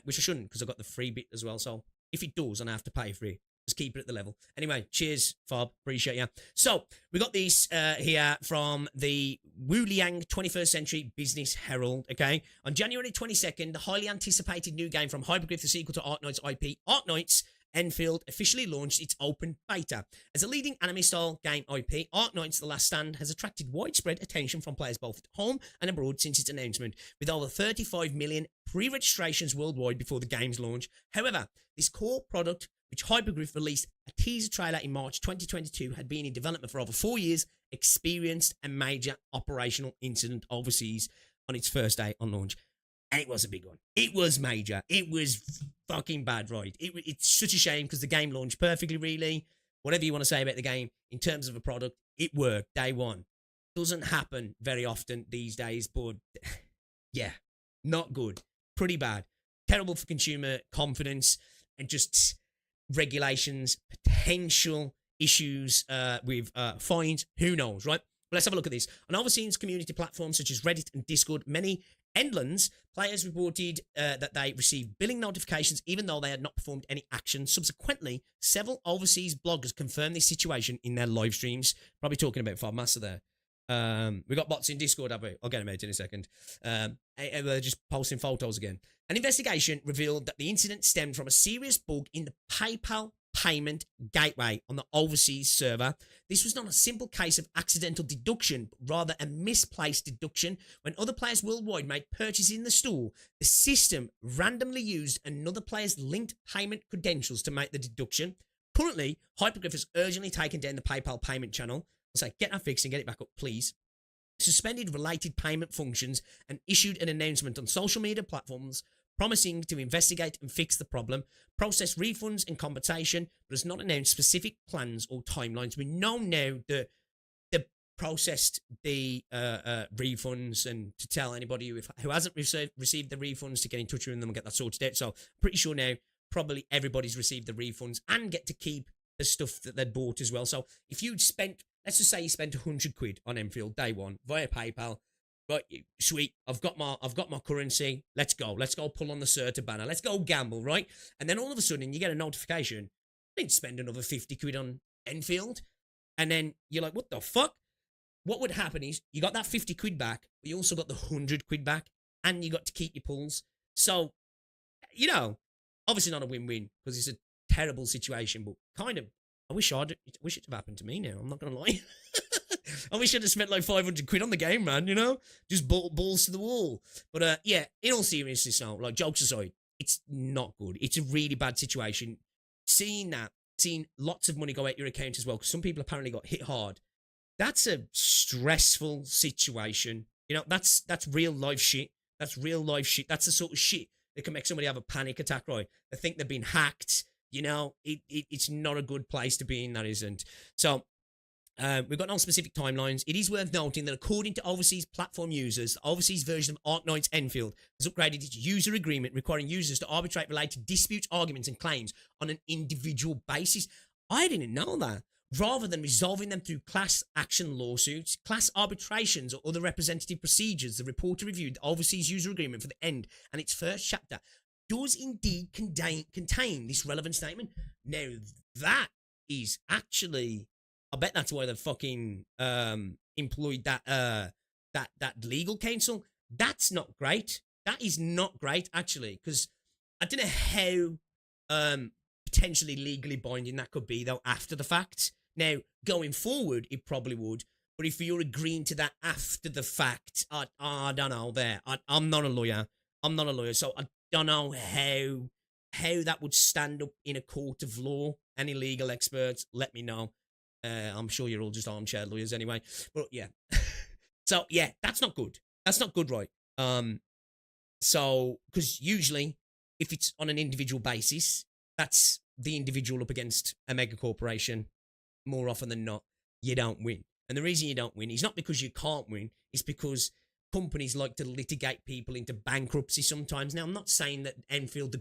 which I shouldn't because I've got the free bit as well. So if it does and I have to pay for it, just keep it at the level. Anyway, cheers, Fob. Appreciate you. So, we got this here from the Wuliang 21st Century Business Herald, okay? On January 22nd, the highly anticipated new game from Hypergryph, the sequel to Arknights IP, Arknights Endfield, officially launched its open beta. As a leading anime-style game IP, Arknights The Last Stand has attracted widespread attention from players both at home and abroad since its announcement, with over 35 million pre-registrations worldwide before the game's launch. However, this core product, which Hypergryph released a teaser trailer in March 2022, had been in development for over 4 years, experienced a major operational incident overseas on its first day on launch. And it was a big one. It was major. It was fucking bad, right? It's such a shame because the game launched perfectly, really. Whatever you want to say about the game, in terms of a product, it worked day one. Doesn't happen very often these days, but yeah, not good. Pretty bad. Terrible for consumer confidence and just regulations, potential issues with fines. Who knows, right? But let's have a look at this. On overseas community platforms such as Reddit and Discord, many Endlands players reported that they received billing notifications even though they had not performed any action. Subsequently, several overseas bloggers confirmed this situation in their live streams. Probably talking about Fobmaster there. We got bots in Discord, have we? I'll get them out in a second. They're just posting photos again. An investigation revealed that the incident stemmed from a serious bug in the PayPal payment gateway on the overseas server. This was not a simple case of accidental deduction, but rather a misplaced deduction. When other players worldwide made purchases in the store, the system randomly used another player's linked payment credentials to make the deduction. Currently, Hypergryph has urgently taken down the PayPal payment channel. I'll say, get that fixed and get it back up, please. Suspended related payment functions and issued an announcement on social media platforms promising to investigate and fix the problem, process refunds and compensation, but has not announced specific plans or timelines. We know now that they processed the refunds, and to tell anybody who hasn't received the refunds to get in touch with them and get that sorted out. So pretty sure now probably everybody's received the refunds and get to keep the stuff that they'd bought as well. So if you'd spent, let's just say you spent 100 quid on Endfield day one via PayPal, right, sweet, I've got my currency, let's go pull on the Certa banner, let's go gamble, right? And then all of a sudden you get a notification, I didn't spend another 50 quid on Endfield, and then you're like, what the fuck? What would happen is you got that 50 quid back, but you also got the 100 quid back, and you got to keep your pulls. So, you know, obviously not a win-win, because it's a terrible situation, but kind of, I wish it had happened to me now, I'm not gonna lie. I wish I'd have spent like 500 quid on the game, man, you know? Just balls to the wall. But yeah, in all seriousness now, like jokes aside, it's not good. It's a really bad situation. Seeing lots of money go out your account as well, because some people apparently got hit hard, that's a stressful situation. You know, that's real life shit. That's real life shit. That's the sort of shit that can make somebody have a panic attack, right? They think they've been hacked. You know, it's not a good place to be in, that isn't. So, we've got no specific timelines. It is worth noting that according to overseas platform users, the overseas version of Arknights Endfield has upgraded its user agreement requiring users to arbitrate related disputes, arguments and claims on an individual basis. I didn't know that. Rather than resolving them through class action lawsuits, class arbitrations or other representative procedures, the reporter reviewed the overseas user agreement for the end and its first chapter does indeed contain this relevant statement. Now, that is actually, I bet that's why they fucking employed that legal counsel. That's not great. That is not great, actually, because I don't know how potentially legally binding that could be, though, after the fact. Now, going forward, it probably would. But if you're agreeing to that after the fact, I don't know there. I'm not a lawyer. So I don't know how that would stand up in a court of law. Any legal experts, let me know. I'm sure you're all just armchair lawyers anyway. But yeah. So yeah, that's not good. That's not good, right? So, because usually, if it's on an individual basis, that's the individual up against a mega corporation. More often than not, you don't win. And the reason you don't win is not because you can't win, it's because companies like to litigate people into bankruptcy sometimes. Now, I'm not saying that Enfield,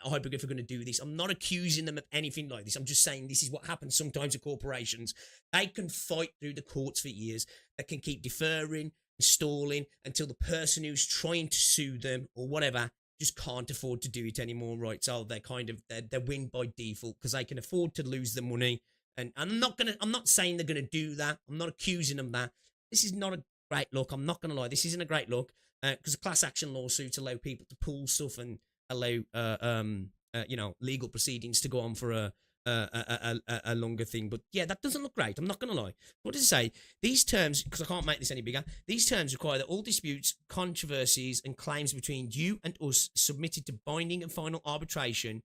Hypergryph are going to do this. I'm not accusing them of anything like this. I'm just saying this is what happens sometimes to corporations. They can fight through the courts for years. They can keep deferring, stalling until the person who's trying to sue them or whatever just can't afford to do it anymore, right? So they win by default because they can afford to lose the money. And I'm not saying they're going to do that. I'm not accusing them of that. This is not a great look. I'm not going to lie. This isn't a great look because class action lawsuits allow people to pull stuff and allow, legal proceedings to go on for a longer thing. But yeah, that doesn't look great. I'm not going to lie. What does it say? These terms, because I can't make this any bigger, these terms require that all disputes, controversies and claims between you and us submitted to binding and final arbitration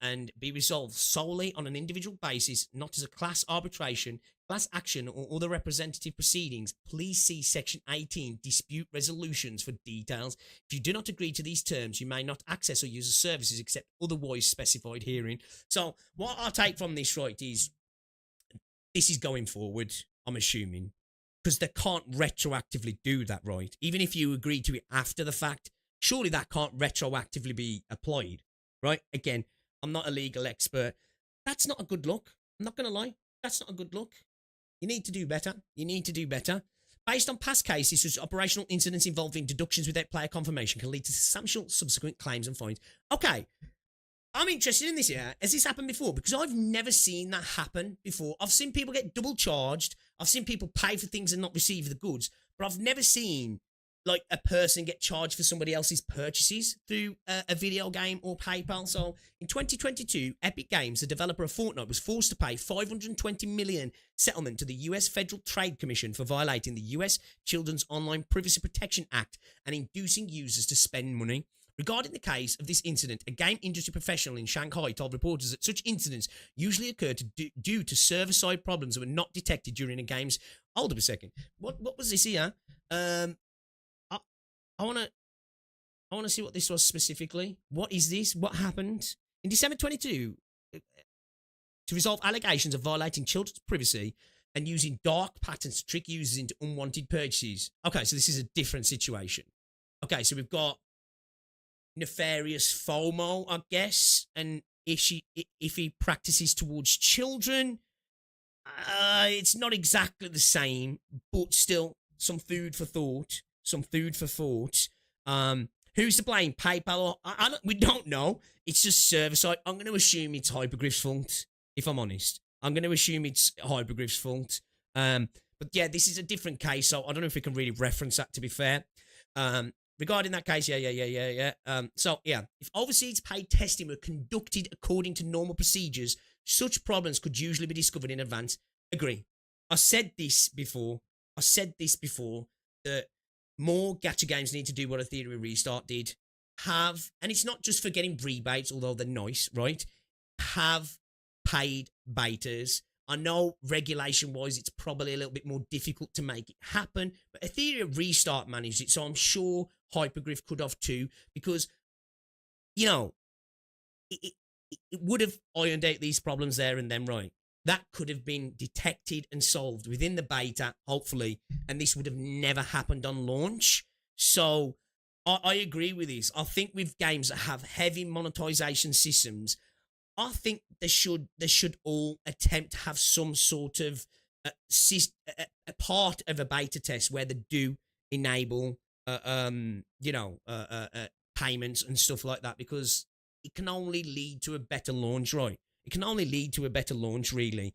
and be resolved solely on an individual basis, not as a class arbitration, class action, or other representative proceedings. Please see Section 18, Dispute Resolutions, for details. If you do not agree to these terms, you may not access or use the services except otherwise specified herein. So, what I take from this, right, is this is going forward, I'm assuming, because they can't retroactively do that, right? Even if you agree to it after the fact, surely that can't retroactively be applied, right? Again, I'm not a legal expert. That's not a good look. I'm not going to lie. That's not a good look. You need to do better. You need to do better. Based on past cases, such operational incidents involving deductions without player confirmation can lead to substantial subsequent claims and fines. Okay, I'm interested in this here. Has this happened before? Because I've never seen that happen before. I've seen people get double charged. I've seen people pay for things and not receive the goods. But I've never seen, like, a person get charged for somebody else's purchases through a video game or PayPal. So in 2022, Epic Games, the developer of Fortnite, was forced to pay $520 million settlement to the US Federal Trade Commission for violating the US Children's Online Privacy Protection Act and inducing users to spend money. Regarding the case of this incident, a game industry professional in Shanghai told reporters that such incidents usually occur due to server-side problems that were not detected during a game's... Hold up a second. What was this here? I want to see what this was specifically. What is this? What happened? In December 22, to resolve allegations of violating children's privacy and using dark patterns to trick users into unwanted purchases. Okay, so this is a different situation. Okay, so we've got nefarious FOMO, I guess, and if he practices towards children, it's not exactly the same, but still some food for thought. Who's to blame? PayPal or we don't know. It's just server side. I'm going to assume it's Hypergryph's fault. If I'm honest, I'm going to assume it's Hypergryph's fault. But yeah, this is a different case, so I don't know if we can really reference that. To be fair, regarding that case, yeah. So yeah, if overseas paid testing were conducted according to normal procedures, such problems could usually be discovered in advance. Agree. I said this before. That more gacha games need to do what a Theory Restart did. And it's not just for getting rebates, although they're nice, right? Have paid betas. I know regulation-wise it's probably a little bit more difficult to make it happen, but a Theory Restart managed it, so I'm sure Hypergryph could have too, because, you know, it would have ironed out these problems there and then, right? That could have been detected and solved within the beta, hopefully, and this would have never happened on launch. So I agree with this. I think with games that have heavy monetization systems, I think they should all attempt to have some sort of a part of a beta test where they do enable, payments and stuff like that, because it can only lead to a better launch, right? It can only lead to a better launch, really.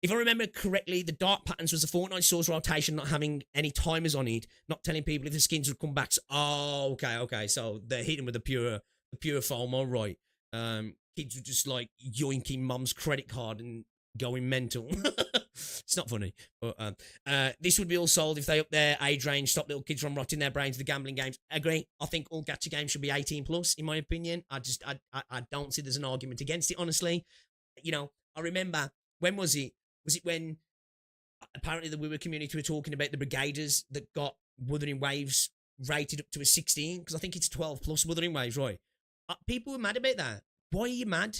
If I remember correctly, the dark patterns was the Fortnite source rotation not having any timers on it, not telling people if the skins would come back. So, okay. So they're hitting with the pure FOMO, right? Kids were just like yoinking mum's credit card and going mental. It's not funny, but this would be all sold if they up their age range, stop little kids from rotting their brains with the gambling games. Agree. I think all gacha games should be 18 plus, in my opinion. I don't see there's an argument against it, honestly. You know, I remember, when was it? Was it when apparently the Woowa community were talking about the Brigaders that got Wuthering Waves rated up to a 16? Because I think it's 12 plus Wuthering Waves, right? People were mad about that. Why are you mad?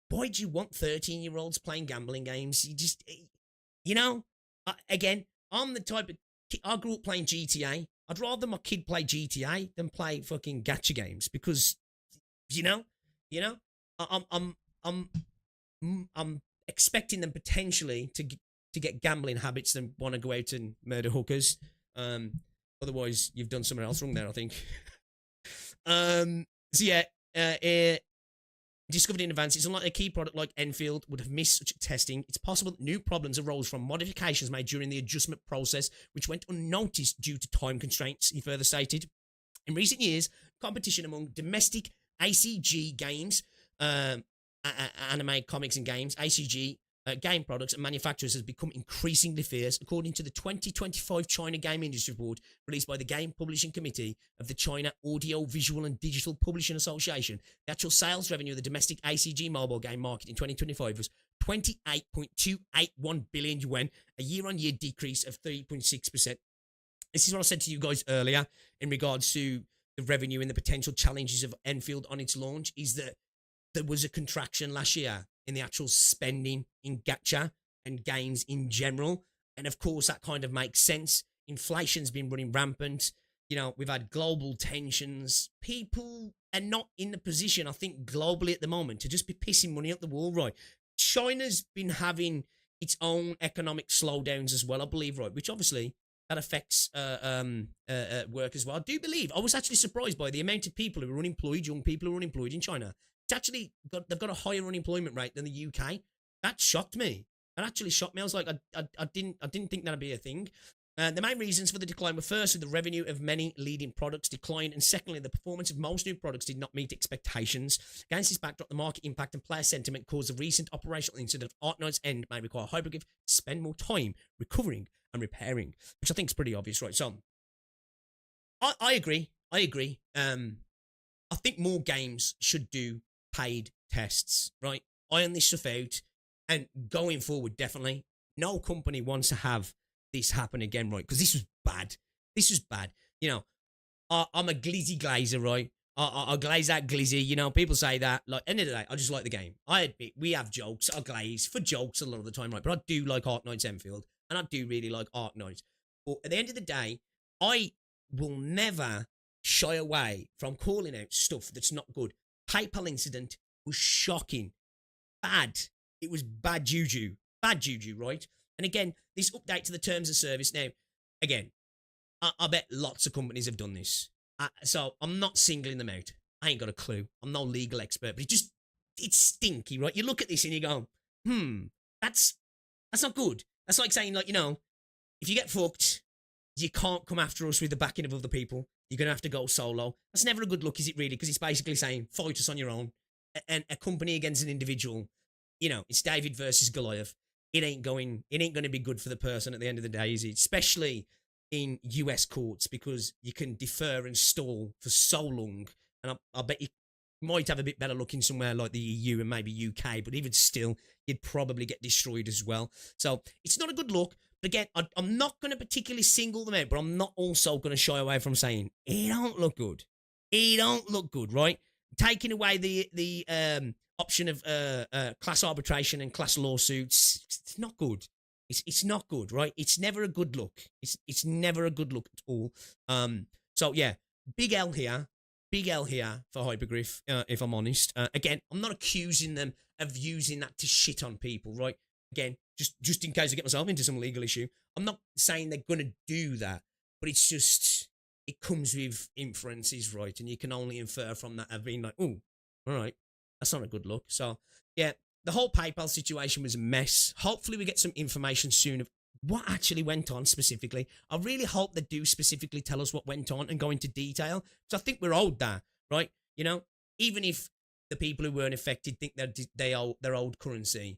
Why do you want 13-year-olds playing gambling games? You just, you know, again, I'm the type of kid, I grew up playing GTA. I'd rather my kid play GTA than play fucking gacha games, because, you know, I'm expecting them potentially to get gambling habits than want to go out and murder hookers. Otherwise, you've done something else wrong there, I think. So yeah, discovered in advance, it's unlikely a key product like Endfield would have missed such testing. It's possible that new problems arose from modifications made during the adjustment process, which went unnoticed due to time constraints, he further stated. In recent years, competition among domestic ACG games, anime, comics and games, ACG game products and manufacturers has become increasingly fierce, according to the 2025 China Game Industry Report released by the Game Publishing Committee of the China Audio, Visual and Digital Publishing Association. The actual sales revenue of the domestic ACG mobile game market in 2025 was 28.281 billion yuan, a year-on-year decrease of 3.6%. This is what I said to you guys earlier in regards to the revenue and the potential challenges of Endfield on its launch, is that there was a contraction last year in the actual spending in gacha and games in general. And of course, that kind of makes sense. Inflation's been running rampant. You know, we've had global tensions. People are not in the position, I think, globally at the moment to just be pissing money up the wall, right? China's been having its own economic slowdowns as well, I believe, right? Which obviously that affects work as well. I do believe I was actually surprised by the amount of people who are unemployed, young people who are unemployed in China. It's actually they've got a higher unemployment rate than the UK. That shocked me. That actually shocked me. I was like, I didn't think that'd be a thing. The main reasons for the decline were firstly the revenue of many leading products declined, and secondly the performance of most new products did not meet expectations. Against this backdrop, the market impact and player sentiment caused the recent operational incident of Arknights End may require Hypergryph to spend more time recovering and repairing, which I think is pretty obvious, right? So, I agree. I agree. I think more games should do paid tests, right? Iron this stuff out, and going forward, definitely, no company wants to have this happen again, right? Because this was bad. This was bad. You know, I'm a glizzy glazer, right? I glaze out glizzy. You know, people say that. Like, end of the day, I just like the game. I admit we have jokes. I glaze for jokes a lot of the time, right? But I do like Arknights Enfield, and I do really like Arknights. But at the end of the day, I will never shy away from calling out stuff that's not good. PayPal incident was shocking, bad. It was bad juju, right? And again, this update to the terms of service. Now, again, I bet lots of companies have done this. So I'm not singling them out. I ain't got a clue. I'm no legal expert, but it's stinky, right? You look at this and you go, that's not good. That's like saying, like, you know, if you get fucked, you can't come after us with the backing of other people. You're going to have to go solo. That's never a good look, is it really? Because it's basically saying, fight us on your own. And a company against an individual, you know, it's David versus Goliath. It ain't going to be good for the person at the end of the day, is it? Especially in US courts, because you can defer and stall for so long. And I bet you might have a bit better luck in somewhere like the EU and maybe UK, but even still, you'd probably get destroyed as well. So it's not a good look. But again, I'm not going to particularly single them out, but I'm not also going to shy away from saying it don't look good. It don't look good, right? Taking away the option of class arbitration and class lawsuits, it's not good. It's not good, right? It's never a good look. It's never a good look at all. So yeah, big L here for Hypergryph. If I'm honest, again, I'm not accusing them of using that to shit on people, right? Again, just in case I get myself into some legal issue, I'm not saying they're gonna do that, but it's just it comes with inferences, right? And you can only infer from that of being like, oh, all right, that's not a good look. So yeah, the whole PayPal situation was a mess. Hopefully we get some information soon of what actually went on specifically. I really hope they do specifically tell us what went on and go into detail. So I think we're owed that, right? You know, even if the people who weren't affected think they're owed currency,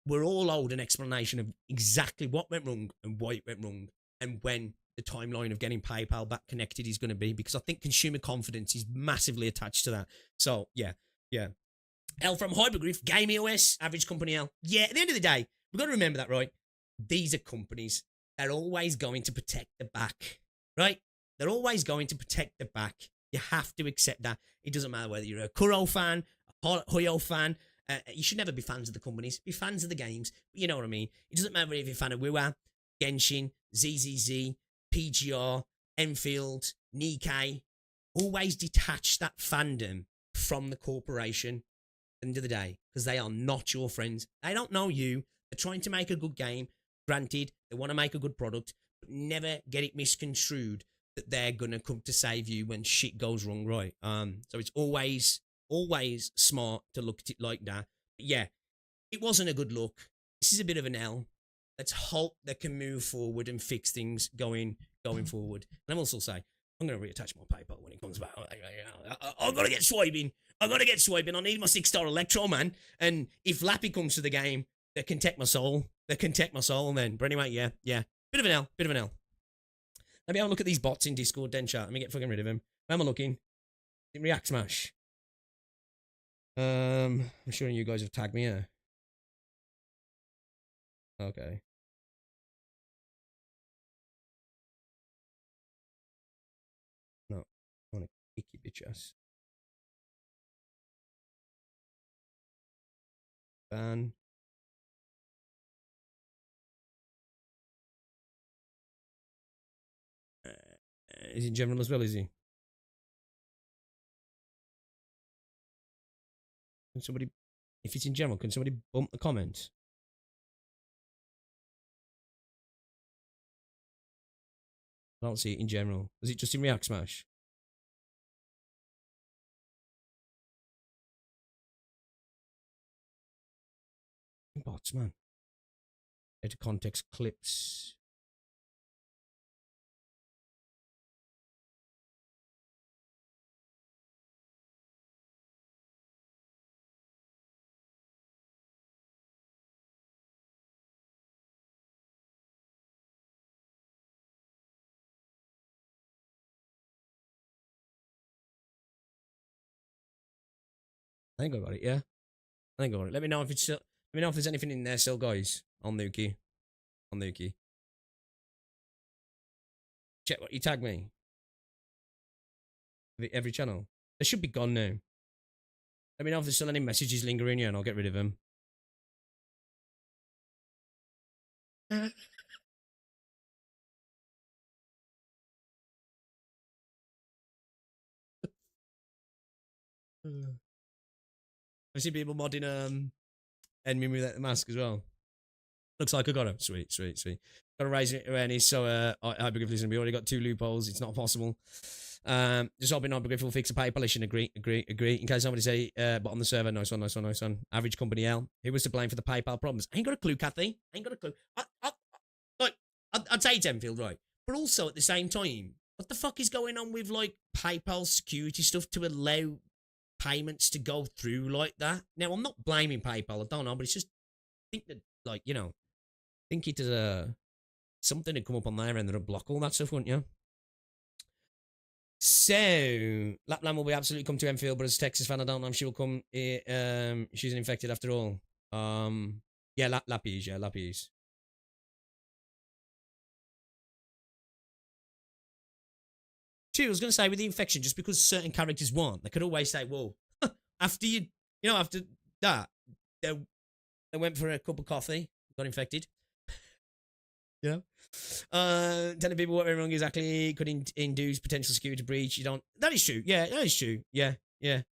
we're all owed an explanation of exactly what went wrong and why it went wrong and when the timeline of getting PayPal back connected is going to be, because I think consumer confidence is massively attached to that. So yeah. L from Hypergryph, Gaming OS, average company L. Yeah, at the end of the day, we've got to remember that, right? These are companies. They're always going to protect the back, right? They're always going to protect the back. You have to accept that. It doesn't matter whether you're a Kuro fan, a Hoyo fan. You should never be fans of the companies. Be fans of the games. You know what I mean? It doesn't matter if you're a fan of WoW, Genshin, ZZZ, PGR, Enfield, Nikkei. Always detach that fandom from the corporation at the end of the day, because they are not your friends. They don't know you. They're trying to make a good game. Granted, they want to make a good product, but never get it misconstrued that they're going to come to save you when shit goes wrong, right? So it's always smart to look at it like that. But yeah, it wasn't a good look. This is a bit of an L. Let's hope they can move forward and fix things going forward. And I'm also say, I'm going to reattach my PayPal when it comes back. I've got to get swiping. I need my 6-star Electro, man. And if Lappy comes to the game, they can take my soul. Then. But anyway, yeah. Bit of an L. Let me have a look at these bots in Discord, then chat. Let me get fucking rid of him. Where am I looking? React Smash. I'm sure you guys have tagged me here. Okay. No, I want to kick you, bitch ass. Ban. Is he in general as well, is he? Can somebody, if it's in general, can somebody bump the comments? I don't see it in general. Is it just in React Smash? Bots, man. Out of context clips. I think I got it, yeah. I think I got it. Let me know if it's still, let me know if there's anything in there still, guys. I'll nuke you. I'll nuke you. Check what you tag me. Every channel. They should be gone now. Let me know if there's still any messages lingering here and I'll get rid of them. I see people modding enemy without the mask as well. Looks like I got him. Sweet, sweet, sweet. Got to raise it awareness, so Hypergryph, listen, we already got 2 loopholes. It's not possible. Just hoping Hypergryph will fix a PayPal issue. Agree. In case somebody say, but on the server, nice one. Average company L. Who was to blame for the PayPal problems? I ain't got a clue, Kathy. I ain't got a clue. I'd say it's Endfield, right? But also at the same time, what the fuck is going on with like PayPal security stuff to allow payments to go through like that? Now, I'm not blaming PayPal. I don't know, but it's just I think that like think it is something to come up on there and they'll block all that stuff, wouldn't you? So Lapland will be absolutely come to Endfield, but as a Texas fan, I don't know if she will come. She's infected after all. Yeah, Lappies. Two, I was going to say with the infection, just because certain characters weren't, they could always say, well, after after that, they went for a cup of coffee, got infected. Telling people what went wrong exactly could induce potential security breach. You don't. That is true. Yeah, that is true. Yeah.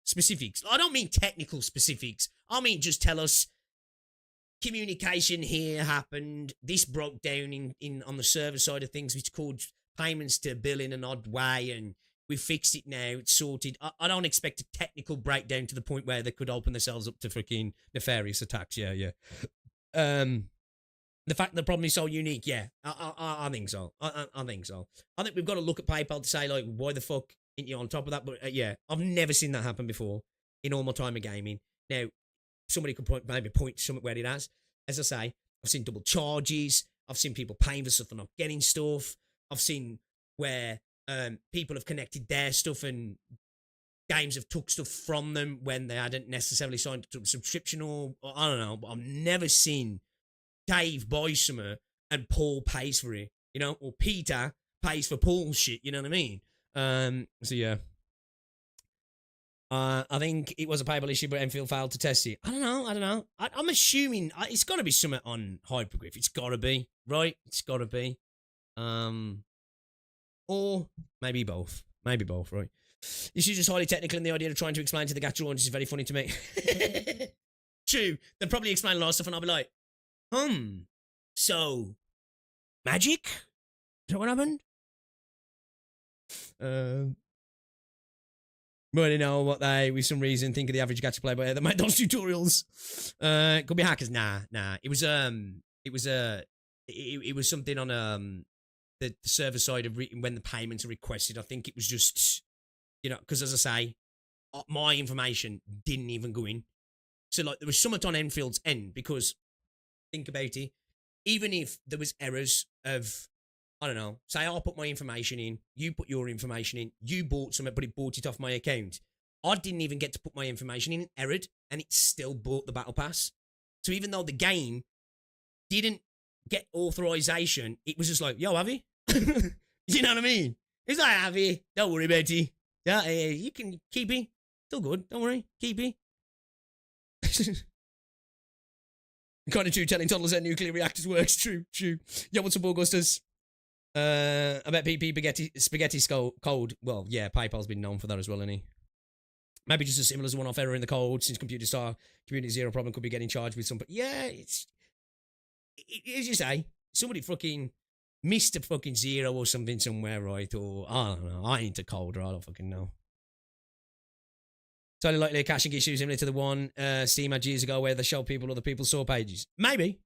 Specifics. I don't mean technical specifics. I mean just tell us communication here happened. This broke down in on the server side of things, which caused payments to bill in an odd way, and we fixed it now. It's sorted. I don't expect a technical breakdown to the point where they could open themselves up to freaking nefarious attacks. Yeah. The fact the problem is so unique, yeah, I think so. I think so. I think we've got to look at PayPal to say, like, why the fuck ain't you on top of that? But yeah, I've never seen that happen before in all my time of gaming. Now, somebody could maybe point to something where it has. As I say, I've seen double charges. I've seen people paying for stuff and not getting stuff. I've seen where people have connected their stuff and games have took stuff from them when they hadn't necessarily signed a subscription or I don't know. But I've never seen Dave buys something and Paul pays for it, or Peter pays for Paul's shit, you know what I mean? So yeah. I think it was a PayPal issue, but Enfield failed to test it. I don't know. I'm assuming it's got to be something on Hypergryph. It's got to be, right? It's got to be. Or maybe both. Right? This is just highly technical, and the idea of trying to explain to the gacha audience is very funny to me. True. They'll probably explain a lot of stuff, and I'll be like, so, magic? Is that what happened? But I know what they, with some reason, think of the average gacha player that made those tutorials. Could be hackers. Nah. It was something on the server side of when the payments are requested. I think it was just, because as I say, my information didn't even go in. So like there was something on Enfield's end because think about it. Even if there was errors of, I don't know, say I put my information in, you put your information in, you bought something, but it bought it off my account. I didn't even get to put my information in, errored, and it still bought the battle pass. So even though the game didn't get authorization, it was just like, yo, have you? You know what I mean? It's like, have you? Don't worry about it. Yeah, you can keep it. Still good. Don't worry. Keep it. Kind of true, telling toddlers that nuclear reactors works. True. Yeah, what's up, Augustus? I bet PP spaghetti's cold. Well, yeah, PayPal's been known for that as well, hasn't he? Maybe just as similar as a one-off error in the code, since computer star community zero problem could be getting charged with some. But yeah, it's as you say, somebody fucking Mr. fucking Zero or something somewhere, right? Or, I don't know. I ain't a coder. I don't fucking know. Totally likely a caching issue similar to the one Steam had years ago where they show people other people's saw pages. Maybe.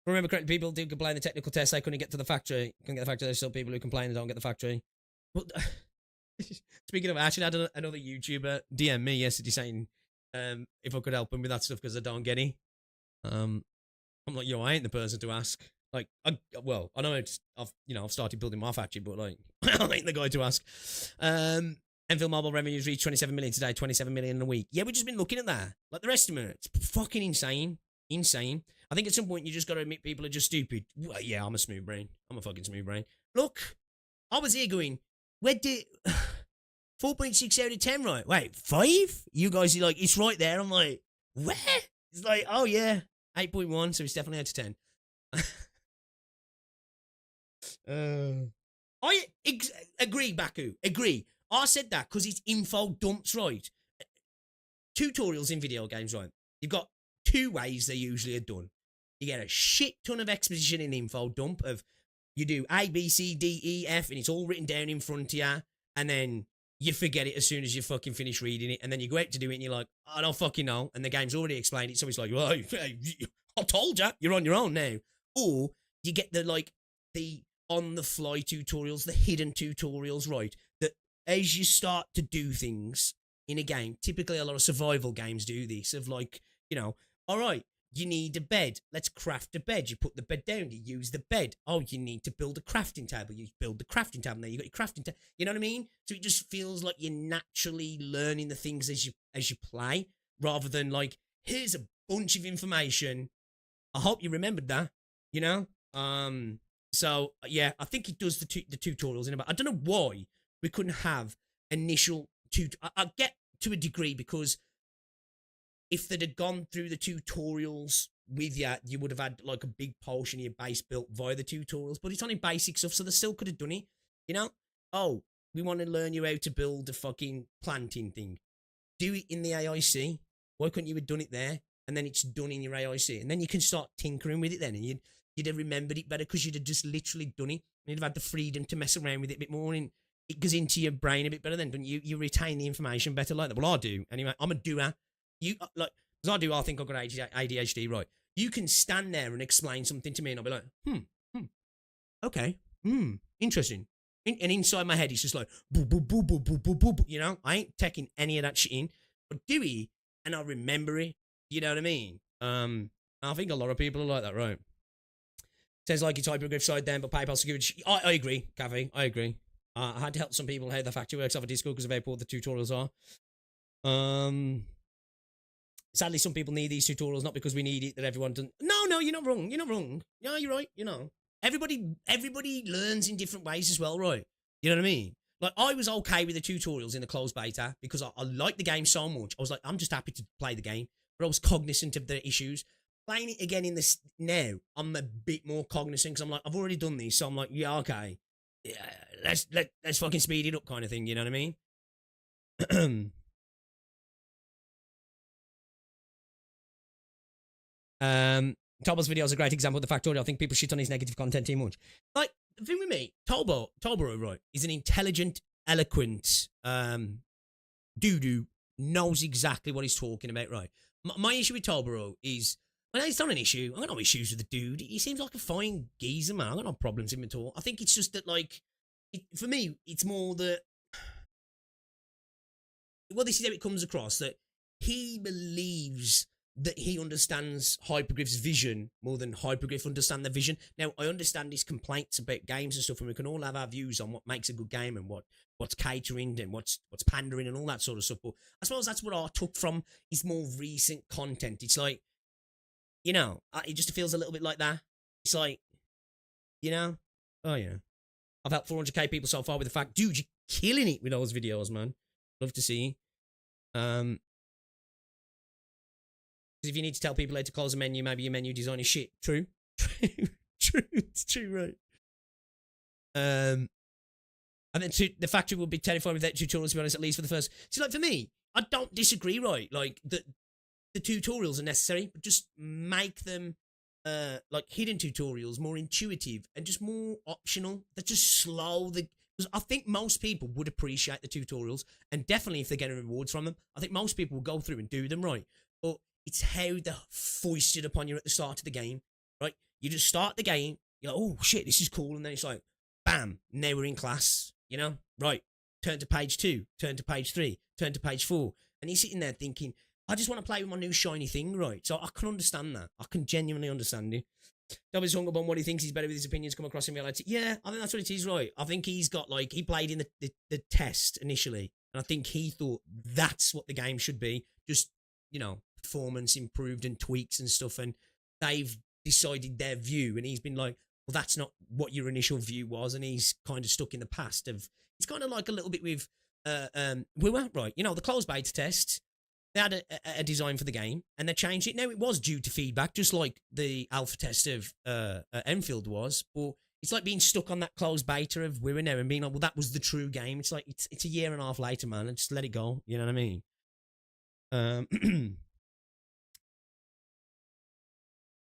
Remember correctly, people do complain the technical test, they couldn't get to the factory. Couldn't get the factory, there's still people who complain they don't get the factory. But, speaking of, I actually had another YouTuber DM me yesterday saying if I could help him with that stuff because I don't get it. I'm like, yo, I ain't the person to ask. Like, I know I've started building my factory, but like, I ain't the guy to ask. Endfield mobile revenues reached 27 million today, 27 million in a week. Yeah, we've just been looking at that. Like the rest of it, it's fucking insane. I think at some point you just got to admit people are just stupid. Well, yeah, I'm a smooth brain. I'm a fucking smooth brain. Look, I was here going, where did 4.6 out of 10, right? Wait, 5? You guys are like, it's right there. I'm like, where? It's like, oh yeah, 8.1, so it's definitely out of 10. I agree, Baku. Agree. I said that because it's info dumps, right? Tutorials in video games, right? You've got 2 ways they usually are done. You get a shit ton of exposition in info dump of you do A, B, C, D, E, F, and it's all written down in front of you, and then you forget it as soon as you fucking finish reading it, and then you go out to do it, and you're like, I don't fucking know, and the game's already explained it, so it's like, well, I told you, you're on your own now. Or you get the on-the-fly tutorials, the hidden tutorials, right, that as you start to do things in a game, typically a lot of survival games do this, of like, all right, you need a bed. Let's craft a bed. You put the bed down. You use the bed. Oh, you need to build a crafting table. You build the crafting table. Now you got your crafting table. You know what I mean? So it just feels like you're naturally learning the things as you play, rather than like, here's a bunch of information. I hope you remembered that. So yeah, I think it does the tutorials in about. I don't know why we couldn't have initial I get to a degree because if they'd have gone through the tutorials with you, you would have had like a big portion of your base built via the tutorials, but it's only basic stuff, so they still could have done it, Oh, we want to learn you how to build a fucking planting thing. Do it in the AIC. Why couldn't you have done it there? And then it's done in your AIC. And then you can start tinkering with it then, and you'd have remembered it better because you'd have just literally done it. And you'd have had the freedom to mess around with it a bit more, and it goes into your brain a bit better then, don't you? You retain the information better like that. Well, I do. Anyway, I'm a doer. You like, because I think I've got ADHD, right? You can stand there and explain something to me, and I'll be like, okay, interesting. And inside my head, it's just like, boo, boo, boo, boo, boo, boo, boo, boo, I ain't taking any of that shit in, but do it, and I remember it. You know what I mean? I think a lot of people are like that, right? Says like it's Hypergryph side then, but PayPal security. I agree, Cafe. I agree. I had to help some people how the factory works off of Discord because of how poor the tutorials are. Sadly, some people need these tutorials, not because we need it, that everyone doesn't. No, you're not wrong. You're not wrong. No, you're right. Everybody learns in different ways as well, right? You know what I mean? Like, I was okay with the tutorials in the closed beta because I liked the game so much. I was like, I'm just happy to play the game. But I was cognizant of the issues. Playing it again in this now, I'm a bit more cognizant because I'm like, I've already done this. So I'm like, yeah, okay. Yeah, let's fucking speed it up kind of thing. You know what I mean? Tobo's video is a great example of the factorial. I think people shit on his negative content too much. Like, the thing with me, Tolbo, right, is an intelligent, eloquent, doo-doo, knows exactly what he's talking about, right? My issue with Tolbo is, well, it's not an issue. I got no issues with the dude. He seems like a fine geezer, man. I got no problems with him at all. I think it's just that, like, for me, it's more that, well, this is how it comes across, that he believes that he understands Hypergryph's vision more than Hypergryph understand the vision. Now, I understand his complaints about games and stuff, and we can all have our views on what makes a good game and what's catering and what's pandering and all that sort of stuff. But I suppose that's what I took from his more recent content. It's like, it just feels a little bit like that. It's like, oh yeah, I've helped 400k people so far with the fact, dude, you're killing it with those videos, man. Love to see. If you need to tell people how to close a menu, maybe your menu design is shit. True. True. It's true, right? And then the factory would be terrifying without tutorials, to be honest, at least for the first. See, like, for me, I don't disagree, right? Like, the tutorials are necessary, but just make them like hidden tutorials, more intuitive and just more optional. That just slow the. Because I think most people would appreciate the tutorials, and definitely if they're getting rewards from them, I think most people will go through and do them right. But it's how they're foisted upon you at the start of the game, right? You just start the game, you're like, oh shit, this is cool, and then it's like, bam, now we're in class, you know? Right, turn to page 2, turn to page 3, turn to page 4, and you're sitting there thinking, I just want to play with my new shiny thing, right? So I can understand that. I can genuinely understand it. Dobby's hung up on what he thinks he's better with his opinions come across in reality. Yeah, I think that's what it is, right? I think he's got, like, he played in the test initially, and I think he thought that's what the game should be. Just, you know, performance improved and tweaks and stuff, and they've decided their view, and he's been like, well, that's not what your initial view was, and he's kind of stuck in the past of, it's kind of like a little bit with, we weren't right, you know, the closed beta test, they had a design for the game, and they changed it. Now, it was due to feedback, just like the alpha test of Endfield was, but it's like being stuck on that closed beta of we were now and being like, well, that was the true game. It's like, it's a year and a half later, man, and just let it go, you know what I mean?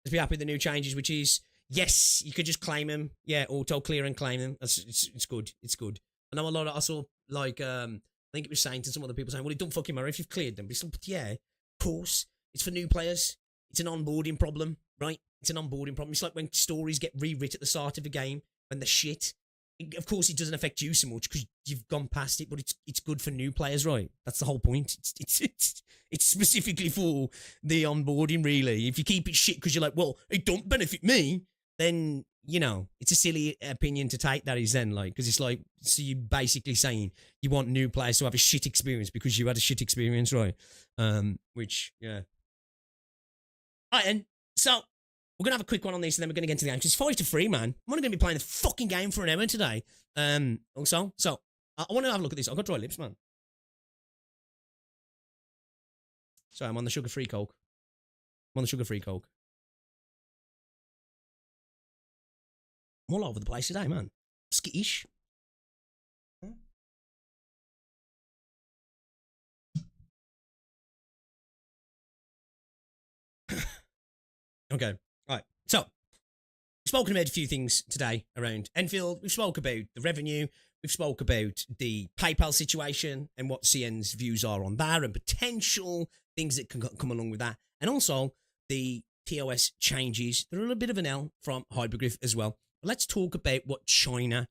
Let's be happy with the new changes, which is, yes, you could just claim them. Yeah, auto clear and claim them. It's good. It's good. I know a lot of, I saw, like, I think it was saying to some other people saying, well, it don't fucking matter if you've cleared them. But yeah, of course. It's for new players. It's an onboarding problem, right? It's an onboarding problem. It's like when stories get rewritten at the start of a game when they're shit. Of course, it doesn't affect you so much because you've gone past it, but it's good for new players, right? That's the whole point. It's specifically for the onboarding, really. If you keep it shit because you're like, well, it don't benefit me, then, you know, it's a silly opinion to take, that is then, like, because it's like, so you're basically saying you want new players to have a shit experience because you had a shit experience, right? Which, yeah. All right, then. So, we're going to have a quick one on this, and then we're going to get into the game, because it's 5-3, man. I'm only going to be playing the fucking game for an hour today. Also, so, I want to have a look at this. I've got dry lips, man. Sorry, I'm on the sugar-free Coke. I'm all over the place today, man. Skittish. Okay. All right. So, we've spoken about a few things today around Endfield. We've spoke about the revenue. We've spoke about the PayPal situation and what CN's views are on that and potential things that can come along with that. And also the TOS changes. They're a little bit of an L from Hypergryph as well. But let's talk about what China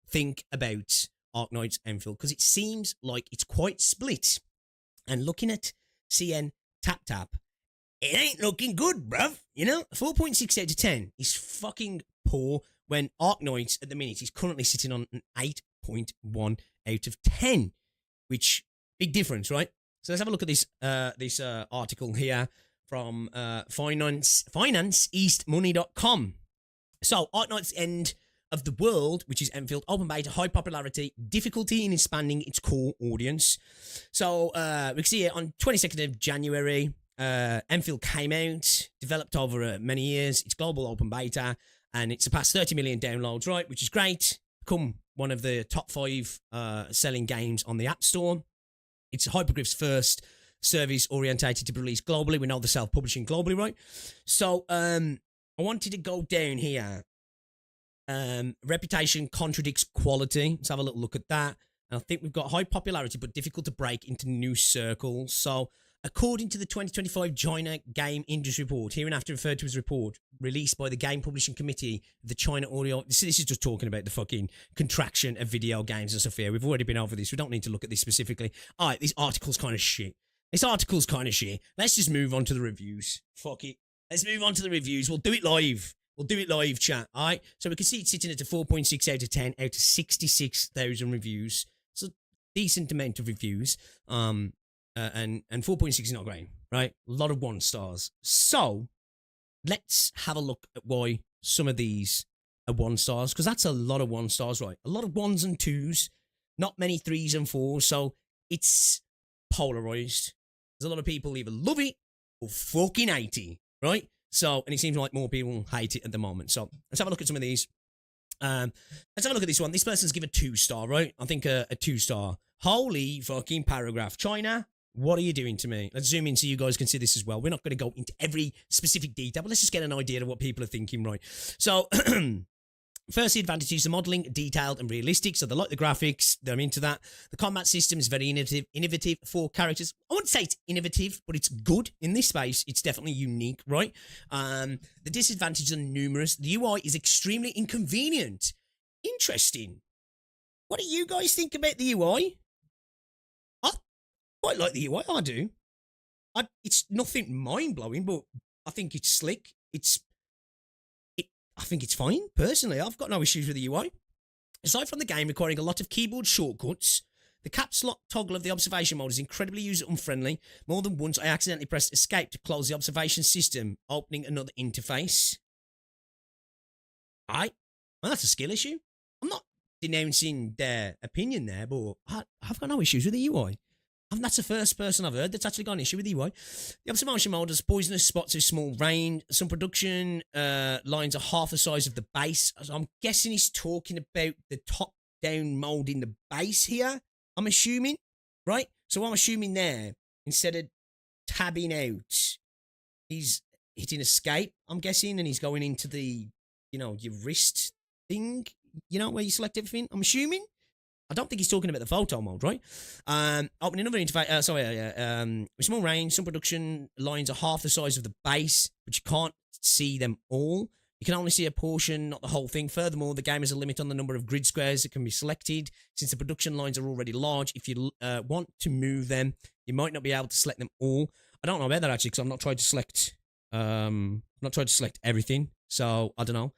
think about Arknights Endfield, because it seems like it's quite split. And looking at CN Tap, it ain't looking good, bruv. You know, 4.6 out of 10 is fucking poor when Arknights at the minute is currently sitting on an 8.1 out of 10, which, big difference, right? So let's have a look at this article here from financeeastmoney.com. So, Arknights End of the World, which is Endfield, open beta, high popularity, difficulty in expanding its core audience. So, we can see it on 22nd of January. Endfield came out, developed over many years. It's global open beta, and it surpassed 30 million downloads, right? Which is great. Become one of the top 5 selling games on the App Store. It's Hypergryph's first service orientated to be released globally. We know they're self-publishing globally, right? So, I wanted to go down here. Reputation contradicts quality. Let's have a little look at that. And I think we've got high popularity, but difficult to break into new circles. So, according to the 2025 China Game Industry Report, hereinafter referred to as report, released by the Game Publishing Committee of the China Audio... This is just talking about the fucking contraction of video games and stuff here. We've already been over this. We don't need to look at this specifically. All right, this article's kind of shit. Let's just move on to the reviews. Fuck it. Let's move on to the reviews. We'll do it live. Chat. All right? So we can see it's sitting at a 4.6 out of 10 out of 66,000 reviews. So decent amount of reviews. And 4.6 is not great, right? A lot of 1 stars. So let's have a look at why some of these are 1 stars, because that's a lot of 1 stars, right? A lot of 1s and 2s, not many 3s and 4s. So it's polarized. There's a lot of people either love it or fucking hate it, right? So, and it seems like more people hate it at the moment. So let's have a look at some of these. Let's have a look at this one. This person's given a 2-star, right? I think a 2-star. Holy fucking paragraph. China, What are you doing to me? Let's zoom in so you guys can see this as well. We're not going to go into every specific detail, but let's just get an idea of what people are thinking, right? So, first, the advantages, the modelling, detailed and realistic. So they like the graphics, they're into that. The combat system is very innovative for characters. I wouldn't say it's innovative, but it's good. In this space, it's definitely unique, right? The disadvantages are numerous. The UI is extremely inconvenient. Interesting. What do you guys think about the UI? I quite like the UI, I do. It's nothing mind-blowing, but I think it's slick. I think it's fine, personally. I've got no issues with the UI. Aside from the game requiring a lot of keyboard shortcuts, the caps lock toggle of the observation mode is incredibly user-unfriendly. More than once, I accidentally pressed escape to close the observation system, opening another interface. Well, that's a skill issue. I'm not denouncing their opinion there, but I've got no issues with the UI. That's the first person I've heard that's actually got an issue with the UI. The observation mode has poisonous spots of small range. Some production lines are half the size of the base. So I'm guessing he's talking about the top-down mode in the base here, I'm assuming, right? So I'm assuming there, instead of tabbing out, he's hitting escape, I'm guessing, and he's going into the, your wrist thing, where you select everything, I'm assuming. I don't think he's talking about the photo mode, right? Opening another interface. With small range, some production lines are half the size of the base, but you can't see them all. You can only see a portion, not the whole thing. Furthermore, the game has a limit on the number of grid squares that can be selected. Since the production lines are already large, if you want to move them, you might not be able to select them all. I don't know about that actually, because I'm not trying to select. Everything. So I don't know.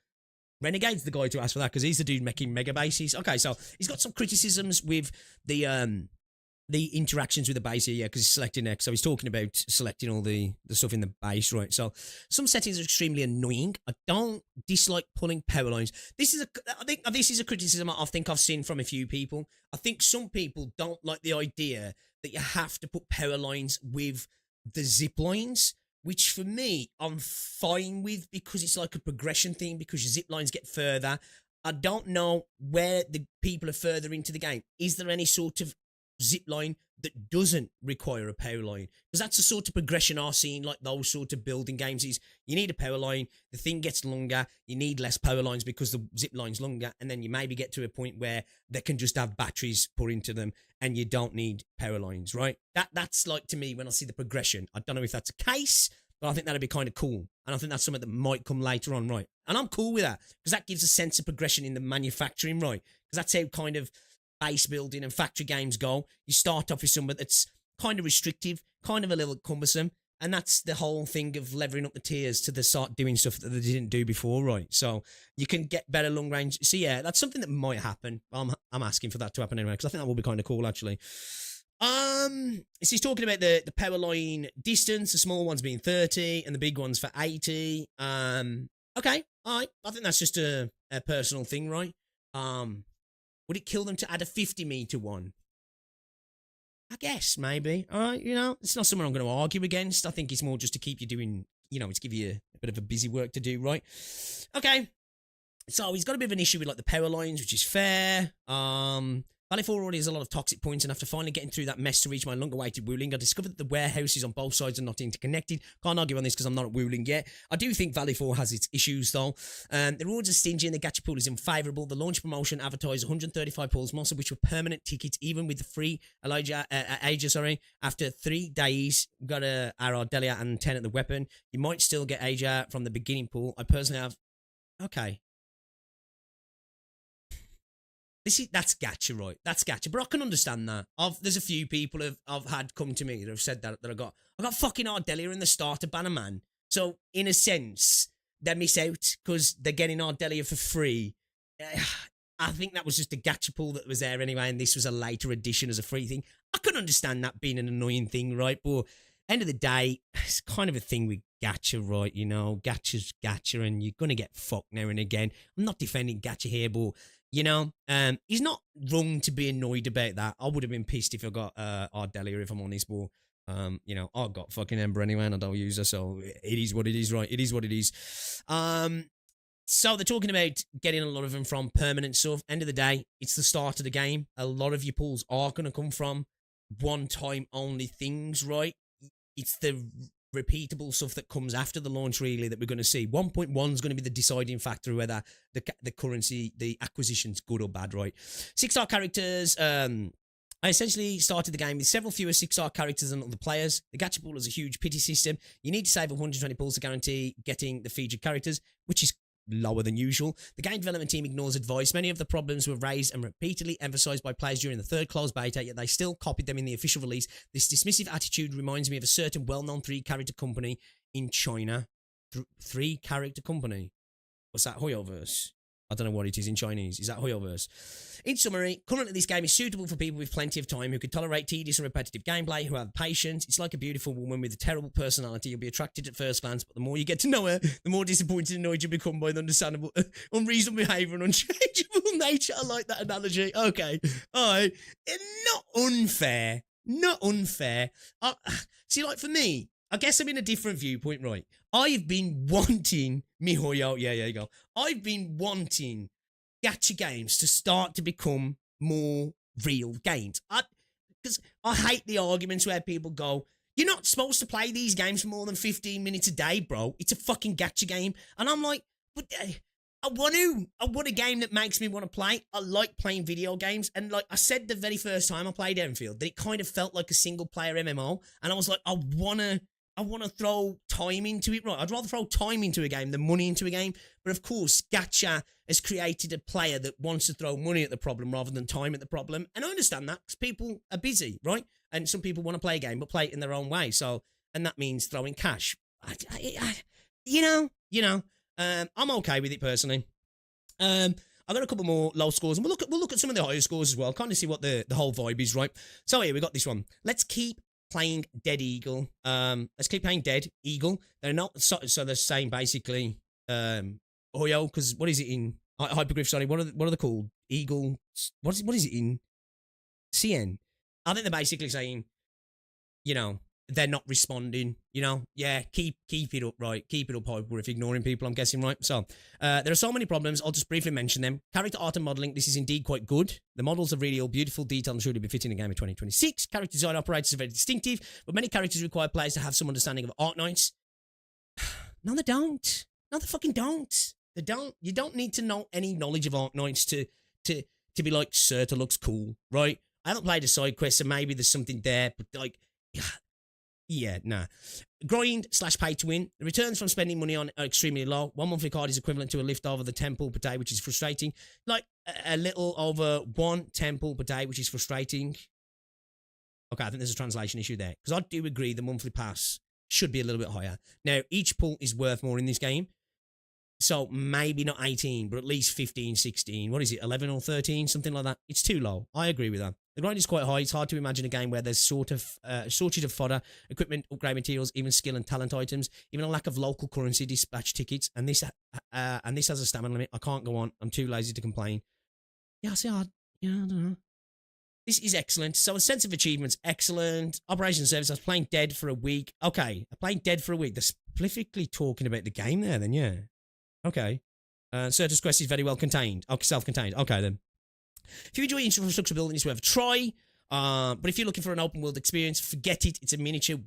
Renegade's the guy to ask for that because he's the dude making mega bases. Okay, so he's got some criticisms with the interactions with the base here, yeah, because he's selecting next. So he's talking about selecting all the stuff in the base, right? So some settings are extremely annoying. I don't dislike pulling power lines. I think this is a criticism I think I've seen from a few people. I think some people don't like the idea that you have to put power lines with the zip lines, which for me, I'm fine with because it's like a progression thing because your zip lines get further. I don't know where the people are further into the game. Is there any sort of zip line that doesn't require a power line? Because that's the sort of progression I've seen, like those sort of building games is you need a power line, the thing gets longer, you need less power lines because the zip line's longer, and then you maybe get to a point where they can just have batteries put into them and you don't need power lines, right? That's like, to me, when I see the progression. I don't know if that's a case, but I think that'd be kind of cool. And I think that's something that might come later on, right? And I'm cool with that because that gives a sense of progression in the manufacturing, right? Because that's how kind of base building and factory games go. You start off with something that's kind of restrictive, kind of a little cumbersome, and that's the whole thing of levering up the tiers to start doing stuff that they didn't do before, right? So you can get better long range. So yeah, that's something that might happen. I'm asking for that to happen anyway because I think that will be kind of cool actually. So he's talking about the power line distance, the small ones being 30 and the big ones for 80. Okay, all right. I think that's just a personal thing, right? Would it kill them to add a 50-meter one? I guess, maybe. It's not something I'm going to argue against. I think it's more just to keep you doing, to give you a bit of a busy work to do, right? Okay. So he's got a bit of an issue with, like, the power lines, which is fair. Valley 4 already has a lot of toxic points, and after finally getting through that mess to reach my long-awaited Wuling, I discovered that the warehouses on both sides are not interconnected. Can't argue on this because I'm not at Wuling yet. I do think Valley 4 has its issues, though. The rewards are stingy and the gacha pool is unfavourable. The launch promotion advertised 135 pools, most of which were permanent tickets, even with the free Asia, after 3 days. Got our Ardellias and 10 at the weapon. You might still get Asia from the beginning pool. I personally have... Okay. That's gacha, right? That's gacha, but I can understand that. There's a few people I've had come to me that have said that I got fucking Ardellias in the starter banner, man. So in a sense, they miss out because they're getting Ardellias for free. I think that was just a gacha pool that was there anyway, and this was a later addition as a free thing. I can understand that being an annoying thing, right? But end of the day, it's kind of a thing with gacha, right? Gacha's gacha, and you're gonna get fucked now and again. I'm not defending gacha here, but he's not wrong to be annoyed about that. I would have been pissed if I got Ardellias, if I'm honest, but I've got fucking Ember anyway and I don't use her, so it is what it is, right? It is what it is. So they're talking about getting a lot of them from permanent stuff. End of the day, it's the start of the game. A lot of your pools are going to come from one-time only things, right? It's the repeatable stuff that comes after the launch, really, that we're going to see. 1.1 is going to be the deciding factor whether the currency, the acquisition's good or bad, right? 6-star characters. I essentially started the game with several fewer 6-star characters than other players. The gacha pool is a huge pity system. You need to save 120 pulls to guarantee getting the featured characters, which is lower than usual. The game development team ignores advice. Many of the problems were raised and repeatedly emphasized by players during the third closed beta, yet they still copied them in the official release. This dismissive attitude reminds me of a certain well-known 3-character company in China. 3-character company? What's that, Hoyoverse? I don't know what it is in Chinese. Is that Hoyoverse? In summary, currently this game is suitable for people with plenty of time who could tolerate tedious and repetitive gameplay, who have patience. It's like a beautiful woman with a terrible personality. You'll be attracted at first glance, but the more you get to know her, the more disappointed and annoyed you become by the understandable, unreasonable behaviour and unchangeable nature. I like that analogy. Okay. All right. Not unfair. Not unfair. See, like for me, I guess I'm in a different viewpoint, right? I've been wanting MiHoYo. Yeah, there you go. I've been wanting gacha games to start to become more real games. Because I hate the arguments where people go, you're not supposed to play these games for more than 15 minutes a day, bro. It's a fucking gacha game. And I'm like, but I want a game that makes me want to play. I like playing video games. And like I said the very first time I played Endfield, that it kind of felt like a single player MMO. And I was like, I want to throw time into it, right? I'd rather throw time into a game than money into a game. But of course, gacha has created a player that wants to throw money at the problem rather than time at the problem. And I understand that because people are busy, right? And some people want to play a game, but play it in their own way. So, and that means throwing cash. I'm okay with it personally. I've got a couple more low scores, and we'll look at some of the higher scores as well, kind of see what the whole vibe is, right? So here we got this one. Let's keep playing Dead Eagle. Let's keep playing Dead Eagle. They're not so they're saying basically Hoyo, because what is it in Hypergryph? Sorry, what are they called? Eagle. What is it in CN? I think they're basically saying, they're not responding. Yeah, keep it up, right? Keep it up, Hypergryph, ignoring people, I'm guessing, right? So there are so many problems. I'll just briefly mention them. Character art and modelling. This is indeed quite good. The models are really all beautiful, detailed, and truly befitting a game of 2026. Character design operators are very distinctive, but many characters require players to have some understanding of Arknights. No, they don't. No, they fucking don't. They don't. You don't need to know any knowledge of Arknights to be like, Serta looks cool, right? I haven't played a side quest, so maybe there's something there, but like, yeah, nah. Grind/pay to win. The returns from spending money on are extremely low. One monthly card is equivalent to a lift over the temple per day, which is frustrating. Like, a little over 1 temple per day, which is frustrating. Okay, I think there's a translation issue there. Because I do agree the monthly pass should be a little bit higher. Now, each pull is worth more in this game. So, maybe not 18, but at least 15, 16. What is it, 11 or 13? Something like that. It's too low. I agree with that. The grind is quite high. It's hard to imagine a game where there's shortage of fodder, equipment, upgrade materials, even skill and talent items, even a lack of local currency dispatch tickets. And this has a stamina limit. I can't go on. I'm too lazy to complain. Yeah, see, I don't know. This is excellent. So a sense of achievement's excellent. Operation service. I was playing Dead for a week. Okay, I'm playing Dead for a week. They're specifically talking about the game there, then, yeah. Okay. Certus Quest is very well contained. Okay, self-contained. Okay, then. If you enjoy infrastructure building, it's worth a try. But if you're looking for an open world experience, forget it. It's a miniature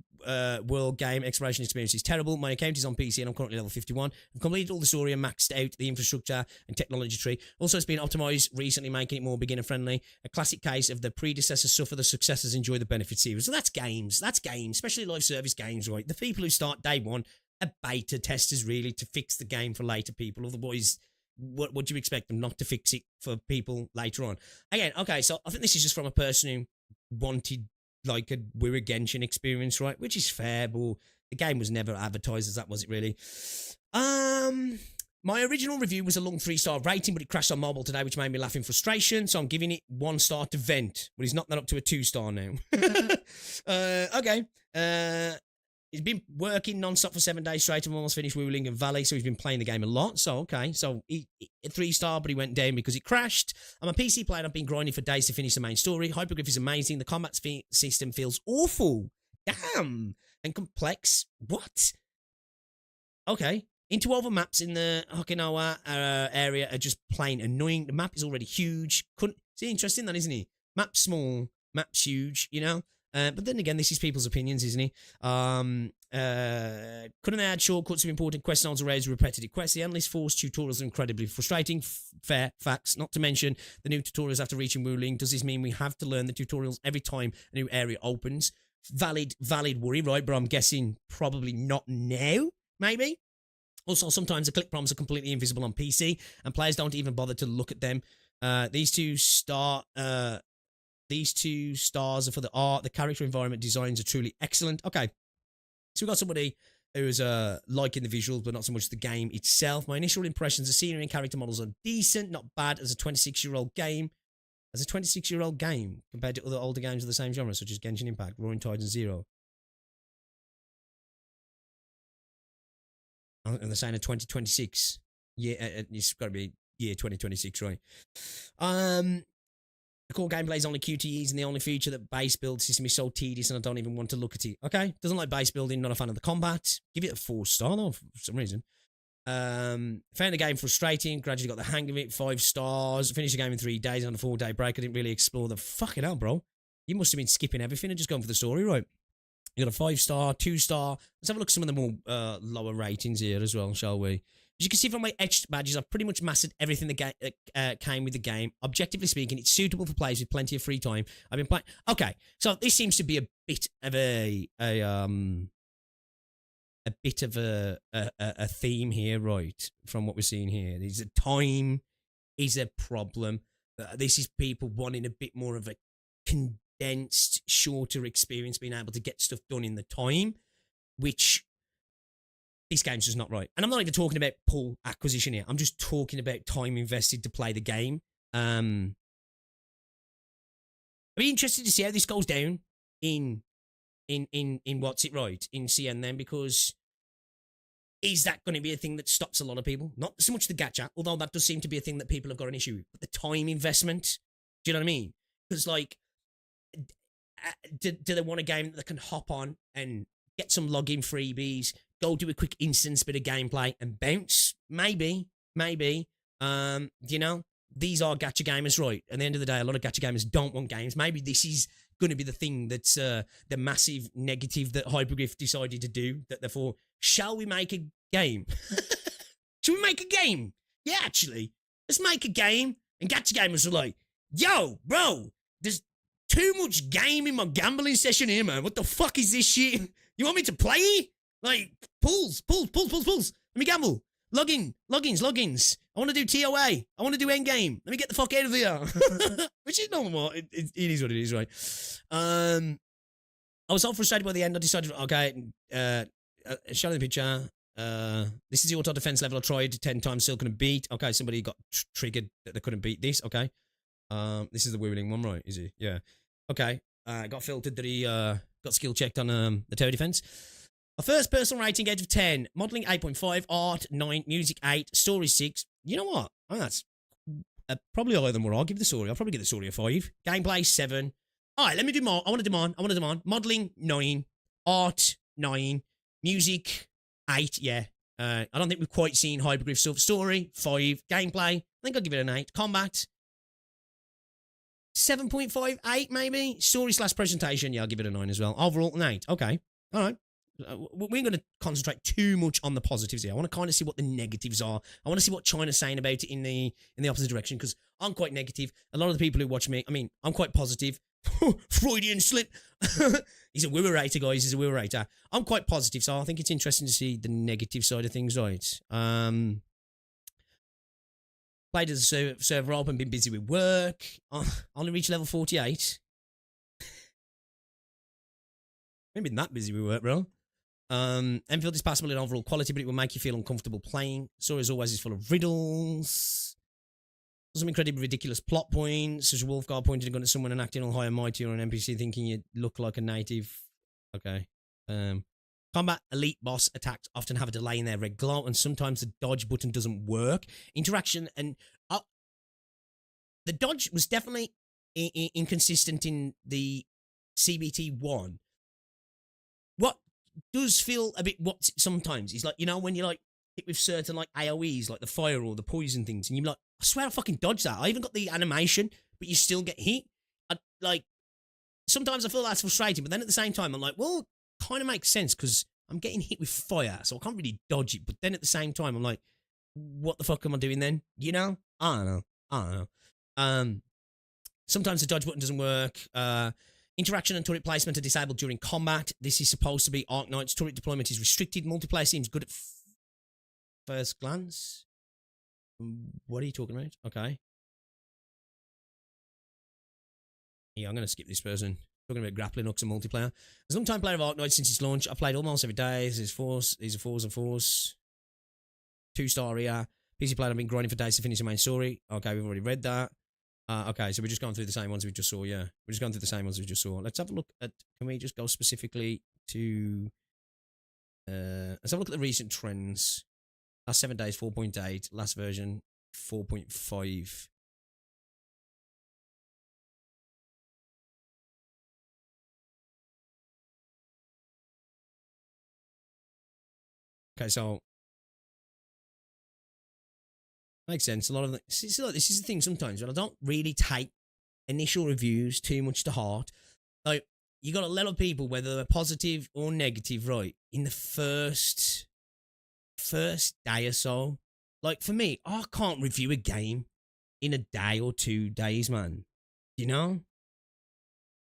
world game. Exploration experience is terrible. My account is on PC and I'm currently level 51. I've completed all the story and maxed out the infrastructure and technology tree. Also, it's been optimized recently, making it more beginner friendly. A classic case of the predecessors suffer, the successors enjoy the benefits series. So that's games. That's games, especially live service games, right? The people who start day one are beta testers, really, to fix the game for later people. Otherwise, what do you expect them not to fix it for people later on? Again, okay, so I think this is just from a person who wanted like a We're Genshin experience, right? Which is fair, but the game was never advertised as that, was it really? My original review was a long 3-star rating, but it crashed on mobile today, which made me laugh in frustration, so I'm giving it 1 star to vent. But he's knocked that up to a 2-star now. Okay. He's been working non-stop for 7 days straight and almost finished Wuling and Valley, so he's been playing the game a lot. So, okay. So, he 3-star, but he went down because it crashed. I'm a PC player. I've been grinding for days to finish the main story. Hypergryph is amazing. The combat system feels awful. Damn. And complex. What? Okay. Interwoven maps in the Okinawa area are just plain annoying. The map is already huge. It's interesting, that, isn't it? Map's small. Map's huge, But then again, this is people's opinions, isn't it? Couldn't they add shortcuts of important quests and also raise repetitive quests? The endless force tutorials are incredibly frustrating. Fair facts. Not to mention the new tutorials after reaching Wuling. Does this mean we have to learn the tutorials every time a new area opens? Valid worry, right? But I'm guessing probably not now, maybe. Also, sometimes the click prompts are completely invisible on PC, and players don't even bother to look at them. These two stars are for the art. The character environment designs are truly excellent. Okay, so we've got somebody who's liking the visuals, but not so much the game itself. My initial impressions of scenery and character models are decent, not bad as a 26-year-old game. As a 26-year-old game compared to other older games of the same genre, such as Genshin Impact, Roaring Tides, and Zero. And they're saying a 2026. Yeah, it's got to be year 2026, right? The core gameplay is only QTEs, and the only feature that base build system is so tedious, and I don't even want to look at it. Okay, doesn't like base building, not a fan of the combat. Give it a 4-star though, for some reason. Found the game frustrating, gradually got the hang of it, 5 stars. Finished the game in 3 days on a 4-day break. I didn't really explore the fucking hell, bro. You must have been skipping everything and just going for the story, right? You got a 5-star, 2-star. Let's have a look at some of the more lower ratings here as well, shall we? As you can see from my etched badges, I've pretty much mastered everything that came with the game. Objectively speaking, it's suitable for players with plenty of free time. I've been playing. Okay, so this seems to be a bit of a theme here, right? From what we're seeing here, time is a problem. This is people wanting a bit more of a condensed, shorter experience, being able to get stuff done in the time, which this game's just not right. And I'm not even talking about pull acquisition here. I'm just talking about time invested to play the game. I'd be interested to see how this goes down in what's it right in CN then, because is that going to be a thing that stops a lot of people? Not so much the gacha, although that does seem to be a thing that people have got an issue with, but the time investment. Do you know what I mean? Because like, do they want a game that they can hop on and get some login freebies, go do a quick instance bit of gameplay and bounce? Maybe. You know, these are gacha gamers, right? At the end of the day, a lot of gacha gamers don't want games. Maybe this is going to be the thing that's the massive negative that Hypergryph decided to do. That therefore, shall we make a game? Shall we make a game? Yeah, actually, let's make a game. And gacha gamers are like, yo, bro, there's too much game in my gambling session here, man. What the fuck is this shit? You want me to play? Like, pulls. Let me gamble. Logins. I want to do TOA. I want to do endgame. Let me get the fuck out of here. Which is normal. It is what it is, right? I was so frustrated by the end. I decided, okay, show the picture. This is the auto defense level I tried 10 times, still couldn't beat. Okay, somebody got triggered that they couldn't beat this. Okay. This is the Wuling one, right? Is he? Yeah. Okay. Got filtered that he got skill checked on the tower defense. A first person rating out of 10. Modeling 8.5. Art 9. Music 8. Story 6. You know what? I mean, that's probably higher than what I'll give the story. I'll probably give the story a 5. Gameplay 7. All right, let me do more. I want to do more. Modeling 9. Art 9. Music 8. Yeah. I don't think we've quite seen Hypergryph stuff. Story 5. Gameplay, I think I'll give it an 8. Combat 7.5, 8 maybe. Story/presentation, yeah, I'll give it a 9 as well. Overall, an 8. Okay. All right. We ain't going to concentrate too much on the positives here. I want to kind of see what the negatives are. I want to see what China's saying about it in the opposite direction, because I'm quite negative. A lot of the people who watch me, I mean, I'm quite positive. Freudian slip. He's a woo-rater, guys. He's a woo-rater. I'm quite positive, so I think it's interesting to see the negative side of things, right? Played as a server open, been busy with work. Only reached level 48. Ain't been that busy with work, bro. Endfield is passable in overall quality, but it will make you feel uncomfortable playing. Story, as always, is full of riddles. Some incredibly ridiculous plot points, such as Wolfguard pointing a gun at someone and acting all high and mighty, or an NPC thinking you look like a native. Okay. Combat elite boss attacks often have a delay in their red glow, and sometimes the dodge button doesn't work. Interaction and the dodge was definitely inconsistent in the CBT1. What does feel a bit what sometimes is like, you know, when you like hit with certain like AoEs, like the fire or the poison things, and you're like, I swear I fucking dodged that. I even got the animation, but you still get hit. sometimes I feel that's frustrating, but then at the same time, I'm like, well, kind of makes sense because I'm getting hit with fire, so I can't really dodge it. But then at the same time, I'm like, what the fuck am I doing then? You know? I don't know. Sometimes the dodge button doesn't work. Interaction and turret placement are disabled during combat. This is supposed to be Arknights. Turret deployment is restricted. Multiplayer seems good at first glance. What are you talking about? Okay. Yeah, I'm going to skip this person. Talking about grappling hooks and multiplayer. As a long-time player of Arknights since its launch, I've played almost every day. These are fours and fours. 2-star here. PC player, I've been grinding for days to finish the main story. Okay, we've already read that. Okay, so we're just going through the same ones we just saw, yeah. We're just going through the same ones we just saw. Let's have a look at, can we just go specifically to, let's have a look at the recent trends. Last 7 days, 4.8. Last version, 4.5. Okay, so makes sense. A lot of the, this is the thing sometimes, but I don't really take initial reviews too much to heart. Like, you got a lot of people, whether they're positive or negative, right, in the first day or so. Like, for me, I can't review a game in a day or 2 days, man. You know?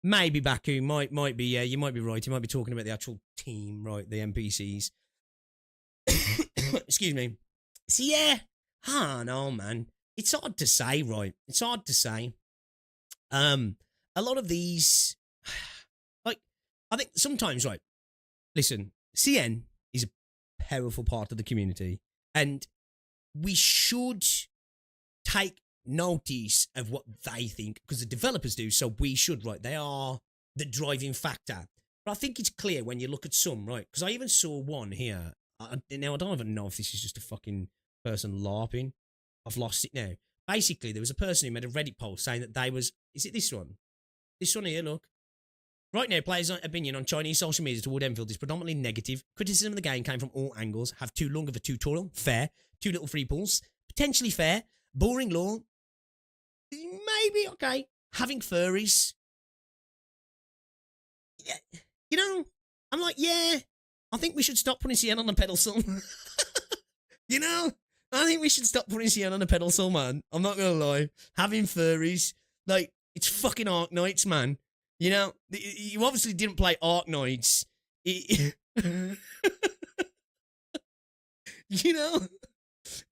Maybe Baku might be, yeah, you might be right. You might be talking about the actual team, right, the NPCs. Excuse me. So, yeah. No, man. It's hard to say, right? It's hard to say. A lot of these, like, I think sometimes, right? Listen, CN is a powerful part of the community, and we should take notice of what they think, because the developers do, so we should, right? They are the driving factor. But I think it's clear when you look at some, right? Because I even saw one here. Now, I don't even know if this is just a fucking person LARPing. I've lost it now. Basically, there was a person who made a Reddit post saying that they was... Is it this one? This one here, look. Right now, players' opinion on Chinese social media toward Endfield is predominantly negative. Criticism of the game came from all angles. Have too long of a tutorial. Fair. Too little free pulls. Potentially fair. Boring lore. Maybe, okay. Having furries. Yeah. You know, I'm like, yeah, I think we should stop putting CN on a pedestal. You know? I think we should stop putting CN on a pedestal, man. I'm not gonna lie. Having furries. Like, it's fucking Arknights, man. You know? You obviously didn't play Arknights. You know?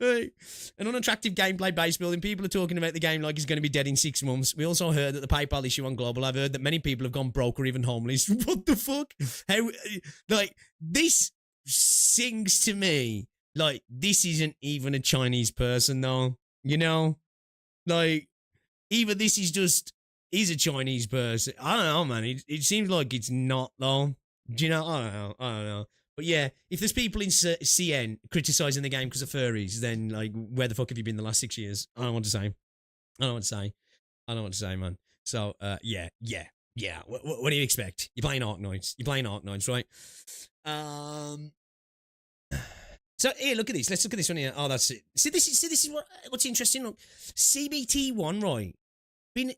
Like, an unattractive gameplay base building. People are talking about the game like it's going to be dead in 6 months. We also heard that the PayPal issue on Global. I've heard that many people have gone broke or even homeless. What the fuck? How? Like, this sings to me like this isn't even a Chinese person, though. You know, like, either this is just he's a Chinese person. I don't know, man. It seems like it's not, though. Do you know? I don't know. But yeah, if there's people in CN criticising the game because of furries, then, like, where the fuck have you been the last 6 years? I don't want to say, man. So, yeah. What do you expect? You're playing Arknights, right? So, here, look at this. Let's look at this one here. Oh, that's it. See, this is what's interesting. Look, CBT1, right? Been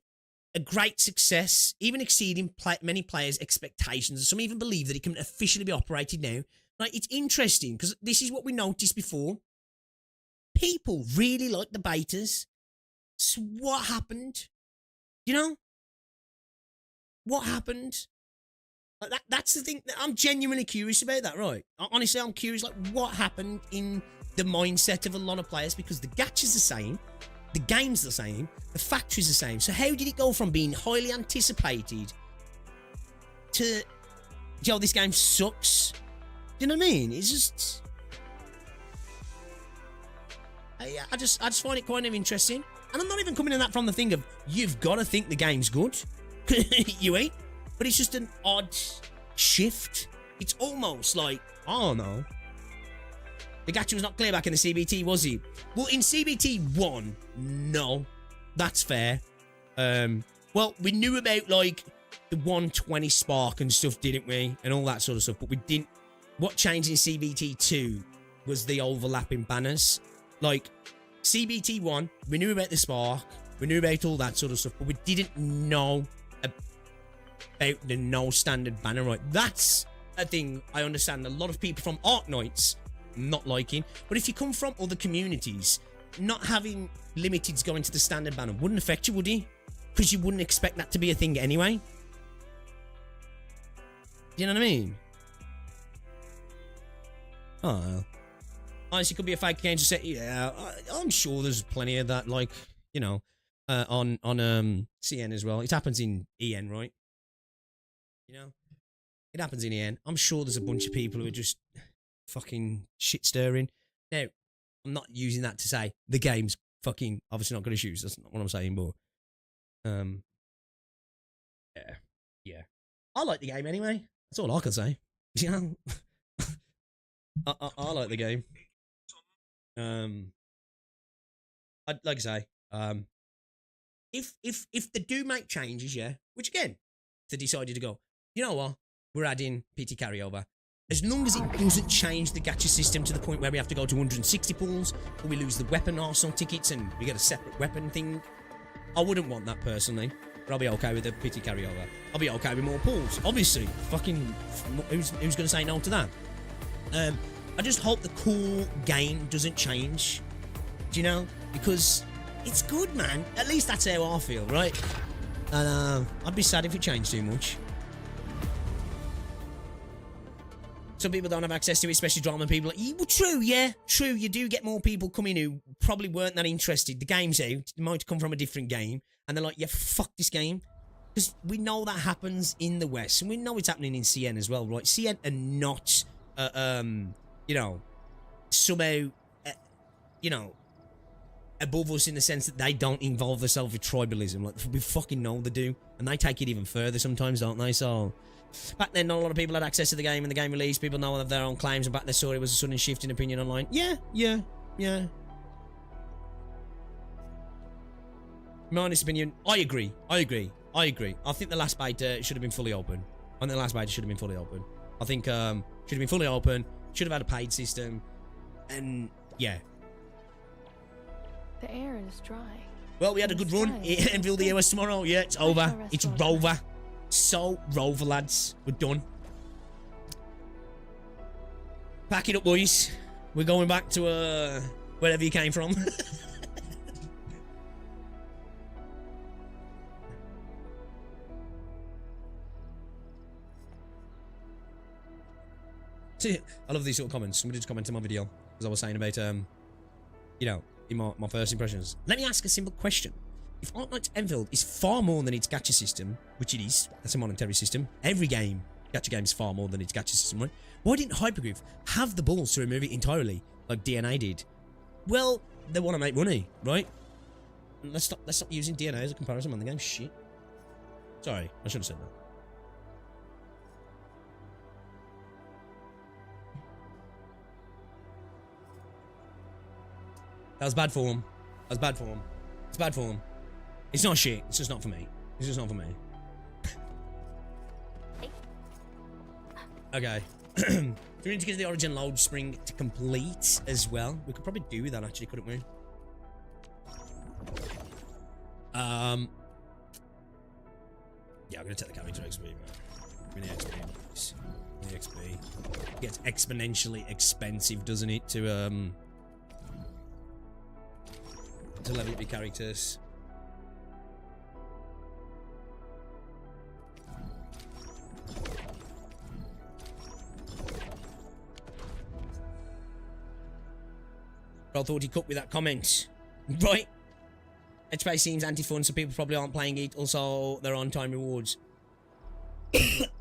a great success, even exceeding many players' expectations. Some even believe that it can officially be operated now. Like, it's interesting, because this is what we noticed before. People really like the betas. So what happened? You know? What happened? Like, that's the thing. I'm genuinely curious about that, right? Honestly, I'm curious, like, what happened in the mindset of a lot of players, because the gacha's the same. The game's the same. The factory's the same. So how did it go from being highly anticipated to, yo, this game sucks? Do you know what I mean? It's just... I just find it kind of interesting. And I'm not even coming in that from the thing of, you've got to think the game's good. You ain't. But it's just an odd shift. It's almost like, I don't know. The gacha was not clear back in the CBT, was he? Well, in CBT 1, no. That's fair. Well, we knew about, like, the 120 spark and stuff, didn't we? And all that sort of stuff. But we didn't... What changed in CBT 2 was the overlapping banners. Like, CBT 1, we knew about the spark. We knew about all that sort of stuff. But we didn't know... about the no standard banner right. That's a thing I understand a lot of people from Arknights not liking. But if you come from other communities, not having limiteds going to the standard banner wouldn't affect you, would it? Because you wouldn't expect that to be a thing anyway. You know what I mean? Oh, well. Honestly, it could be a fake game to say, yeah, I'm sure there's plenty of that, like, you know, on CN as well. It happens in EN, right? You know? It happens in EN. I'm sure there's a bunch of people who are just fucking shit stirring. Now, I'm not using that to say the game's fucking obviously not got issues. That's not what I'm saying, but yeah. I like the game anyway. That's all I can say. You know, I like the game. Like I say, if they do make changes, yeah, which again, they decided to go, you know what, we're adding PT carryover. As long as it doesn't change the gacha system to the point where we have to go to 160 pools, or we lose the weapon arsenal tickets and we get a separate weapon thing, I wouldn't want that personally. But I'll be okay with the PT carryover. I'll be okay with more pools. Obviously, fucking, who's going to say no to that? I just hope the core game doesn't change. Do you know? Because it's good, man. At least that's how I feel, right? And I'd be sad if it changed too much. Some people don't have access to it, especially drama people. Well, true, yeah. True, you do get more people coming who probably weren't that interested. The game's out. It might come from a different game. And they're like, yeah, fuck this game. Because we know that happens in the West. And we know it's happening in CN as well, right? CN are not, you know, somehow, you know, above us in the sense that they don't involve themselves with tribalism. Like, we fucking know they do. And they take it even further sometimes, don't they? So, back then, not a lot of people had access to the game and the game released. People know of their own claims, and back they saw it was a sudden shift in opinion online. Yeah. My honest opinion, I agree. I think the last beta should have been fully open. I think should have been fully open. Should have had a paid system. And, yeah. The air is dry. Well, we had a good run. Endfield the US tomorrow. Yeah, it's over. It's Rover. So, Rover, lads. We're done. Pack it up, boys. We're going back to, wherever you came from. See, I love these sort of comments. Somebody just commented on my video, as I was saying about, you know, in my first impressions. Let me ask a simple question. If Arknights Endfield is far more than its gacha system, which it is, that's a monetary system. Every gacha game is far more than its gacha system, right? Why didn't Hypergryph have the balls to remove it entirely, like DNA did? Well, they want to make money, right? Let's stop using DNA as a comparison on the game. Shit. Sorry, I should have said that. That was bad form. It's bad form. It's not shit. It's just not for me. Okay. Do we need to get the origin load spring to complete as well? We could probably do that actually, couldn't we? Yeah, I'm gonna take the character XP, man. Give me the XP, please. The XP. It gets exponentially expensive, doesn't it, to level up your characters. I thought he cut with that comment. Right? Edge seems anti-fun, so people probably aren't playing it. Also, they're on-time rewards.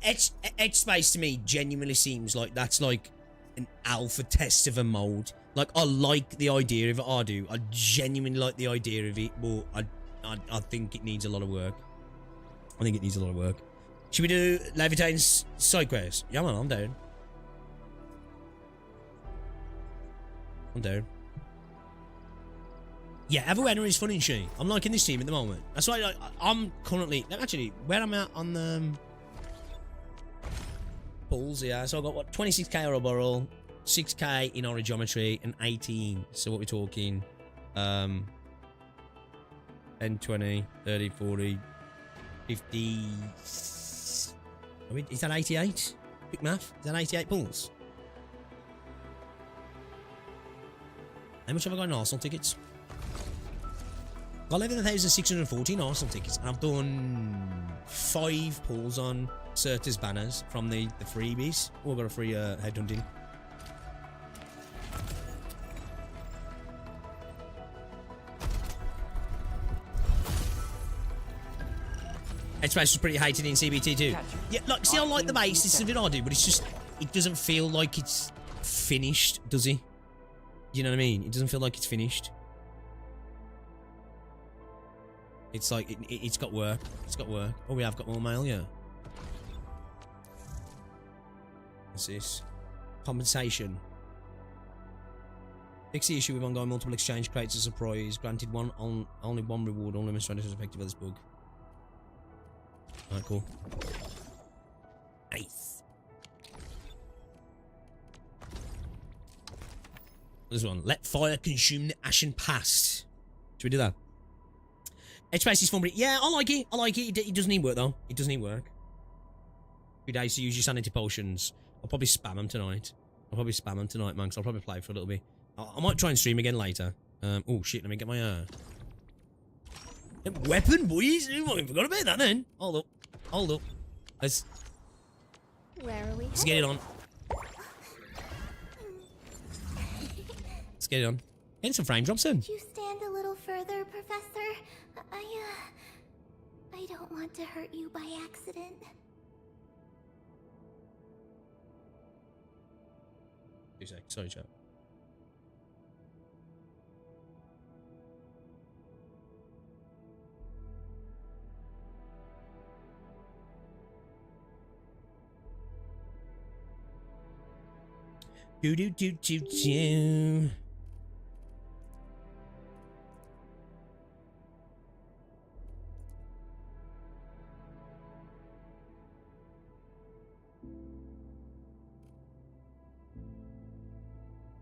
Edge Space to me genuinely seems like that's like an alpha test of a mode. Like, I like the idea of it. I do. I genuinely like the idea of it, but I think it needs a lot of work. Should we do Levitane's side quest? Yeah, man, I'm down. Yeah, everywhere is fun and shit. I'm liking this team at the moment. That's why I'm currently... Actually, where I'm at on the... pools, yeah. So I've got, what, 26k Ouroboros, 6k in Origiometry, and 18. So what we're talking... 10, 20, 30, 40, 50... 88. I mean, is that 88? Quick math. Is that 88 pulls? How much have I got in Arsenal tickets? Got 11,614 Arsenal tickets, and I've done 5 pulls on Certa's banners from the freebies. Oh, I got a free headhunting. Headspace was pretty hated in CBT too. Yeah, like, see, I like the base, this is a bit odd, but it's just, it doesn't feel like it's finished, does he? You know what I mean? It doesn't feel like it's finished. It's like, it's got work. It's got work. Oh, we have got more mail, yeah. What's this? Compensation. Fix the issue with ongoing multiple exchange creates a surprise. Granted only one reward, all administrators are affected by this bug. Alright, cool. Nice. This one. Let fire consume the ashen past. Should we do that? Headspace is fun, but yeah, I like it. I like it. It does need work, though. It does need work. 3 days to use your sanity potions. I'll probably spam them tonight. Man, because I'll probably play for a little bit. I might try and stream again later. Oh, shit. Let me get my, weapon, boys. I forgot about that, then. Hold up. Let's get it on. Let's get it on. Getting some frame drops in. Could you stand a little further, Professor? I don't want to hurt you by accident. Two seconds. Sorry, chat. Do.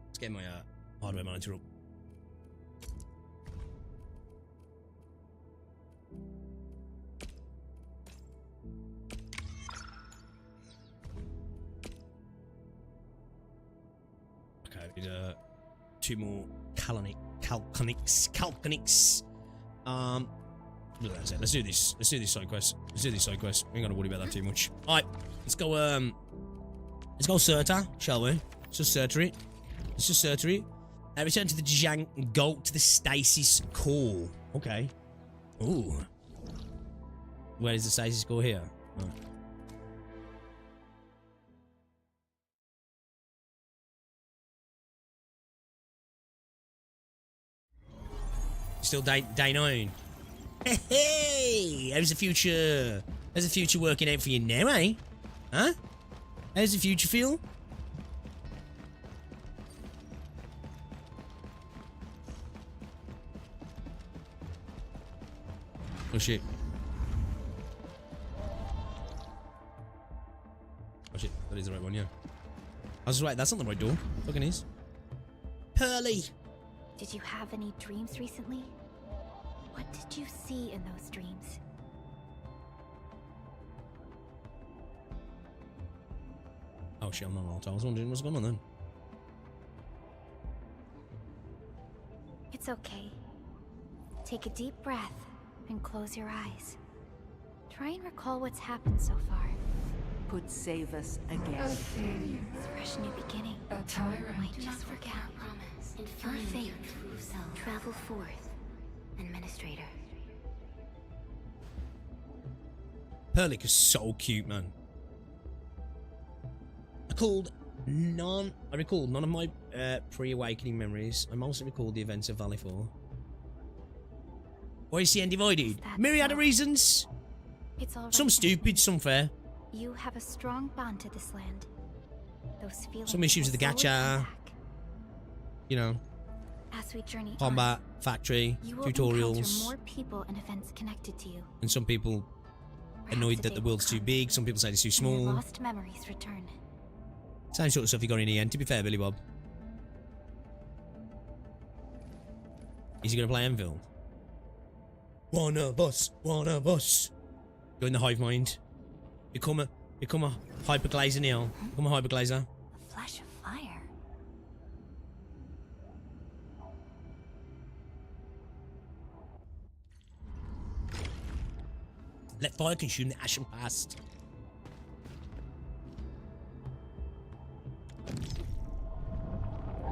Let's get my hardware monitor up. Okay, 2 more calconics. That's it. Let's do this. Let's do this side quest. We ain't gonna worry about that too much. Alright, let's go Certa, shall we? Let's just Certa it. Return to the Jang and go to the stasis core. Okay. Ooh. Where is the stasis core here? Oh. Still day 9. Hey, how's the future? How's the future working out for you now, eh? Huh? How's the future feel? Oh shit. Oh shit, that is the right one, yeah. I was right, that's not the right door. Fucking is. Pearly! Did you have any dreams recently? What did you see in those dreams? Oh shit, I'm not alt. I was wondering what's going on then. It's okay. Take a deep breath and close your eyes. Try and recall what's happened so far. Could save us again. A fresh new beginning. A tyrant. Might just forget. Promise. Your faith. Travel forth. Administrator. Perlic is so cute, man. I recall none of my pre-awakening memories. I mostly recall the events of Valley 4. Why is the end divided? Myriad of reasons. It's all right. Some stupid, some fair. You have a strong bond to this land. Those feelings. Some issues with the gacha. You know. As we journey combat, on, factory, you will tutorials. More people and events connected to you. And some people annoyed that the world's too big. Some people say it's too small. Your lost memories return. Same sort of stuff you got in the end, to be fair, Billy Bob. Is he going to play Endfield? Wanna bus. Go in the hive mind. Become a hyperglazer, Neil. Become a hyperglazer. A flash of fire. Let fire consume the ashen past.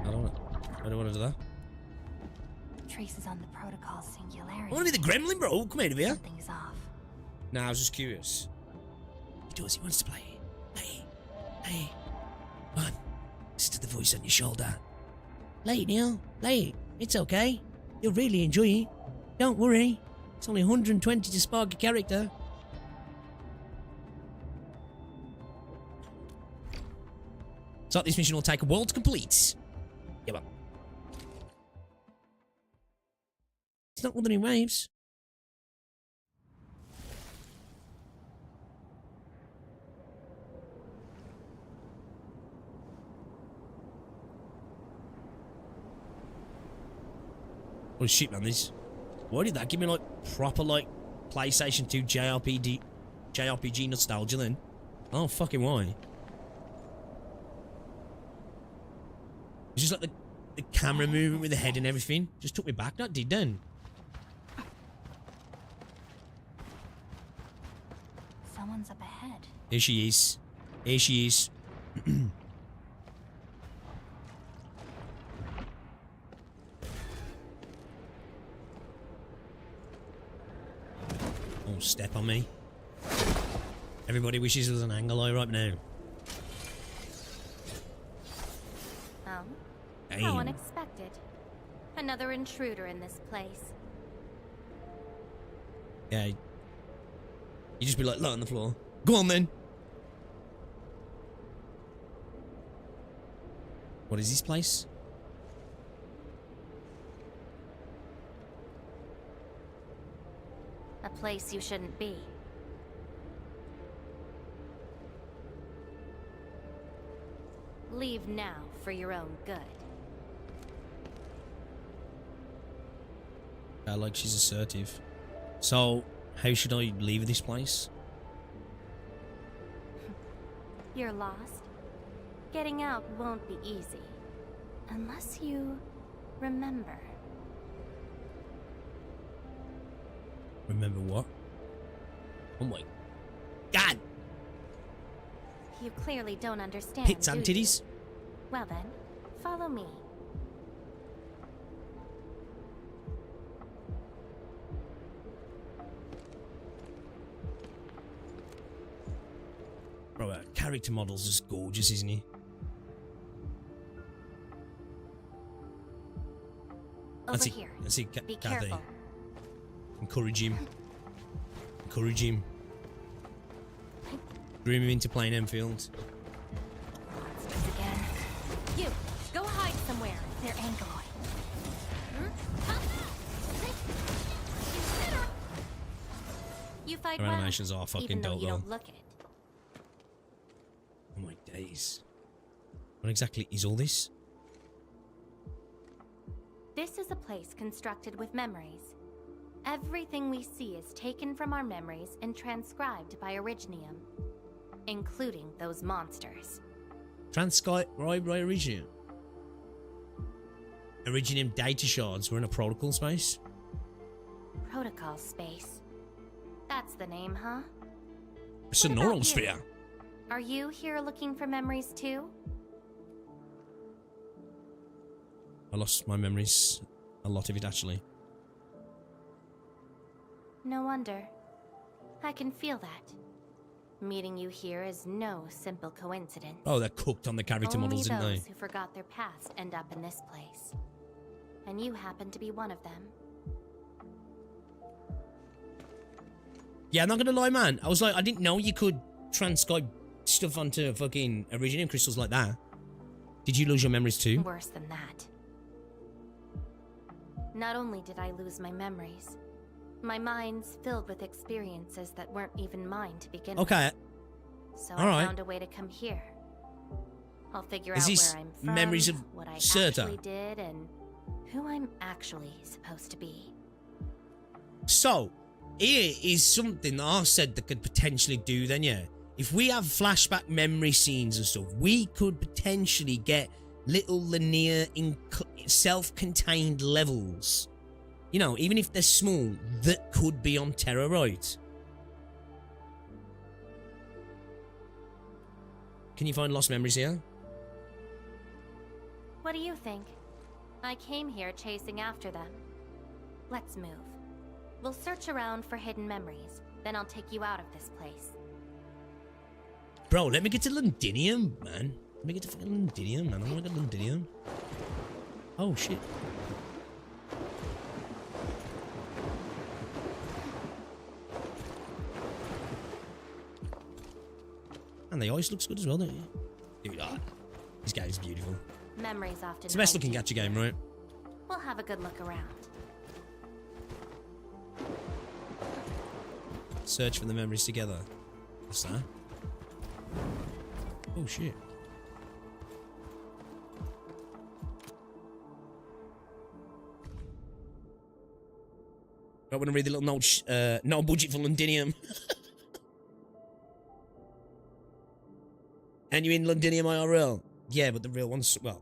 I don't want to do that. Traces on the protocol singularity. I want to be the gremlin, bro. Come here, here. Something's off. Nah, I was just curious. He does. He wants to play. Hey. Come on. Listen to the voice on your shoulder. Play it, Neil. Play it. It's okay. You'll really enjoy it. Don't worry. It's only 120 to spark a character. So this mission will take a while to complete. Yeah, well. It's not Wuthering Waves. Oh shit, man, this. Why did that give me like proper like PlayStation 2 JRPG nostalgia then? Oh fucking why? It's just like the camera movement with the head and everything. Just took me back, that did then. Someone's up ahead. Here she is. Here she is. Oh, step on me. Everybody wishes there was an angle eye right now. Oh, Damn. how unexpected. Another intruder in this place. Yeah. You just be like, low on the floor. Go on then. What is this place? A place you shouldn't be. Leave now for your own good. Like she's assertive. So, how should I leave this place? You're lost. Getting out won't be easy. Unless you remember. Remember what? Oh my god! You clearly don't understand. Pits and do you? titties? Well then, follow me. Bro, character model's just gorgeous, isn't he? Over here. That's it, Be Kathy. careful. Encourage him. Encourage him. Groom him into playing Endfield. Monsters again. You, go hide somewhere. They're ankyloid. You fight Their well, animations are fucking even though you dope, don't look it. Oh my days. What exactly is all this? This is a place constructed with memories. Everything we see is taken from our memories and transcribed by Originium, including those monsters. Transcribe Originium. Originium data shards were in a protocol space. Protocol space. That's the name, huh? It's a What about neural you? sphere. Are you here looking for memories too? I lost my memories. A lot of it, actually. No wonder. I can feel that. Meeting you here is no simple coincidence. Oh, they're cooked on the character Only models, didn't those they? who forgot their past end up in this place. And you happen to be one of them. Yeah, I'm not gonna lie, man. I was like, I didn't know you could transcribe stuff onto fucking Originium crystals like that. Did you lose your memories too? Worse than that. Not only did I lose my memories, my mind's filled with experiences that weren't even mine to begin Okay. with. So all right. I found a way to come here. I'll figure Is out this where I'm from, memories of what I Serta? actually did, and who I'm actually supposed to be. So, here is something that I said that could potentially do then, yeah. if we have flashback memory scenes and stuff, we could potentially get little linear, self-contained levels. You know, even if they're small, that could be on Terra, right? Can you find lost memories here? What do you think? I came here chasing after them. Let's move. We'll search around for hidden memories, then I'll take you out of this place. Bro, let me get to Londinium, man. Let me get to fucking Londinium, man. I want to get Londinium. Oh, shit. And the ice looks good as well, don't you? Dude, this game's beautiful. Memories often. It's the best looking gacha game, right? We'll have a good look around. Search for the memories together. What's that? Oh shit. I want to read the little note. No budget for Londinium. And you in Londinium IRL? Yeah, but the real one's, well,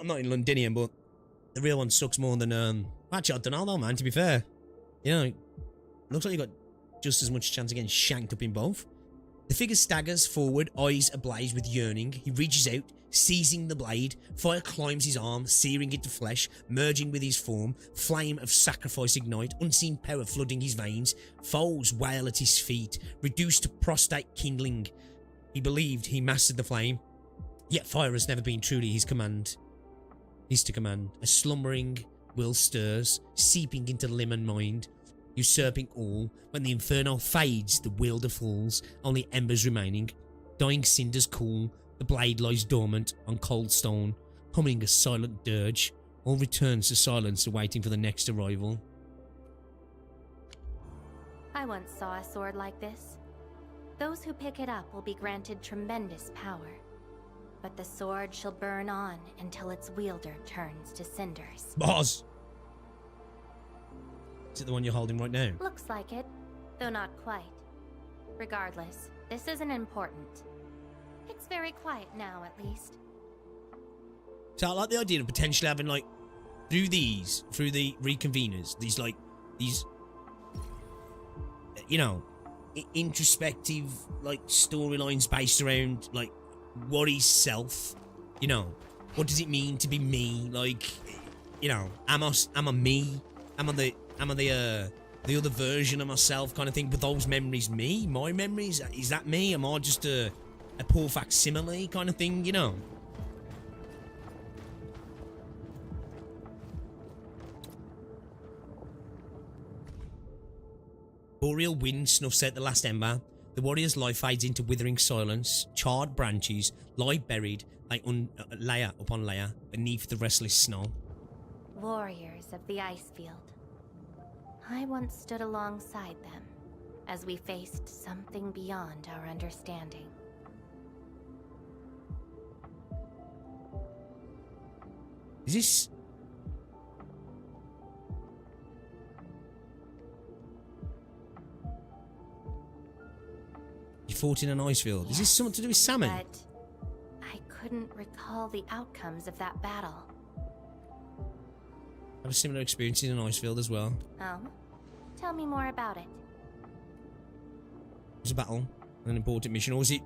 I'm not in Londinium, but the real one sucks more than, actually, I don't know though, man, to be fair. You know, looks like you got just as much chance of getting shanked up in both. The figure staggers forward, eyes ablaze with yearning. He reaches out, seizing the blade. Fire climbs his arm, searing into flesh, merging with his form. Flame of sacrifice ignite, unseen power flooding his veins. Foes wail at his feet, reduced to prostate kindling. He believed he mastered the flame, yet fire has never been truly his command. His to command. A slumbering will stirs, seeping into limb and mind, usurping all. When the inferno fades, the wielder falls, only embers remaining. Dying cinders cool, the blade lies dormant on cold stone, humming a silent dirge. All returns to silence, awaiting for the next arrival. I once saw a sword like this. Those who pick it up will be granted tremendous power. But the sword shall burn on until its wielder turns to cinders. Boss! Is it the one you're holding right now? Looks like it, though not quite. Regardless, this isn't important. It's very quiet now, at least. So I like the idea of potentially having, like, through the reconveners, these, you know, introspective, like, storylines based around, like, what is self? You know, what does it mean to be me? Like, you know, am I me? Am I the other version of myself kind of thing? But those memories me? My memories? Is that me? Am I just a poor facsimile kind of thing, you know? Boreal wind snuffs out the last ember. The warrior's life fades into withering silence. Charred branches lie buried like layer upon layer beneath the restless snow. Warriors of the Icefield. I once stood alongside them as we faced something beyond our understanding. Is this... You fought in an ice field. Yes, is this something to do with salmon? But I couldn't recall the outcomes of that battle. I have a similar experience in an ice field as well. Oh? Tell me more about it. It was a battle, an important mission, or was it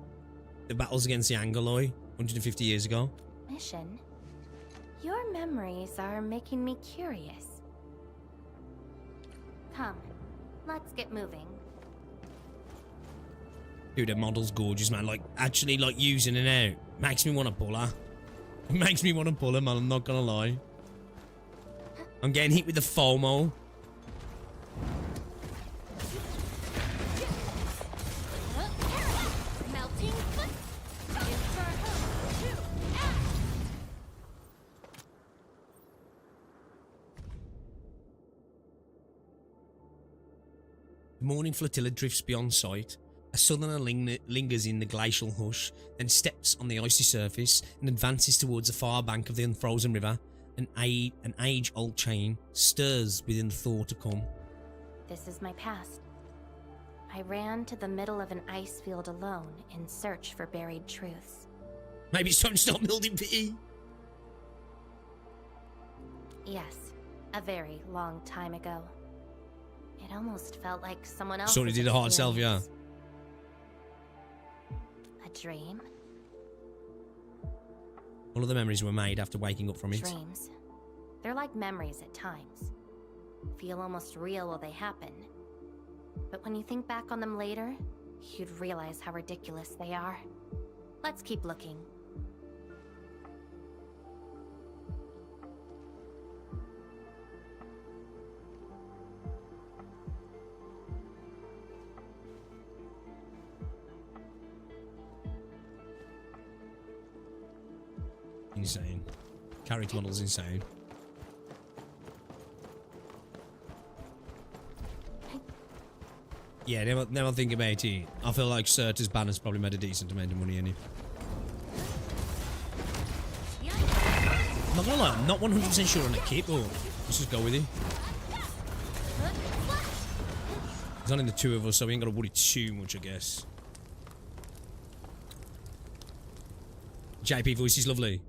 the battles against the Angoloi 150 years ago? Mission? Your memories are making me curious. Come, let's get moving. Dude, that model's gorgeous, man. Like, actually, like, using it out makes me want to pull her. It makes me want to pull her, man. I'm not gonna lie. I'm getting hit with the FOMO. Melting foot. The morning flotilla drifts beyond sight. A southerner lingers in the glacial hush, then steps on the icy surface and advances towards the far bank of the unfrozen river. An age-old chain stirs within the thaw to come. This is my past. I ran to the middle of an ice field alone in search for buried truths. Maybe it's time to start building pity. Yes, a very long time ago. It almost felt like someone else. Sorry, did a hard self, yeah. A dream? All of the memories were made after waking up from it. Dreams. They're like memories at times. Feel almost real while they happen. But when you think back on them later, you'd realize how ridiculous they are. Let's keep looking. Insane. Character model's insane. Yeah, never think about it. I feel like Certa's banner's probably made a decent amount of money anyway. I'm not gonna lie, I'm not 100% sure on the kit, but let's just go with it. There's only the two of us, so we ain't gotta worry too much, I guess. JP voice is lovely.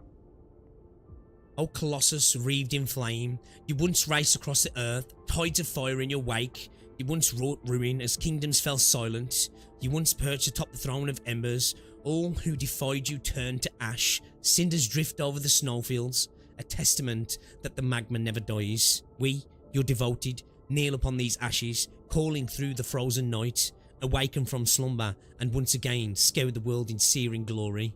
Oh, Colossus, wreathed in flame, you once raced across the earth, tides of fire in your wake. You once wrought ruin as kingdoms fell silent. You once perched atop the throne of embers. All who defied you turned to ash. Cinders drift over the snowfields. A testament that the magma never dies. We, your devoted, kneel upon these ashes, calling through the frozen night. Awaken from slumber and once again scour the world in searing glory.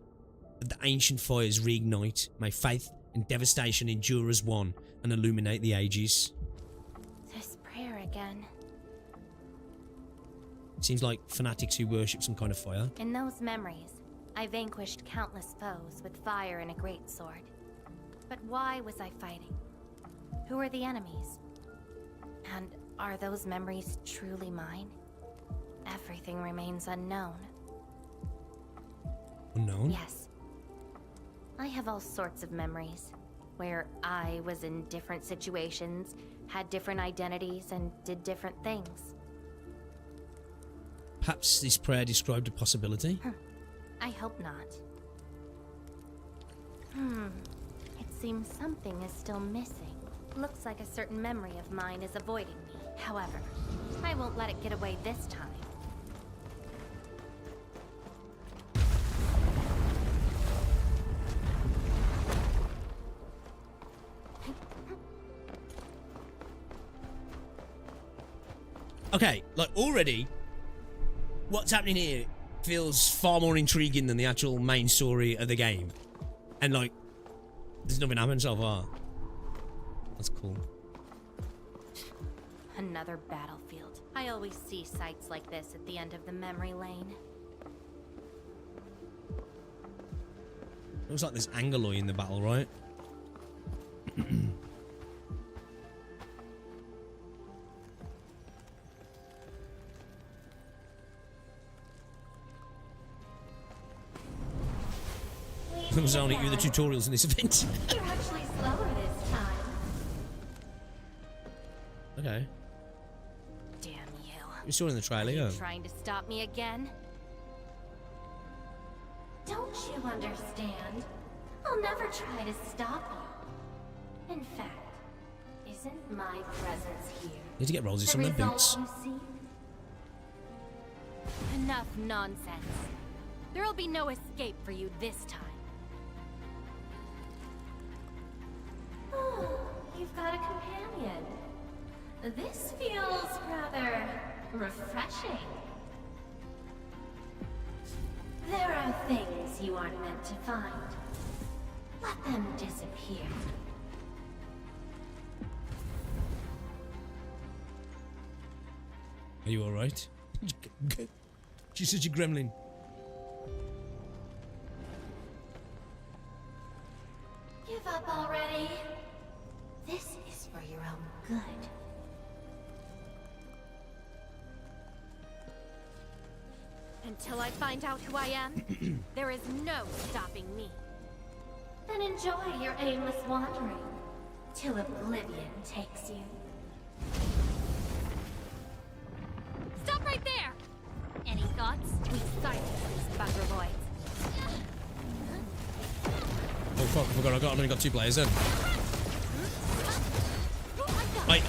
That the ancient fires reignite. May faith and devastation endure as one and illuminate the ages. This prayer again. Seems like fanatics who worship some kind of fire. In those memories, I vanquished countless foes with fire and a great sword. But why was I fighting? Who are the enemies? And are those memories truly mine? Everything remains unknown. Unknown? Yes. I have all sorts of memories, where I was in different situations, had different identities, and did different things. Perhaps this prayer described a possibility? I hope not. It seems something is still missing. Looks like a certain memory of mine is avoiding me. However, I won't let it get away this time. Okay, like already, what's happening here feels far more intriguing than the actual main story of the game. And like, there's nothing happened so far. That's cool. Another battlefield. I always see sights like this at the end of the memory lane. Looks like there's Angerloy in the battle, right? There's only you the tutorials in this event. You're actually slower this time. Okay. Damn you. You're still in the trailer, yeah. Trying to stop me again? Don't you understand? I'll never try to stop you. In fact, isn't my presence here Need to get Rosie some of their boots. you seek? Enough nonsense. There'll be no escape for you this time. Oh, you've got a companion. This feels rather refreshing. There are things you aren't meant to find. Let them disappear. Are you alright? She's such a gremlin. Give up already. This is for your own good. Until I find out who I am, there is no stopping me. Then enjoy your aimless wandering, till oblivion takes you. Stop right there! Fuck, I forgot. I've only got 2 players then.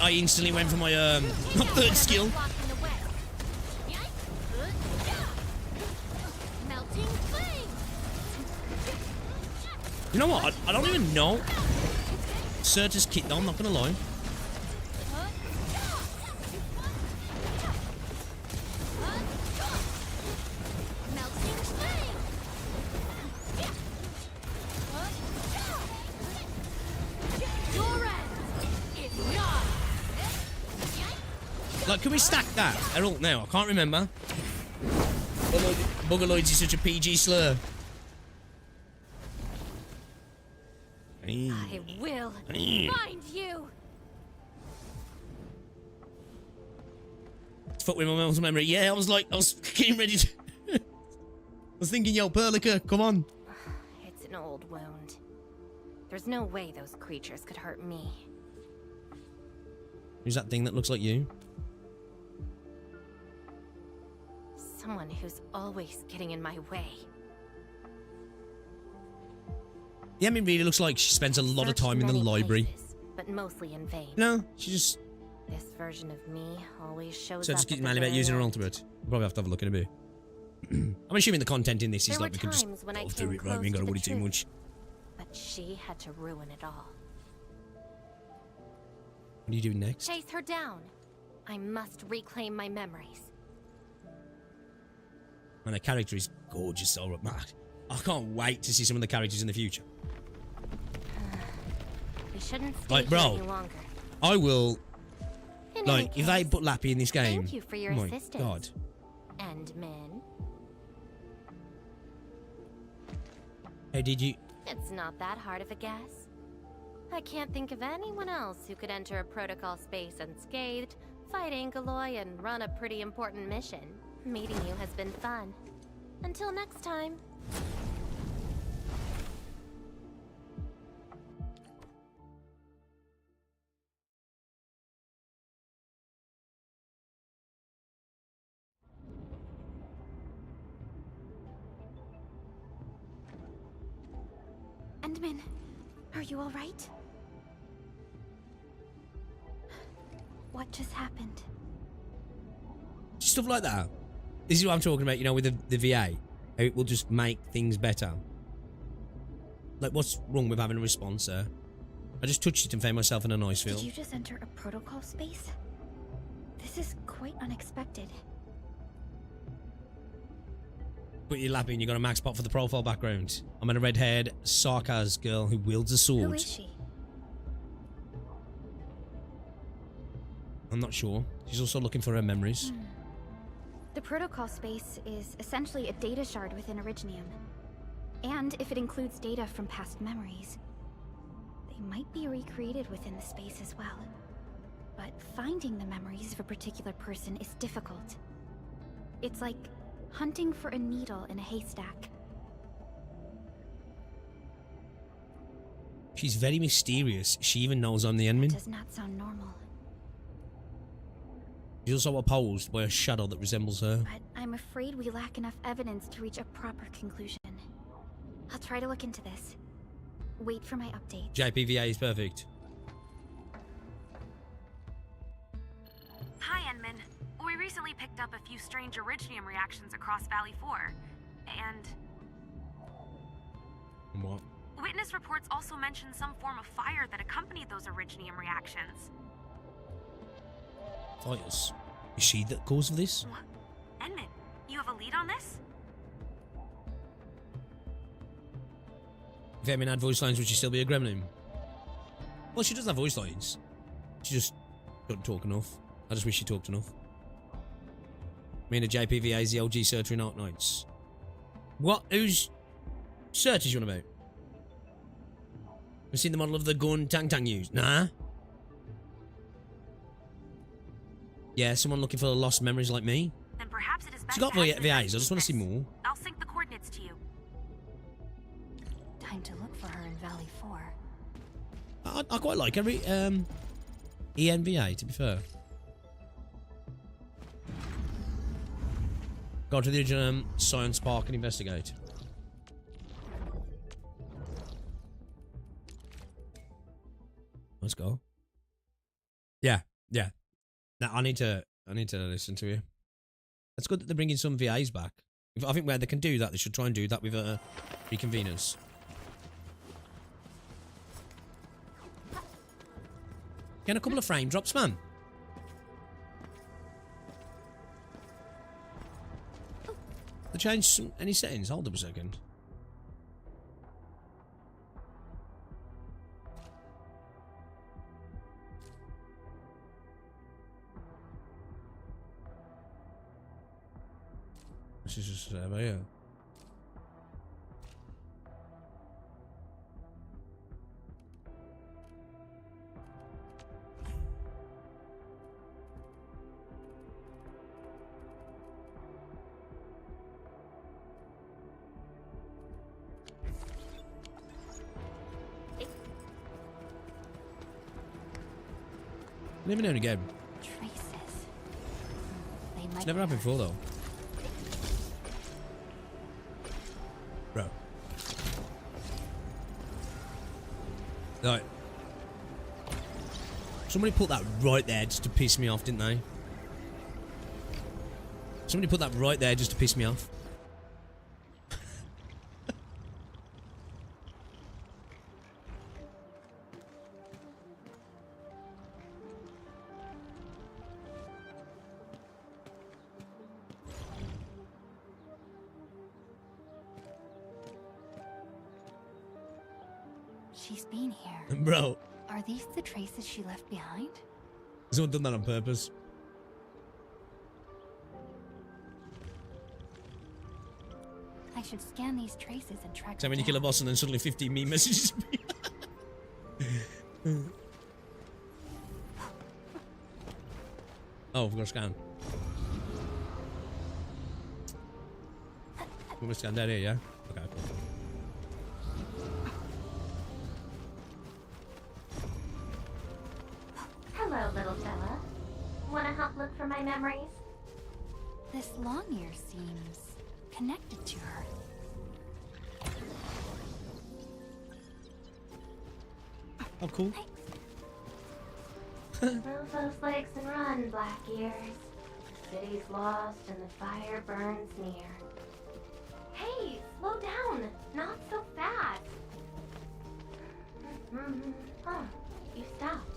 I instantly went for my my 3rd skill. You know what? I don't even know. Certus kit though, I'm not gonna lie. Like, can we stack that? I don't know. I can't remember. Buggerloids is such a PG slur. I will find you. Fuck with my muscle memory. Yeah, I was getting ready to... I was thinking, yo, Perlica, come on. It's an old wound. There's no way those creatures could hurt me. Who's that thing that looks like you? Someone who's always getting in my way. Yeah, I mean, really looks like she spends a lot of time in the library. Places, but mostly in vain. No, she just... This version of me always shows So up just keep at the mainly about very using her end. ultimate. We'll probably have to have a look in a bit. I'm assuming the content in this is There like were we can just times when I go through came it, right? We ain't close gotta to worry the too much. But she had to ruin it all. What are you doing next? Chase her down. I must reclaim my memories. Man, the character is gorgeous, alright, man. I can't wait to see some of the characters in the future. We shouldn't stay Like, here bro, any longer. I will... In Like, any if they case, put Lappy in this game... thank you for your oh my assistance. God. And Min. How did you... It's not that hard of a guess. I can't think of anyone else who could enter a protocol space unscathed, fight Angeloy, and run a pretty important mission. Meeting you has been fun. Until next time. Endman, are you all right? What just happened? Stuff like that. This is what I'm talking about, you know, with the VA. How it will just make things better. Like, what's wrong with having a response, sir? I just touched it and found myself in a nice field. Did you just enter a protocol space? This is quite unexpected. But you're lapping, you got a max pot for the profile background. I'm a red-haired sarcasm girl who wields a sword. Who is she? I'm not sure. She's also looking for her memories. The protocol space is essentially a data shard within Originium. And if it includes data from past memories, they might be recreated within the space as well. But finding the memories of a particular person is difficult. It's like hunting for a needle in a haystack. She's very mysterious. She even knows I'm the enemy. Does not sound normal. She's also opposed by a shadow that resembles her. But I'm afraid we lack enough evidence to reach a proper conclusion. I'll try to look into this. Wait for my update. JPVA is perfect. Hi, Enman. We recently picked up a few strange Originium reactions across Valley 4. And What? witness reports also mention some form of fire that accompanied those Originium reactions. Fires. Is she the cause of this? Enman, you have a lead on this? If Emin had voice lines, would she still be a gremlin? Well, she does have voice lines. She just doesn't talk enough. I just wish she talked enough. Me and the JPVA is the OG searcher in Arknights. What? Who's search is you on about? Have seen the model of the gun Tang used? Nah. Yeah, someone looking for lost memories like me. Then perhaps it is best She got to have VAs, I some just want to see business. more. I'll sync the coordinates to you. Time to look for her in Valley 4. I quite like every ENVA, to be fair. Go to the science park and investigate. Let's go. Yeah, yeah. Now I need to listen to you. It's good that they're bringing some VAs back. I think where they can do that, they should try and do that with reconveners. Getting a couple of frame drops, man. They changed any settings? Hold up a second. This is just yeah. Never known again. Traces. They might It's never happened before though. Bro. Right. Somebody put that right there just to piss me off, didn't they? Somebody put that right there just to piss me off. She's been here. Bro. Are these the traces she left behind? Someone done that on purpose. I should scan these traces and track So them when you kill a down. boss and then suddenly 15 meme messages. Oh, we've got to scan. We're going to scan down here, yeah? Okay. Hello, little fella. Wanna help look for my memories? This long ear seems connected to her. Oh, cool. Move those legs and run, Black Ears. The city's lost and the fire burns near. Hey, slow down! Not so fast! Oh, you stopped.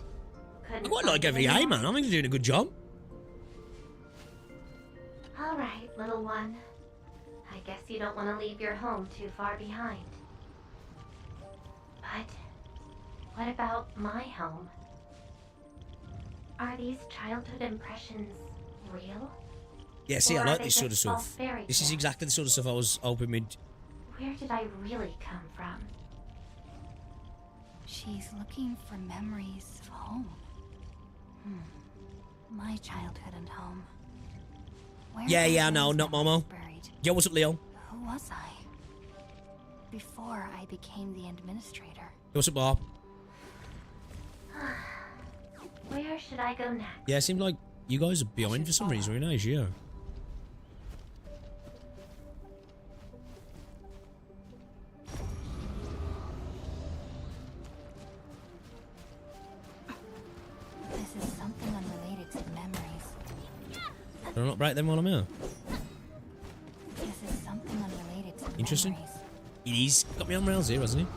I quite like OVA, man. I think they're doing a good job. Alright, little one. I guess you don't want to leave your home too far behind. But what about my home? Are these childhood impressions real? Yeah, see, Or I are like they this sort of just false stuff. fairy This is tales? exactly the sort of stuff I was hoping we'd... Where did I really come from? She's looking for memories of home. My childhood and home. Where Yeah, are no, those not memories Momo. buried? Yo, what's up, Leo? Who was I? Before I became the administrator. Yo, what's up, Bob? Where should I go next? Yeah, it seems like you guys are behind for some reason. Very nice, yeah. This is something unrelated to the memories. Can I not break them while I'm here? This is something unrelated to the Interesting. memories. It is. Got me on rails here, hasn't he?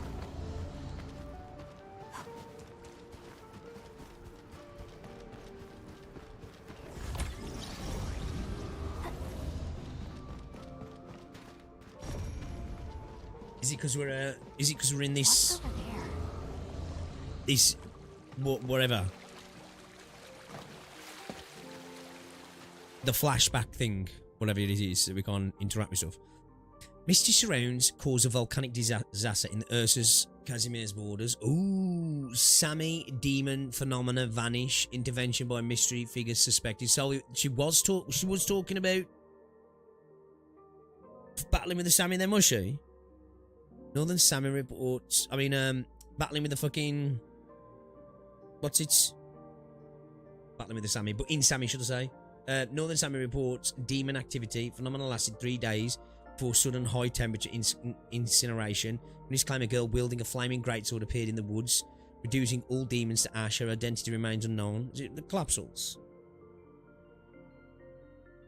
Is it because we're? Is it because we're in this? What's over there? This, whatever. The flashback thing, whatever it is, that we can't interact with stuff. Misty surrounds cause a volcanic disaster in Ursa's Casimir's borders. Ooh, Sammy demon phenomena vanish. Intervention by mystery figures suspected. So she was talking about battling with the Sammy then, was she? Northern Sammy reports. I mean, battling with the fucking. What's it? Battling with the Sammy, but in Sammy, should I say? Northern Sammy reports demon activity. Phenomenon lasted 3 days before sudden high temperature incineration. Police claim a girl wielding a flaming greatsword appeared in the woods. reducing all demons to ash. Her identity remains unknown. Is it the Collapsals?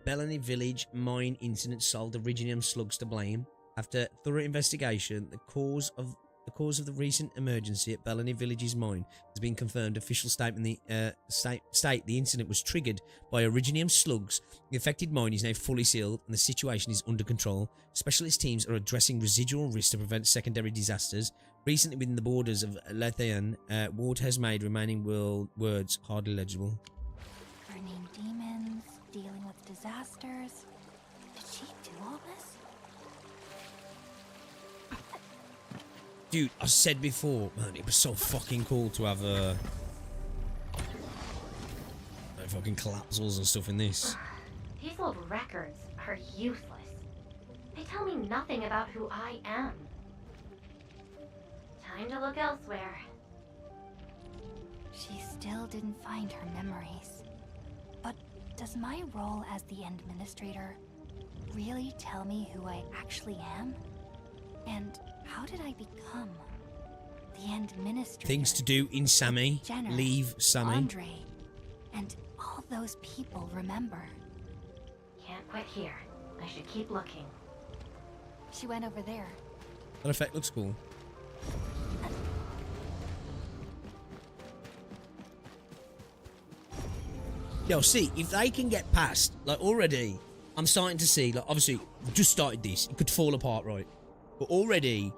Bellany Village mine incident solved. Originium slugs to blame. After thorough investigation, the cause of the recent emergency at Bellany Village's mine has been confirmed. Official statement: the incident was triggered by Originium slugs. The affected mine is now fully sealed, and the situation is under control. Specialist teams are addressing residual risks to prevent secondary disasters. Recently, within the borders of Lethian, Ward has made remaining words hardly legible. Burning demons, dealing with disasters. Did she do all this? Dude, I said before, man, it was so fucking cool to have fucking collapsals and stuff in this. These old records are useless. They tell me nothing about who I am. Time to look elsewhere. She still didn't find her memories. But does my role as the Administrator really tell me who I actually am? And how did I become the Administrator? Things to do in Sammy. Jenner, Leave Sammy. Andre, and all those people remember. Can't quit here. I should keep looking. She went over there. That effect looks cool. Yo, see, if they can get past, like, already, I'm starting to see, like, obviously, we just started this. It could fall apart, right? But already,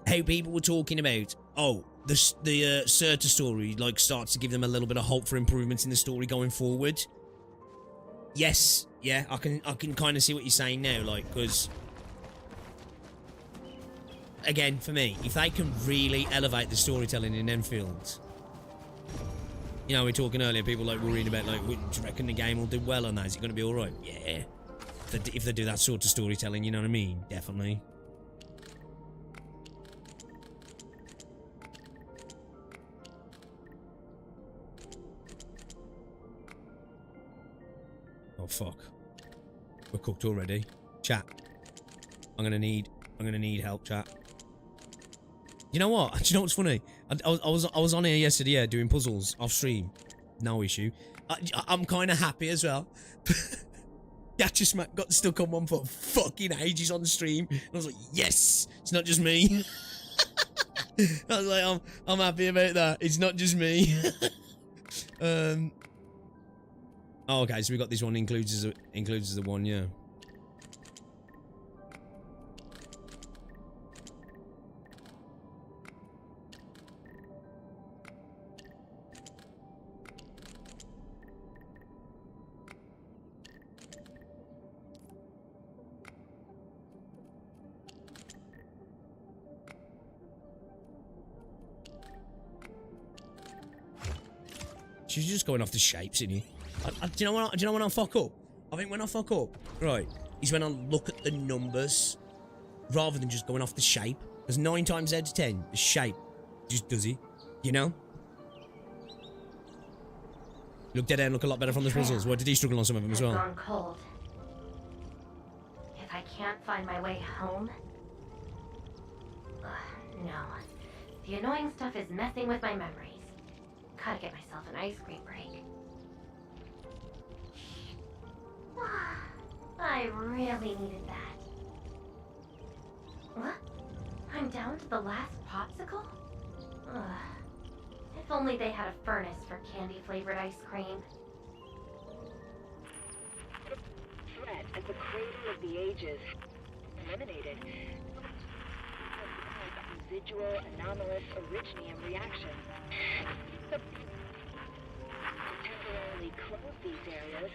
how people were talking about, oh, the Surta story, like, starts to give them a little bit of hope for improvements in the story going forward. Yes, yeah, I can kind of see what you're saying now, like, because, again, for me, if they can really elevate the storytelling in Enfield, you know, we were talking earlier, people like worrying about, like, do you reckon the game will do well on that? Is it going to be alright? Yeah. If they do that sort of storytelling, you know what I mean? Definitely. Oh, fuck. We're cooked already. Chat. I'm gonna need help, chat. You know what? Do you know what's funny? I was on here yesterday, yeah, doing puzzles off stream. No issue. I'm kind of happy as well. Gacha Smack got stuck on one for fucking ages on stream. And I was like, yes, it's not just me. I was like, I'm happy about that. It's not just me. Oh, okay, so we got this one includes as the one, yeah. She's just going off the shapes, isn't he? Do you know when I fuck up? I think when I fuck up, right, is when I look at the numbers rather than just going off the shape. Because 9 times out of 10, the shape just does it. You know? Look dead end, look a lot better from the puzzles. Why did he struggle on some of them as well? Gone cold. If I can't find my way home, no. The annoying stuff is messing with my memories. Gotta get myself an ice cream break. I really needed that. What? I'm down to the last popsicle? If only they had a furnace for candy-flavored ice cream. Threat at the cradle of the ages. Eliminated. Residual anomalous originium reaction. To temporarily close these areas,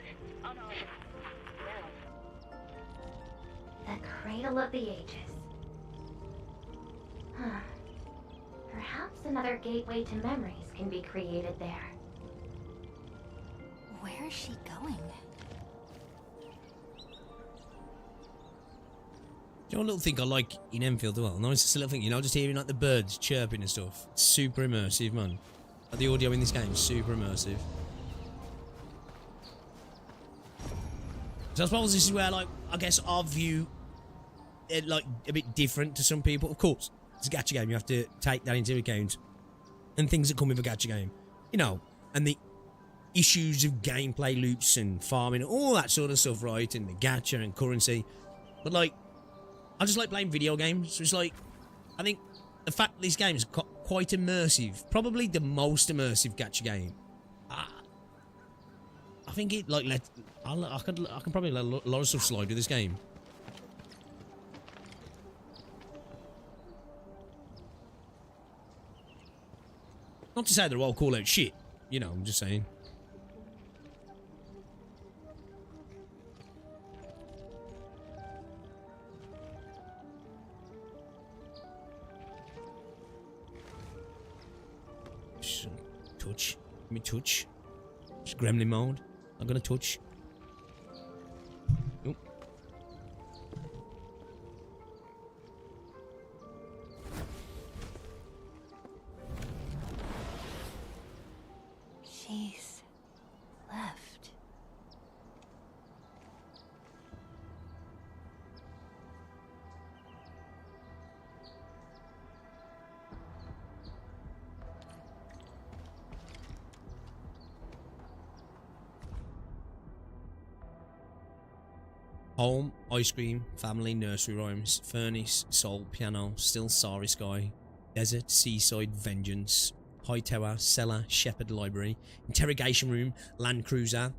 The cradle of the ages. Huh. Perhaps another gateway to memories can be created there. Where is she going? You know, a little thing I like in Enfield as well. No, it's just a little thing, you know, just hearing like the birds chirping and stuff. It's super immersive, man. Like, the audio in this game is super immersive. So I suppose this is where, like, I guess our view it like a bit different to some people. Of course, it's a gacha game. You have to take that into account. and things that come with a gacha game. You know, and the issues of gameplay loops and farming, all that sort of stuff, right? And the gacha and currency. But, like, I just like playing video games. So it's like, I think the fact that this game is quite immersive, probably the most immersive gacha game. I think it, like, I can probably let a lot of stuff slide with this game. Not to say they're all call out shit, you know, I'm just saying. Touch. Let me touch. Just gremlin mode. I'm gonna touch. Nope. She's left. Home, ice cream, family, nursery rhymes, furnace, soul, piano, still starry sky, desert, seaside, vengeance, high tower, cellar, shepherd, library, interrogation room, land cruiser,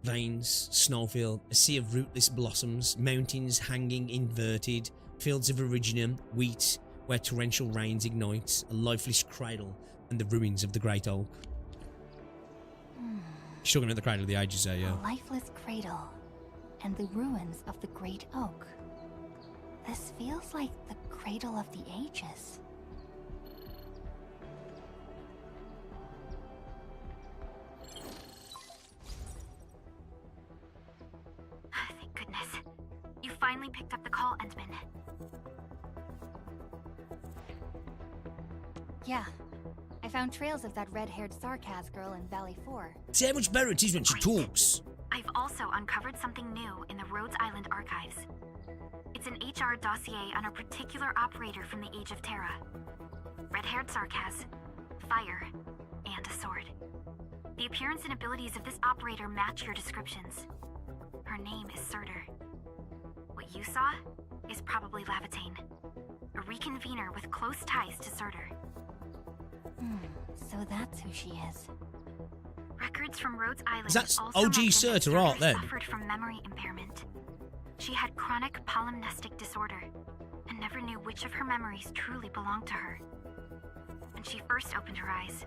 veins, snowfield, a sea of rootless blossoms, mountains hanging inverted, fields of iridium, wheat, where torrential rains ignite, a lifeless cradle, and the ruins of the great oak. She's talking about the cradle of the ages there, yeah. A lifeless cradle. And the ruins of the Great Oak. This feels like the cradle of the ages. Thank goodness. You finally picked up the call, Endman. Yeah. I found trails of that red-haired Sarkaz girl in Valley 4. See how much better it is when she talks. I've also uncovered something new in the Rhodes Island archives. It's an HR dossier on a particular operator from the Age of Terra. Red-haired Sarkaz, fire, and a sword. The appearance and abilities of this operator match your descriptions. Her name is Surtur. What you saw is probably Lavatane, a reconvener with close ties to Surtur. So that's who she is. Records from Rhodes Island That's also OG mention that Surtur art then. suffered from memory impairment. She had chronic polymnestic disorder and never knew which of her memories truly belonged to her. When she first opened her eyes,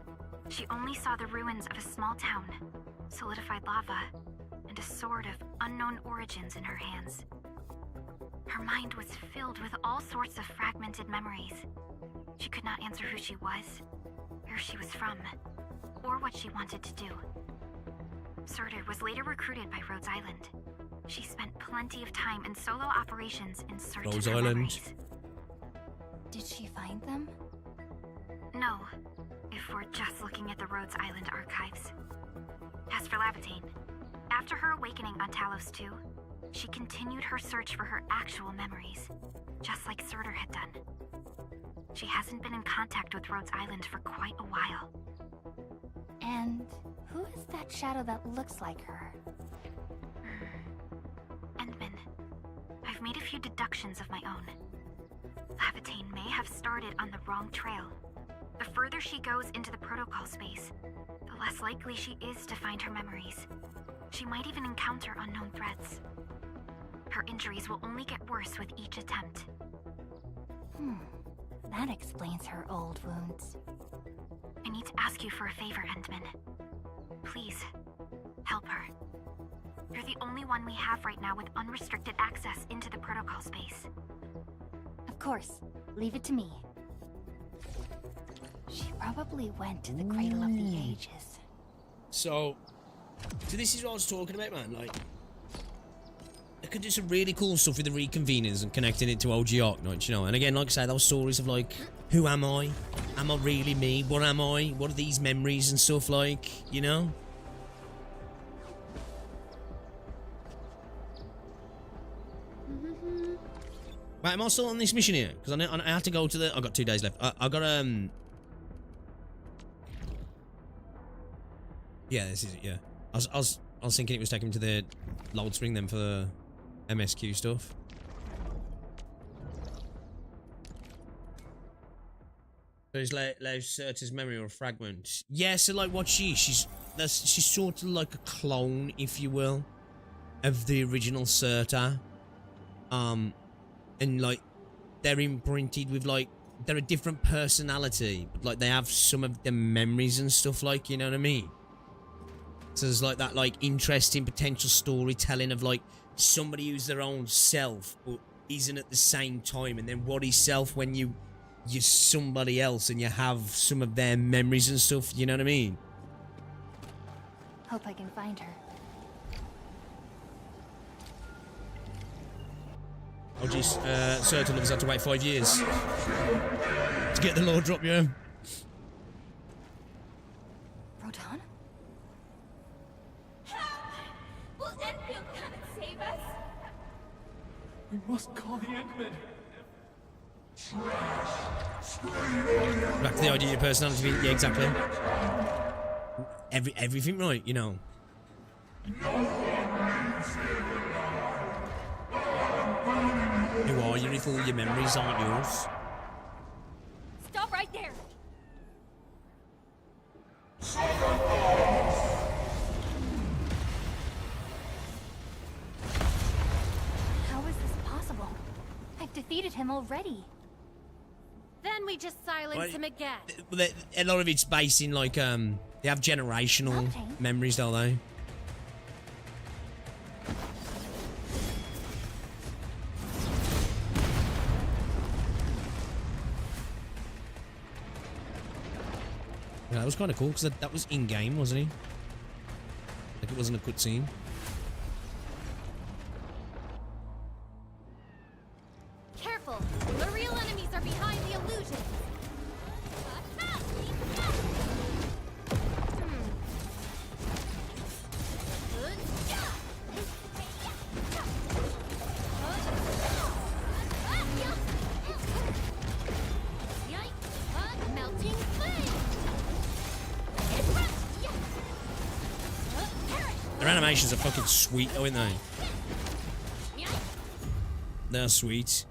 she only saw the ruins of a small town, solidified lava, and a sword of unknown origins in her hands. Her mind was filled with all sorts of fragmented memories. She could not answer who she was, where she was from, or what she wanted to do. Surtur was later recruited by Rhodes Island. She spent plenty of time in solo operations in search Rhodes of her Island. memories. Did she find them? No, if we're just looking at the Rhodes Island archives. As for Lavatane, after her awakening on Talos 2, she continued her search for her actual memories, just like Surtur had done. She hasn't been in contact with Rhodes Island for quite a while. And who is that shadow that looks like her? Endman, I've made a few deductions of my own. Lavatane may have started on the wrong trail. The further she goes into the protocol space, the less likely she is to find her memories. She might even encounter unknown threats. Her injuries will only get worse with each attempt. That explains her old wounds. I need to ask you for a favor, Endman. Please, help her. You're the only one we have right now with unrestricted access into the protocol space. Of course. Leave it to me. She probably went to the Cradle of the Ages. So this is what I was talking about, man. Like, they could do some really cool stuff with the reconveners and connecting it to OG Arknights, you know. And again, like I say, those stories of like, who am I? Am I really me? What am I? What are these memories and stuff like, you know? Right, am I still on this mission here? Because I have to go to the... I've got 2 days left. I got Yeah, this is it, yeah. I was thinking it was taking him to the load spring then for the MSQ stuff. So it's like Serta's memory or a fragment. Yeah, so like what she's sort of like a clone, if you will, of the original Serta. And like they're imprinted with like they're a different personality, but like they have some of the memories and stuff, like, you know what I mean? So there's like that like interesting potential storytelling of like somebody who's their own self but isn't at the same time, and then what is self when you're somebody else and you have some of their memories and stuff, you know what I mean? Hope I can find her. Oh jeez, Serta lovers had to wait 5 years to get the law drop, yeah. Rodan? Will Endfield come and save us? We must call the Endmen. Back to the idea of your personality, yeah, exactly. Everything right, you know. Who are you if all your memories aren't yours? Stop right there! How is this possible? I've defeated him already. Then we just silence him again. A lot of it's based in like they have generational memories, don't they? Yeah, that was kind of cool because that was in game, wasn't he? Like it wasn't a cutscene. Careful! The real enemies are behind the illusion. Melting flame. Their animations are fucking sweet, though, aren't they? They're sweet.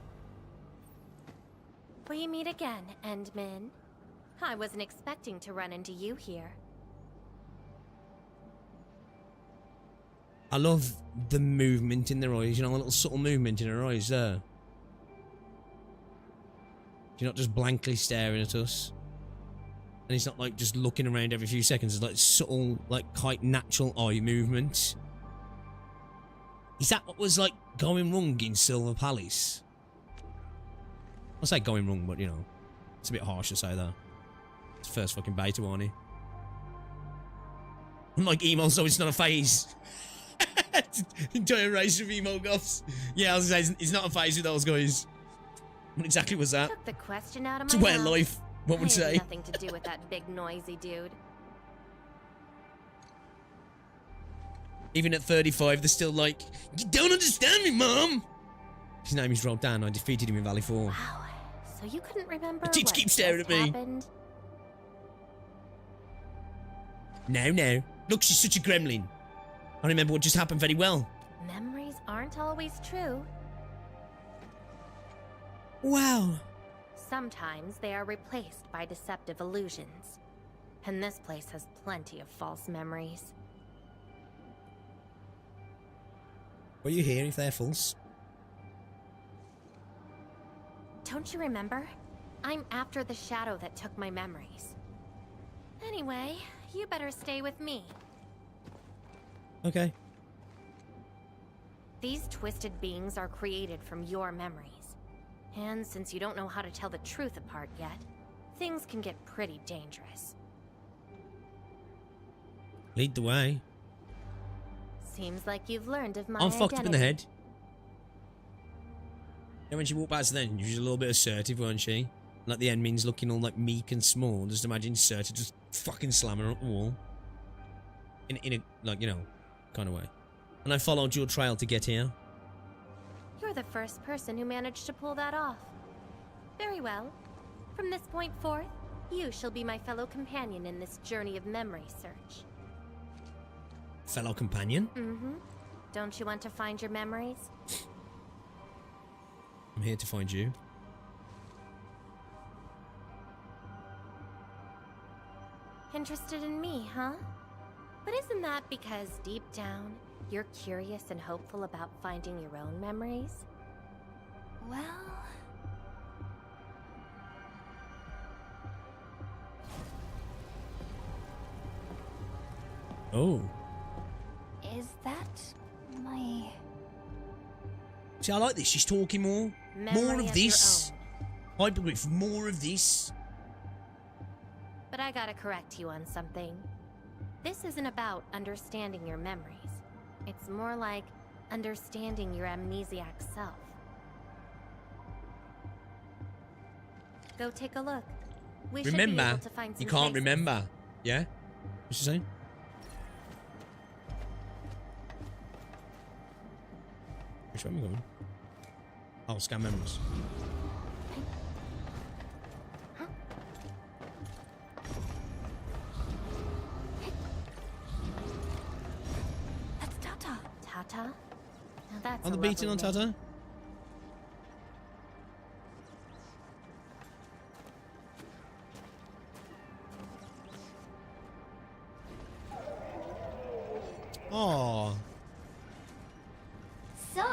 We meet again, Endman. I wasn't expecting to run into you here. I love the movement in their eyes, you know, a little subtle movement in her eyes there. You're not just blankly staring at us. And it's not like just looking around every few seconds. It's like subtle, like quite natural eye movement. Is that what was like going wrong in Silver Palace? I say going wrong, but you know, it's a bit harsh to say that. It's first fucking beta, aren't he? Unlike emo, so it's not a phase. Entire race of emo goths. Yeah, I was gonna say it's not a phase with those guys. What exactly was that? Took the question out of It's my a way of mouth. life. What would I had say? nothing to do with that big noisy dude. Even at 35, they're still like, you don't understand me, Mom! His name is Rodan. I defeated him in Valley 4. Wow. So you couldn't remember The teacher what keeps staring just at me. happened? No. Look, she's such a gremlin. I remember what just happened very well. Memories aren't always true. Wow. Sometimes they are replaced by deceptive illusions. And this place has plenty of false memories. What you hear if they're false? Don't you remember? I'm after the shadow that took my memories. Anyway, you better stay with me. Okay. These twisted beings are created from your memories. And since you don't know how to tell the truth apart yet, things can get pretty dangerous. Lead the way. Seems like you've learned of my I'm fucked up in the identity. head. And when she walked past then, she was a little bit assertive, weren't she? Like the Endmins looking all like meek and small. Just imagine Serta just fucking slamming her up the wall. In a, like, you know, kind of way. And I followed your trail to get here. You're the first person who managed to pull that off. Very well. From this point forth, you shall be my fellow companion in this journey of memory search. fellow companion. Mm-hmm. Don't you want to find your memories? I'm here to find you. Interested in me, huh? But isn't that because deep down, you're curious and hopeful about finding your own memories? Well... Oh. Is that my... See, I like this. She's talking more. Memory More of of this. your Hypergryph, more of this. But I gotta correct you on something. This isn't about understanding your memories. It's more like understanding your amnesiac self. Go take a look. We should be Remember, able to find some you can't places. remember. Yeah? What's she saying? Which way am I going? Oh, scan memories. That's Tata. Tata? Now that's On a the beating lovely on name. Tata? Oh, So,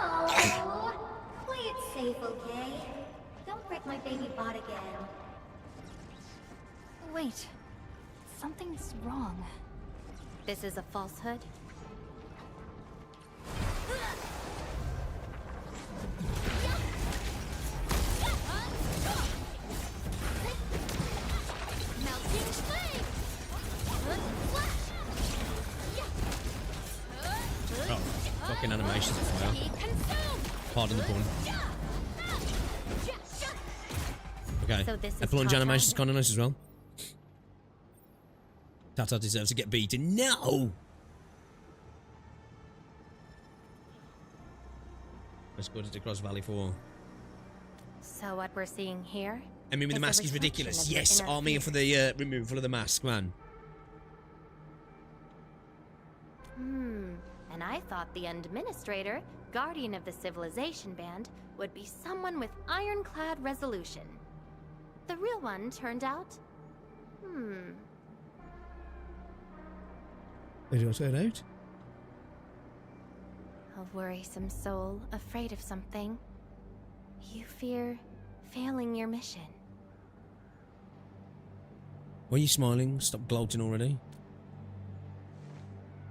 play it safe, okay? Don't break my baby bot again. Wait. Something's wrong. This is a falsehood? oh, fucking animations of fire. Pardon the pun. Okay, So this a is plunge Tata? animation's kind of nice as well. Tata deserves to get beaten. No! Let's go to Cross Valley 4. So what we're seeing here? I mean, with the is a mask is reflection ridiculous. of your Yes, inner I'm here for fears. the removal of the mask, man. And I thought the administrator, guardian of the civilization band, would be someone with ironclad resolution. The real one turned out... Where do I turn out? A worrisome soul, afraid of something. You fear failing your mission. Why are you smiling? Stop gloating already.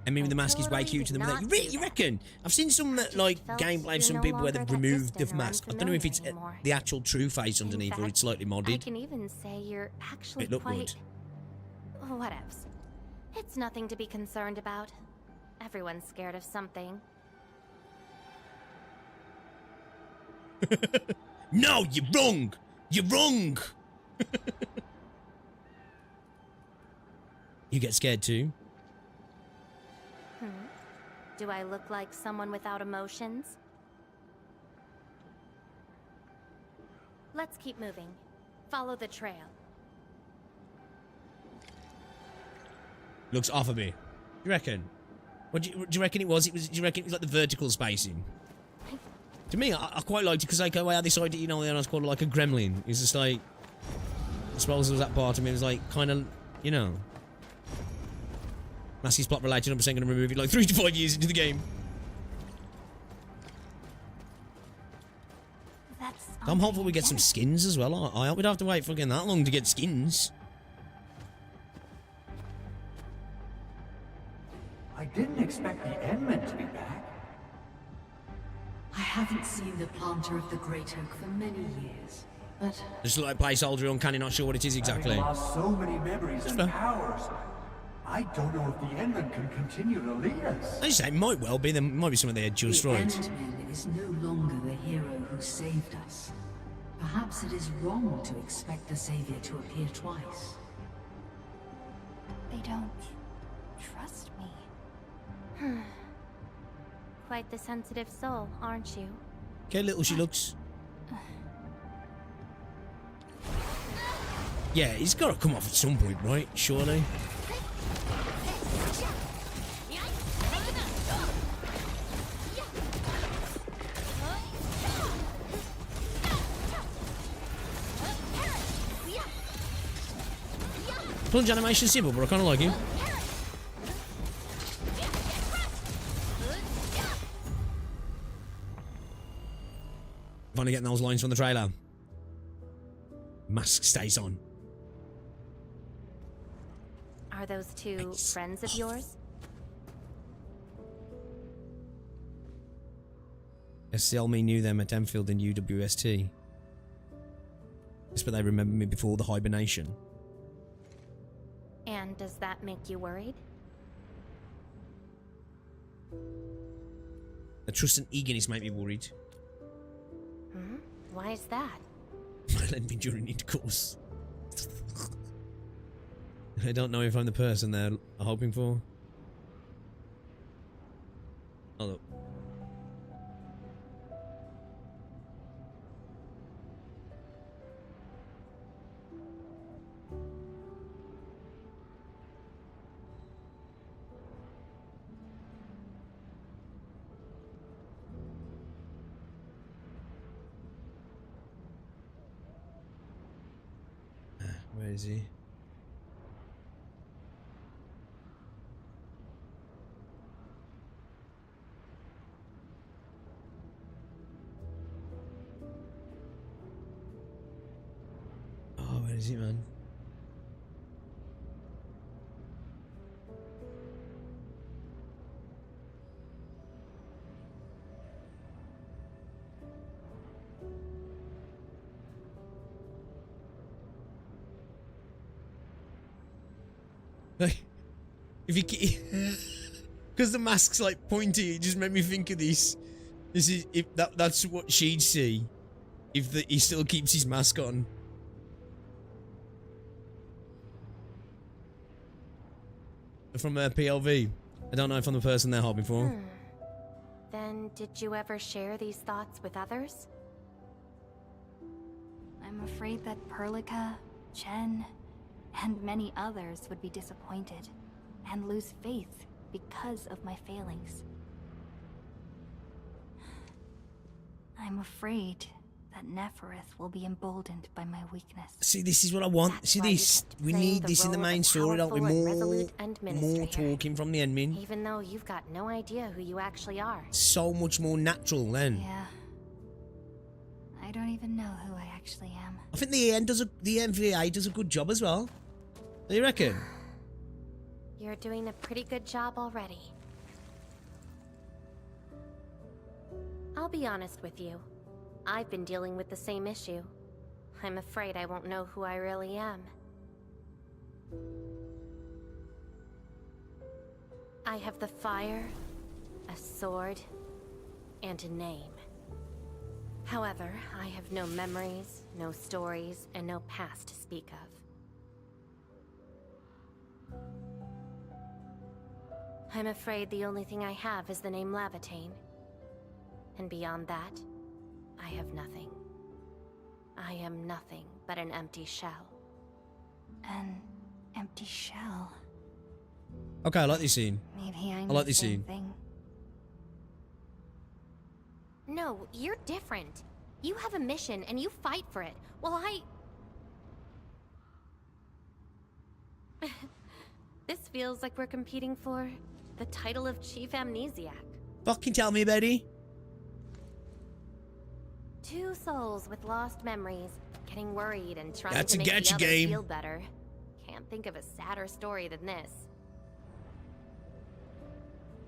I mean, the mask is way totally cute to did them. not You do reckon? I've seen some like felt gameplay of you're some no people where longer they've that removed the distant or mask. I don't know if it's unfamiliar anymore. the actual true face In underneath or fact, it's slightly I modded. can even say you're actually It looked quite... Whatevs. It's nothing to be concerned about. Everyone's scared of something. No, you're wrong. You're wrong. You get scared too. Do I look like someone without emotions? Let's keep moving. Follow the trail. Looks off of me. You reckon? What do you reckon it was? Do you reckon it was like the vertical spacing? To me, I quite liked it because like, I had this idea, you know, I was called like a gremlin. It's just like, I suppose there was that part of me. It was like kind of, you know, mask is plot related. I'm going to remove it like 3 to 5 years into the game. That's I'm hopeful we get some skins as well. I hope we don't have to wait fucking that long to get skins. I didn't expect the Endmen to be back. I haven't seen the planter of the Great Oak for many years, but Just like placeholder, uncanny, not sure what it is exactly. Having lost so many memories and fair. powers, I don't know if the Endmen can continue to lead us. I just say it might well be. There might be something they had just the right. Endman is no longer the hero who saved us. Perhaps it is wrong to expect the Savior to appear twice. They don't trust me. Quite the sensitive soul, aren't you? Okay, little she looks. Yeah, he's got to come off at some point, right? Surely. Plunge animation simple, but I kind of like it. Finally getting those lines from the trailer. Mask stays on. Are those two friends of yours? SCLME knew them at Endfield and UWST. Yes, but they remember me before the hibernation. And does that make you worried? The trust and eagerness make me worried. Hmm? Why is that? Let me during intercourse. I don't know if I'm the person they're hoping for. Oh, look. Where is he? Oh, where is he, man? If you, because the mask's like pointy, it just made me think of this. This is if that's what she'd see, if he still keeps his mask on. From her PLV, I don't know if I'm the person they're hoping for. Then, did you ever share these thoughts with others? I'm afraid that Perlica, Chen, and many others would be disappointed and lose faith because of my failings. I'm afraid that Nefereth will be emboldened by my weakness. See, this is what I want. That's See why this? you We need this in the main story, don't we? More talking from the admin. Even though you've got no idea who you actually are. So much more natural then. Yeah. I don't even know who I actually am. I think the MVA does a good job as well. What do you reckon? You're doing a pretty good job already. I'll be honest with you. I've been dealing with the same issue. I'm afraid I won't know who I really am. I have the fire, a sword, and a name. However, I have no memories, no stories, and no past to speak of. I'm afraid the only thing I have is the name Lavatane. And beyond that, I have nothing. I am nothing but an empty shell. An empty shell. Okay, I like this scene. Maybe I'm I like the this same scene. thing. No, you're different. You have a mission and you fight for it. Well, This feels like we're competing for the title of Chief Amnesiac. Fucking tell me, Betty. Two souls with lost memories, getting worried and trying That's to a make the gacha other game. feel better. Can't think of a sadder story than this.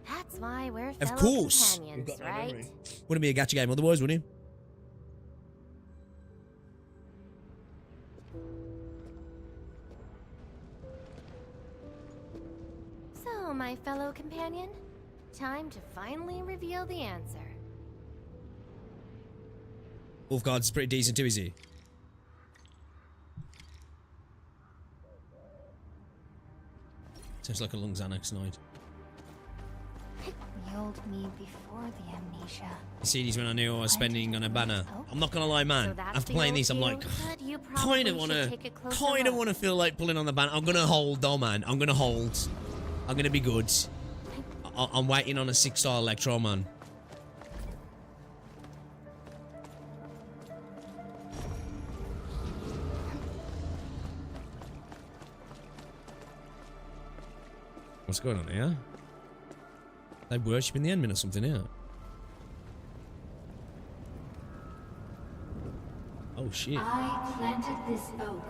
That's why we're Of fellow course. companions, right? Wouldn't be a gacha game otherwise, would it? So, my fellow companion, time to finally reveal the answer. Wolfguard's pretty decent too, is he? Sounds like a long Xanax night. The old me before the amnesia. You see these when I knew I was spending on a banner. I'm not gonna lie, man. So After playing this, I'm like, you kind of wanna feel like pulling on the banner. I'm gonna hold though, man. I'm gonna hold. I'm gonna be good. I'm waiting on a 6-star Electro, man. What's going on here? They worshipping the Endman or something here. Oh shit. I planted this oak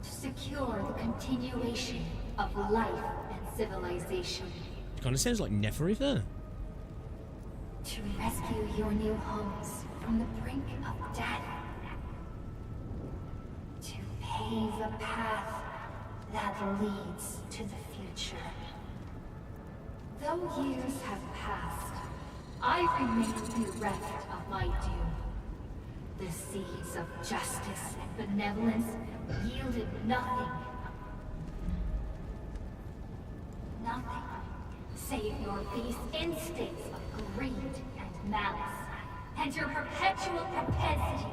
to secure the continuation of life and civilization. Kind of sounds like Neferif there. To rescue your new homes from the brink of death. To pave a path that leads to the future. Though years have passed, I remain bereft of my due. The seeds of justice and benevolence yielded nothing. Nothing, save your base instincts of greed and malice, and your perpetual propensity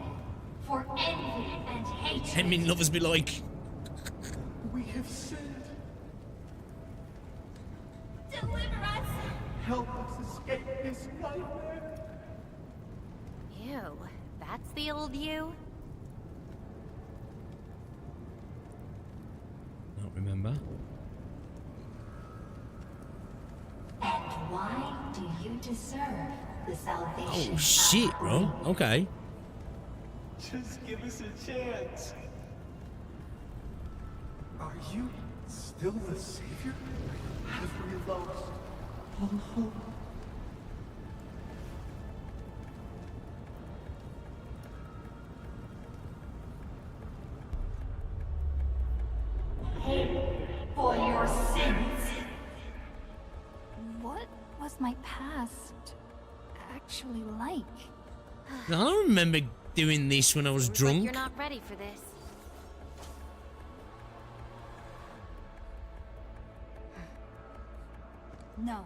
for envy and hatred. Endman lovers be like. We have sinned. Deliver us! Help us escape this nightmare. Ew, that's the old you? I don't remember. And why do you deserve the salvation? Oh shit, bro. Okay. Just give us a chance. Are you still the savior? Have we lost all hope? Pay for your sins. What was my past actually like? I don't remember doing this when I was Seems drunk. like you're not ready for this. No.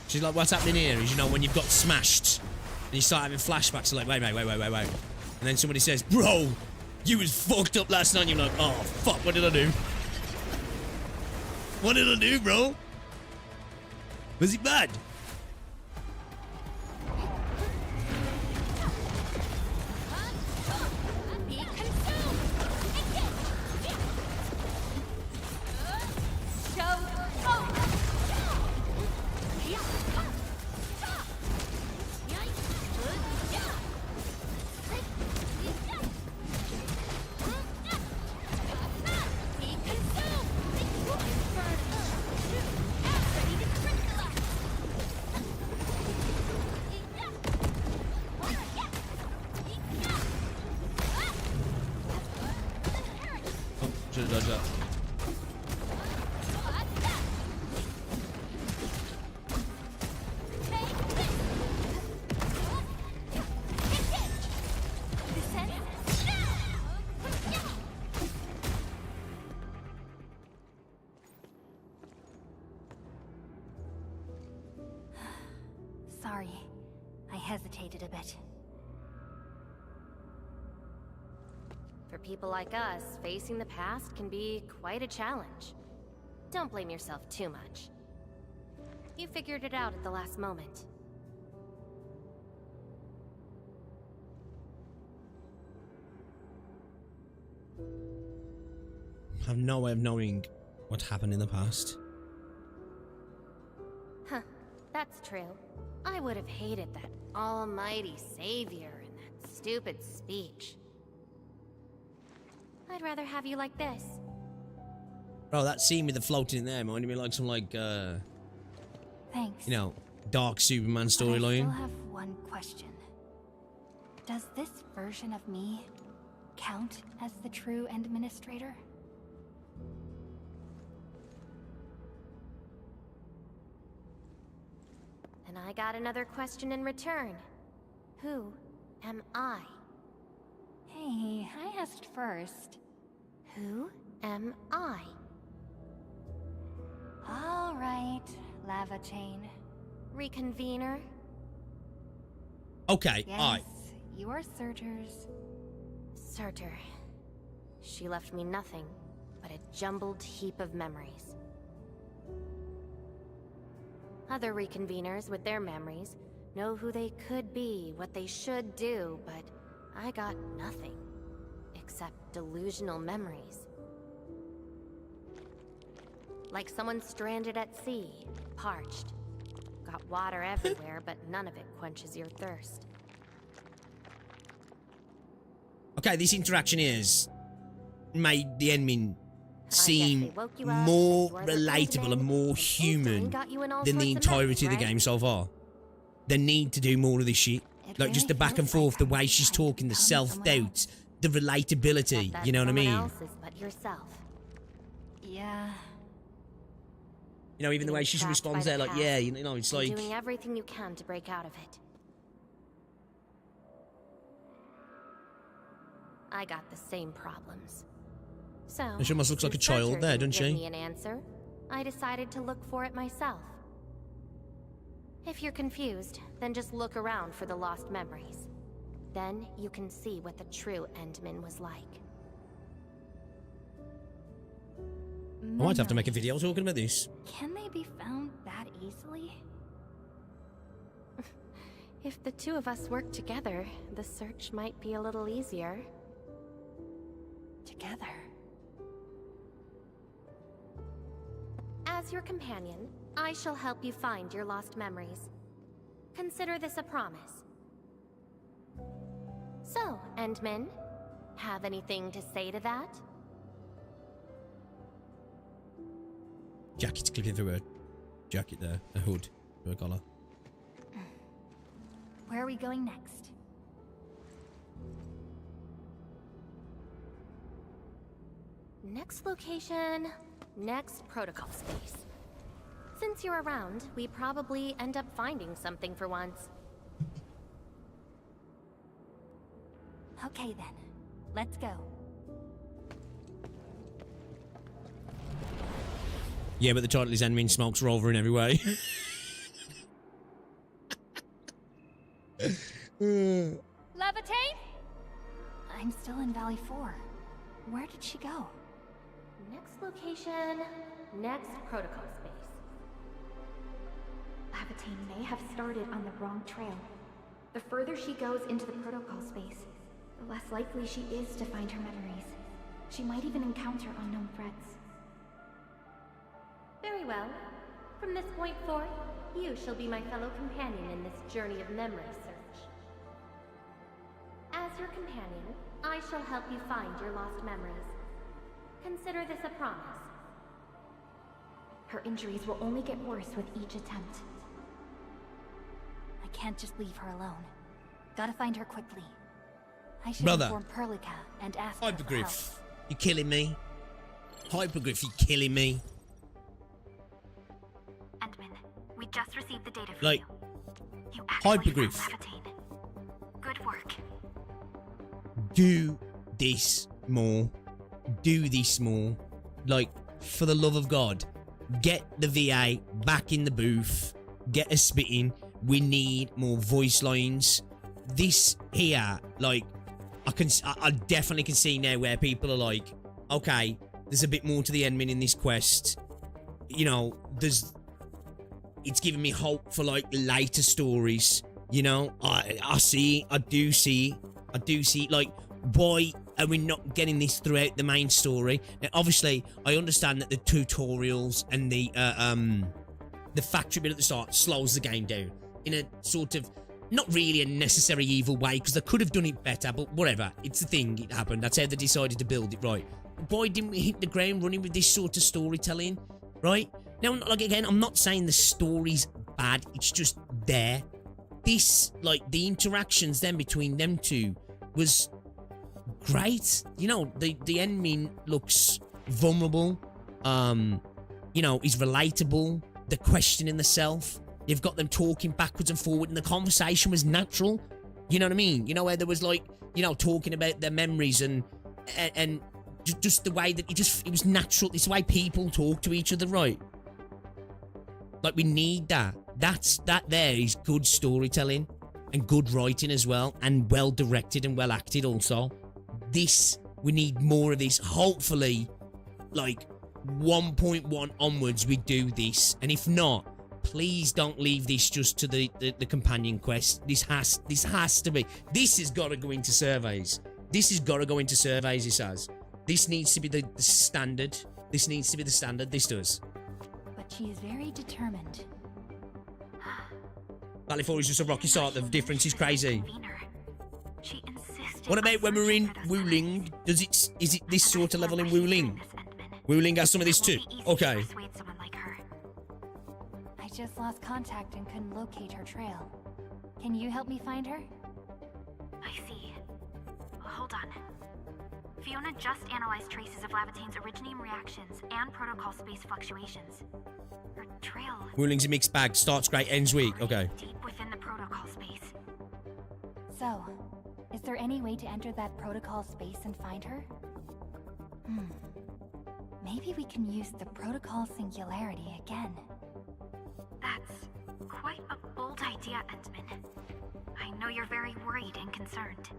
She's like, what's happening here is, you know, when you've got smashed and you start having flashbacks, you're like, wait. And then somebody says, bro, you was fucked up last night. And you're like, oh, fuck, what did I do? What did I do, bro? Was it bad? Be consumed! Should have dodged that. Sorry, I hesitated a bit. For people like us, facing the past can be quite a challenge. Don't blame yourself too much. You figured it out at the last moment. I have no way of knowing what happened in the past. Huh, that's true. I would have hated that almighty savior and that stupid speech. I'd rather have you like this. Bro, that scene with the floating in there reminded me like some Thanks. you know, dark Superman But I still storyline. have one question. Does this version of me count as the true administrator? And I got another question in return. Who am I? Hey, I asked first. Who am I? All right, Lava Chain. Reconvener? Okay, Yes, alright. you are Surtur's. Surtur. She left me nothing but a jumbled heap of memories. Other reconveners with their memories know who they could be, what they should do, but I got nothing. Except delusional memories. Like someone stranded at sea, parched. Got water everywhere, but none of it quenches your thirst. Okay, this interaction is made the Endmin seem more relatable and more human than the entirety of the game so far. They need to do more of this shit. Like, just the back and forth, the way she's talking, the self-doubt, the relatability, you know what I mean? Yeah. You know, even the way she responds there, like, yeah, you know, it's like... doing everything you can to break out of it. I got the same problems. So, she almost looks like a child there, doesn't she? Give me an answer. I decided to look for it myself. If you're confused, then just look around for the lost memories. Then you can see what the true Endmin was like. I might have to make a video talking about this. Can they be found that easily? If the two of us work together, the search might be a little easier. Together? As your companion, I shall help you find your lost memories. Consider this a promise. So, Endmin, have anything to say to that? Jacket's clicking through her jacket there, a hood, through a collar. Where are we going next? Next location, next protocol space. Since you're around, we probably end up finding something for once. Okay then, let's go. Yeah, but the title is Endmin smokes are over in every way. Levitate? I'm still in Valley 4. Where did she go? Next location, next protocol space. Levitate may have started on the wrong trail. The further she goes into the protocol space, the less likely she is to find her memories. She might even encounter unknown threats. Very well. From this point forth, you shall be my fellow companion in this journey of memory search. As your companion, I shall help you find your lost memories. Consider this a promise. Her injuries will only get worse with each attempt. I can't just leave her alone. Gotta find her quickly. I should Brother. inform Perlica and ask her for help. Hypergryph, you killing me? Hypergryph, you killing me? Endmin, we just received the data from Like, you actually Hypergryph. found Levitate. Good work. Do this more. Do this more. Like, for the love of God, get the VA back in the booth. Get a spitting. We need more voice lines. This here, like, I definitely can see now where people are like, okay, there's a bit more to the Endmin in this quest. You know, it's giving me hope for, like, later stories. You know, I see, I do see, like, why are we not getting this throughout the main story? Now, obviously, I understand that the tutorials and the factory bit at the start slows the game down in a sort of, not really a necessary evil way, because they could have done it better, but whatever. It's the thing, it happened. That's how they decided to build it, right? Why didn't we hit the ground running with this sort of storytelling, right? Now, like, again, I'm not saying the story's bad, it's just there. This, like, the interactions then between them two was great. You know, the Endmin looks vulnerable, you know, he's relatable, the questioning the self. You've got them talking backwards and forward, and the conversation was natural. You know what I mean? You know, where there was, like, you know, talking about their memories and just the way that it was natural. It's the way people talk to each other, right? Like, we need that. That there is good storytelling and good writing as well, and well directed and well acted also. This, we need more of this. Hopefully, like, 1.1 onwards we do this, and if not, Please don't leave this just to the companion quest. This has to be. This has got to go into surveys. This has got to go into surveys, it says. This needs to be the standard. This needs to be the standard. This does. But she is very determined. Valley 4 is just a rocky start. The difference is crazy. She insisted. What about when we're in Wuling? Is it this sort of level in Wuling? Wuling has some of this too. Okay. I just lost contact and couldn't locate her trail. Can you help me find her? I see. Hold on. Fiona just analyzed traces of Lavatane's originium reactions and protocol space fluctuations. Her trail. Wuling's a mixed bag. Starts great, ends weak. Okay. Deep within the protocol space. So, is there any way to enter that protocol space and find her? Maybe we can use the protocol singularity again. That's quite a bold idea, Endman. I know you're very worried and concerned.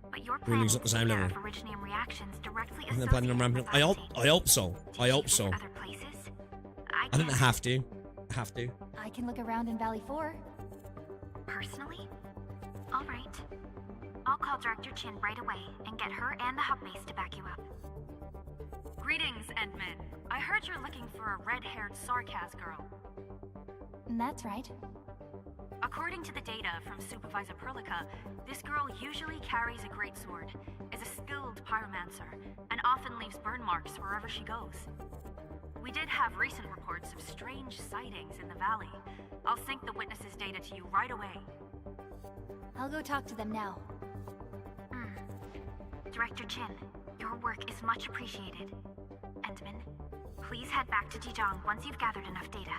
But your plan Wuling's not the same level. of originium reactions directly Isn't they planning on ramping up? I hope so. I hope so. Other places? I think they have to. Have to. I can look around in Valley 4. Personally? All right. I'll call Director Chin right away and get her and the hub base to back you up. Greetings, Endman. I heard you're looking for a red-haired Sarkaz girl. That's right. According to the data from Supervisor Perlica, this girl usually carries a greatsword, is a skilled pyromancer, and often leaves burn marks wherever she goes. We did have recent reports of strange sightings in the valley. I'll sync the witnesses' data to you right away. I'll go talk to them now. Director Chin, your work is much appreciated. Endman, please head back to Jijong once you've gathered enough data.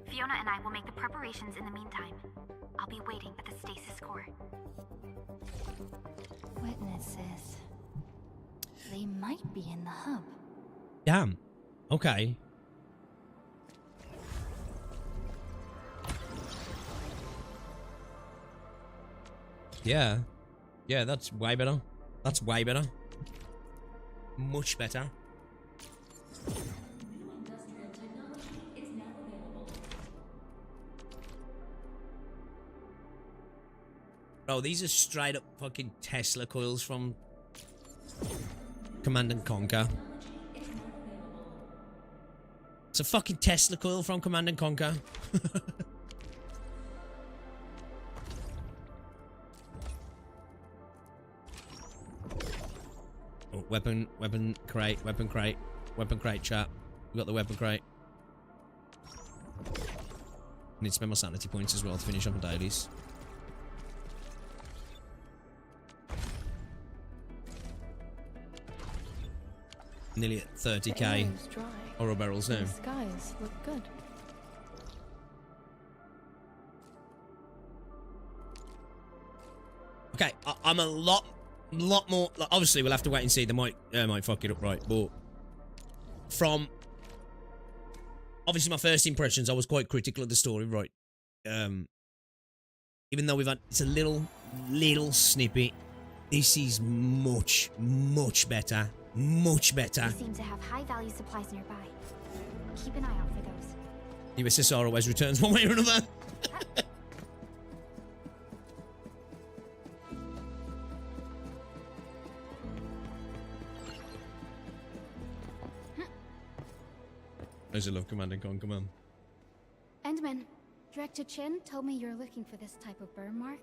Fiona and I will make the preparations in the meantime. I'll be waiting at the stasis core. Witnesses. They might be in the hub. Damn. Okay. Yeah. Yeah, that's way better. That's way better. Much better. Bro, these are straight up fucking Tesla coils from Command & Conquer. It's a fucking Tesla coil from Command & Conquer. Oh, weapon crate, chat. We got the weapon crate. I need to spend my sanity points as well to finish up on dailies. Nearly at 30k oral barrels now. The skies look good. Okay, I'm a lot more. Like, obviously, we'll have to wait and see. They might fuck it up, right? But from obviously my first impressions, I was quite critical of the story, right? Even though it's a little snippet. This is much better. Much better. We seem to have high-value supplies nearby. Keep an eye out for those. USSR always returns one way or another. As I love Command & Conquer, come on. Endman, Director Chin told me you're looking for this type of burn mark.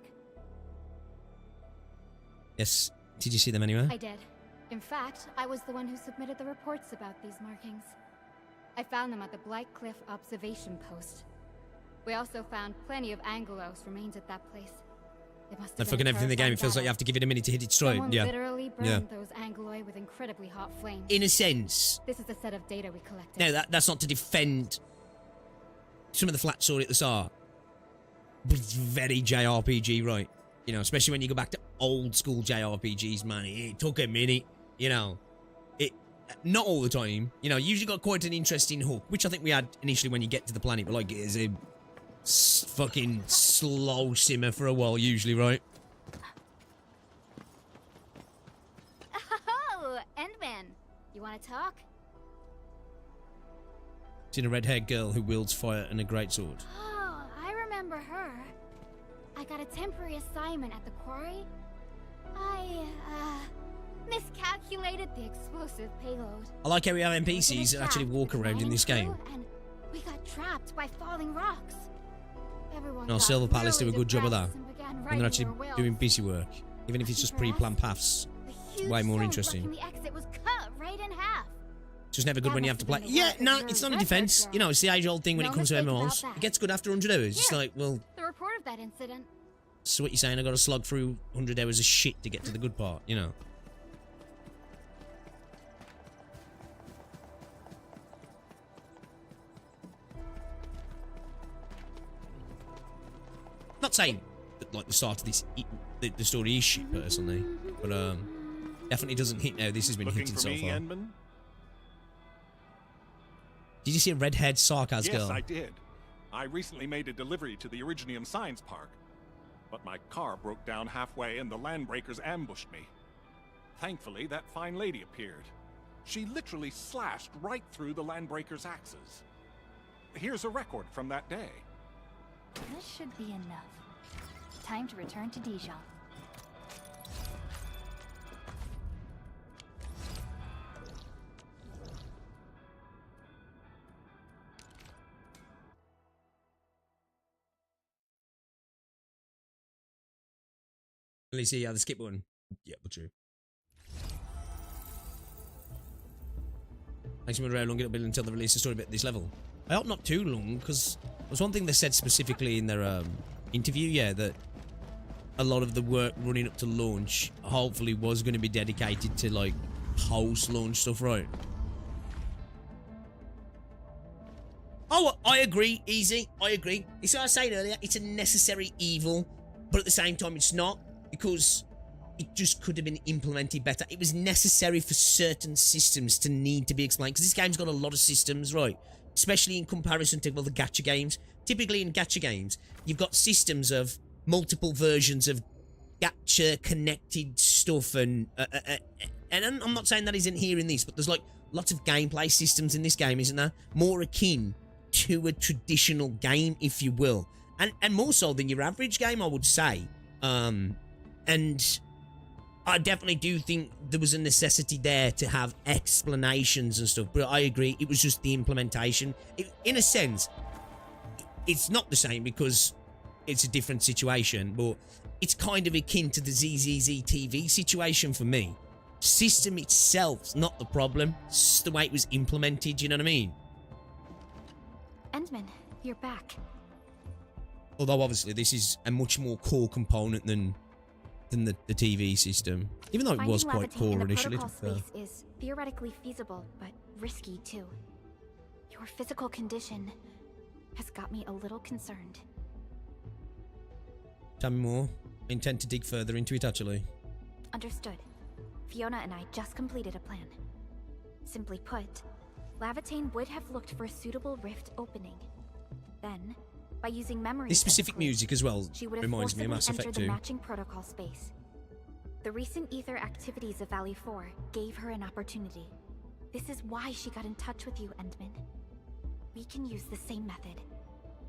Yes. Did you see them anywhere? I did. In fact, I was the one who submitted the reports about these markings. I found them at the Blight Cliff observation post. We also found plenty of Angelos remains at that place. It must have Like fucking everything in the game, it feels like you have to give it a minute to hit it destroy. Someone Yeah. literally burned those Angeloi with incredibly hot flames. In a sense. This is the set of data we collected. No, that's not to defend some of the flat sword at the start. But it's very JRPG, right? You know, especially when you go back to old school JRPGs, man. It took a minute, you know. Not all the time. You know, you usually got quite an interesting hook, which I think we had initially when you get to the planet, but like it is a fucking slow simmer for a while usually, right? Oh, Endman. You want to talk? Seen a red-haired girl who wields fire and a greatsword. Oh, I remember her. I got a temporary assignment at the quarry. I, miscalculated the explosive payload. I like how we have NPCs that actually walk around in this game. And we got trapped by falling rocks. Everyone No, got Silver Palace do a really good job of that. depressed and began And writing they're actually their wills. doing busy work. Even if it's just pre-planned paths. The huge way more stone interesting. blocking the exit was cut right in half. It's just never good That when you have must to have play. been the Yeah, work of no, your it's not a research defense. girl. You know, it's the age-old thing when No it comes to mistake about MMOs. that. It gets good after 100 hours. It's Here. like, well, The report of that incident. so what you're saying, I got to slog through 100 hours of shit to get to the good part, you know? Not saying that, like, the start of this, the story is shit, personally, but definitely doesn't hit how this has been hitting so far. Endman? Did you see a red-haired sarcasm girl? Yes, I did. I recently made a delivery to the Originium Science Park, but my car broke down halfway and the Landbreakers ambushed me. Thankfully, that fine lady appeared. She literally slashed right through the Landbreakers' axes. Here's a record from that day. This should be enough. Time to return to Dijon. Let me see, yeah, the skip button. Yeah, but true. Makes me wonder how long it'll be until they release the story bit at this level. I hope not too long, because there's one thing they said specifically in their interview, yeah, that a lot of the work running up to launch hopefully was going to be dedicated to, like, post-launch stuff, right? Oh, I agree, Easy. I agree. It's what I was saying earlier. It's a necessary evil, but at the same time, it's not, because it just could have been implemented better. It was necessary for certain systems to need to be explained, because this game's got a lot of systems, right? Especially in comparison to, well, the gacha games. Typically in gacha games, you've got systems of multiple versions of gacha-connected stuff, and I'm not saying that isn't here in this, but there's, like, lots of gameplay systems in this game, isn't there? More akin to a traditional game, if you will. And more so than your average game, I would say. And I definitely do think there was a necessity there to have explanations and stuff, but I agree, it was just the implementation. In a sense, it's not the same because it's a different situation, but it's kind of akin to the ZZZ TV situation for me. System itself's not the problem, it's just the way it was implemented, you know what I mean? Endman, you're back. Although obviously this is a much more core component than the TV system, even though it was quite core initially. The protocol space is theoretically feasible, but risky too. Your physical condition has got me a little concerned. Tell me more. I intend to dig further into it, actually. Understood. Fiona and I just completed a plan. Simply put, Lavatane would have looked for a suitable rift opening. Then, by using memory, This specific music as well she would have reminds me of Mass forcibly Effect entered 2. the matching protocol space. The recent ether activities of Valley 4 gave her an opportunity. This is why she got in touch with you, Endman. We can use the same method,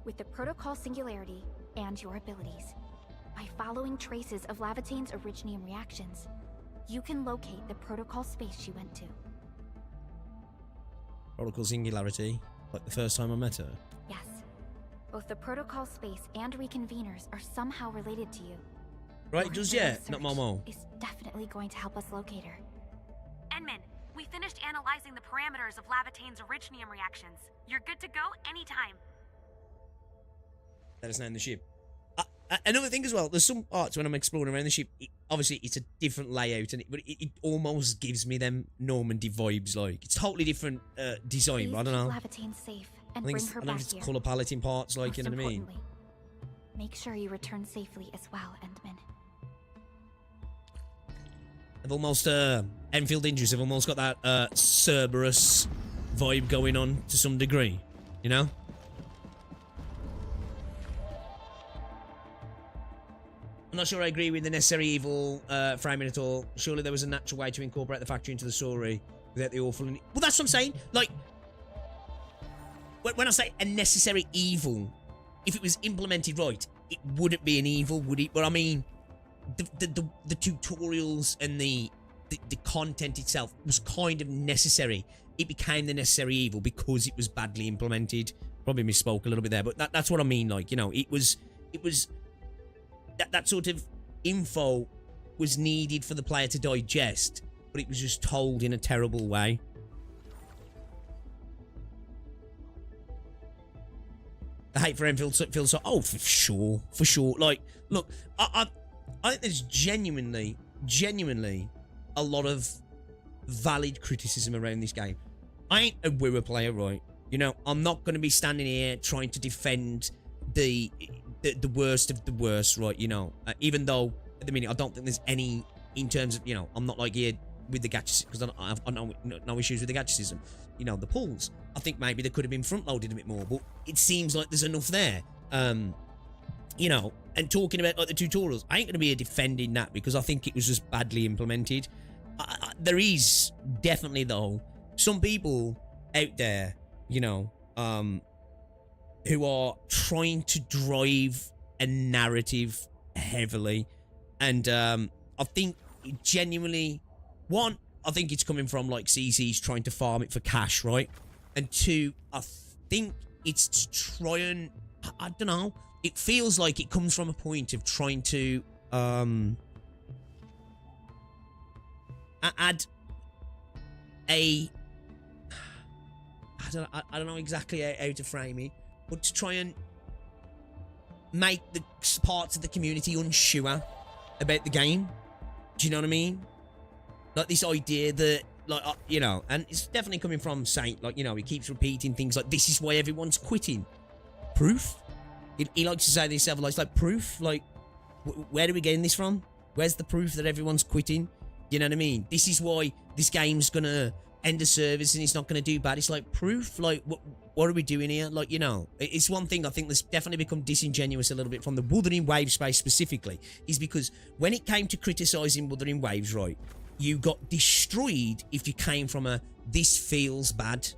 with the protocol singularity and your abilities. By following traces of Lavatane's originium reactions, you can locate the protocol space she went to. Protocol singularity, like the first time I met her. Yes. Both the protocol space and reconveners are somehow related to you. Right, does yeah, not Momo. Is definitely going to help us locate her. Endman, we finished analyzing the parameters of Lavatane's originium reactions. You're good to go anytime. Let us know in the ship. Another thing as well, there's some parts when I'm exploring around the ship, obviously it's a different layout, but it almost gives me them Normandy vibes, like. It's totally different design, but I don't know. Lavatane safe and I think bring her I don't know back if it's here. colour palette in parts, like, Most you know what I mean? importantly, make sure you return safely as well, Endman. They've almost, Enfield injuries have almost got that Cerberus vibe going on to some degree, you know? I'm not sure I agree with the necessary evil framing at all. Surely there was a natural way to incorporate the factory into the story without the awful... Well, that's what I'm saying. Like, when I say a necessary evil, if it was implemented right, it wouldn't be an evil, would it? But I mean, the tutorials and the content itself was kind of necessary. It became the necessary evil because it was badly implemented. Probably misspoke a little bit there, but that's what I mean. Like, you know, it was that sort of info was needed for the player to digest, but it was just told in a terrible way. The hate for Enfield feels so... Oh, for sure. Like, look, I think there's genuinely a lot of valid criticism around this game. I ain't a Wira player, right? You know, I'm not going to be standing here trying to defend the worst of the worst, right? You know, even though at the minute I don't think there's any in terms of, you know, I'm not like here with the gadgets, because I've no issues with the gadgetsism. You know, the pulls, I think maybe they could have been front loaded a bit more, but it seems like there's enough there. You know, and talking about like the tutorials, I ain't going to be defending that because I think it was just badly implemented. There is definitely, though, some people out there, you know, who are trying to drive a narrative heavily, and I think genuinely, one, I think it's coming from like CC's trying to farm it for cash, right? And two, I think it's to try and, I don't know, it feels like it comes from a point of trying to add a, I don't know exactly how to frame it, but to try and make the parts of the community unsure about the game. Do you know what I mean? Like this idea that, like, you know, and it's definitely coming from Saint, like, you know, he keeps repeating things like, this is why everyone's quitting. Proof? He likes to say this several times, like, proof? Like, where are we getting this from? Where's the proof that everyone's quitting? You know what I mean? This is why this game's gonna end a service and it's not gonna do bad. It's like, proof? Like, what are we doing here? Like, you know, it's one thing I think that's definitely become disingenuous a little bit from the Wuthering Waves space specifically, is because when it came to criticising Wuthering Waves, right, you got destroyed if you came from a, this feels bad,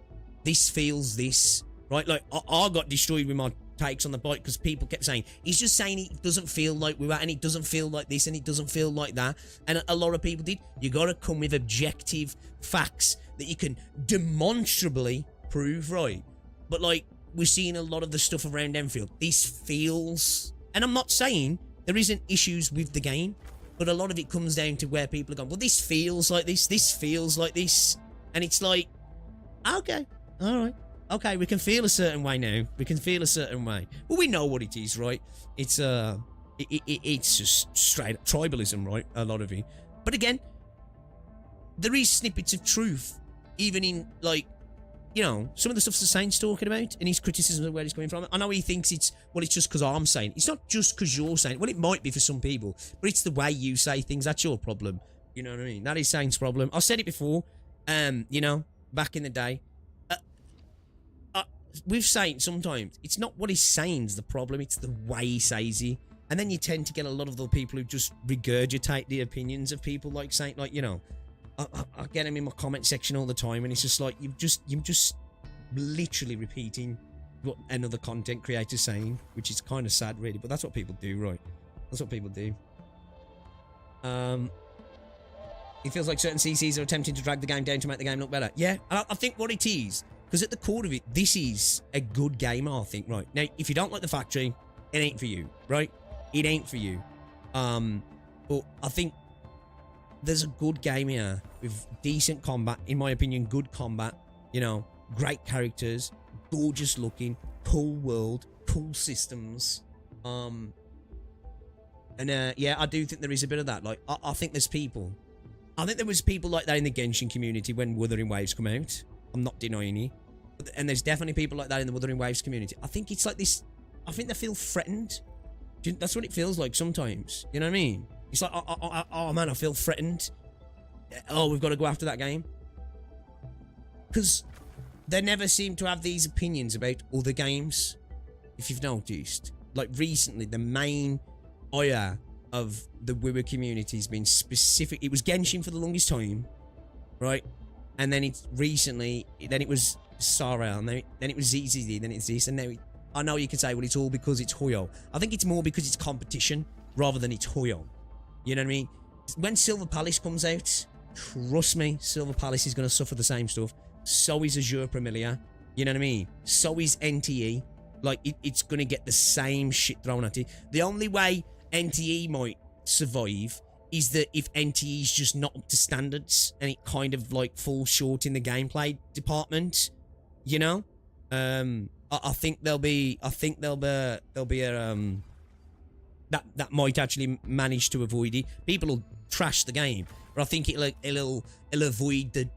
this feels this, right? Like, I got destroyed with my takes on the bike because people kept saying, he's just saying it doesn't feel like we're at, and it doesn't feel like this, and it doesn't feel like that. And a lot of people did. You got to come with objective facts that you can demonstrably prove, right? But, like, we're seeing a lot of the stuff around Enfield. This feels... And I'm not saying there isn't issues with the game, but a lot of it comes down to where people are going, well, this feels like this feels like this. And it's like, okay, all right. Okay, we can feel a certain way now. We can feel a certain way. Well, we know what it is, right? It's it's just straight up tribalism, right? A lot of it. But again, there is snippets of truth, even in, like, you know, some of the stuff the Saint's talking about and his criticism of where he's coming from. I know he thinks it's, well, it's just because I'm saying it. It's not just because you're saying it. Well, it might be for some people, but it's the way you say things. That's your problem. You know what I mean? That is Saint's problem. I've said it before, you know, back in the day. With Saint, sometimes it's not what he's saying's the problem, it's the way he says it. And then you tend to get a lot of the people who just regurgitate the opinions of people like Saint. Like, you know, I get him in my comment section all the time, and it's just like, you're just literally repeating what another content creator's saying, which is kind of sad, really. But that's what people do, right? That's what people do. It feels like certain CCs are attempting to drag the game down to make the game look better. Yeah, I think what it is, because at the core of it, this is a good game, I think, right? Now, if you don't like the factory, it ain't for you, right? It ain't for you. But I think there's a good game here with decent combat, in my opinion, good combat, you know, great characters, gorgeous looking, cool world, cool systems. And yeah, I do think there is a bit of that. Like, I think there's people. I think there was people like that in the Genshin community when Wuthering Waves come out. I'm not denying it. And there's definitely people like that in the Wuthering Waves community. I think it's like this, I think they feel threatened. That's what it feels like sometimes. You know what I mean? It's like, oh man, I feel threatened. Oh, we've got to go after that game. Because they never seem to have these opinions about other games, if you've noticed. Like recently, the main ire of the Wira community has been specific. It was Genshin for the longest time, right? And then it's recently, then it was Sara, and then it was ZZZ, then it's this, and now I know you can say, well, it's all because it's Hoyo. I think it's more because it's competition rather than it's Hoyo. You know what I mean? When Silver Palace comes out, trust me, Silver Palace is going to suffer the same stuff. So is Azure Premilia. You know what I mean? So is NTE. Like, it's going to get the same shit thrown at it. The only way NTE might survive is that if NTE is just not up to standards and it kind of, like, falls short in the gameplay department, you know? I think there'll be a that might actually manage to avoid it. People will trash the game, but I think it'll avoid the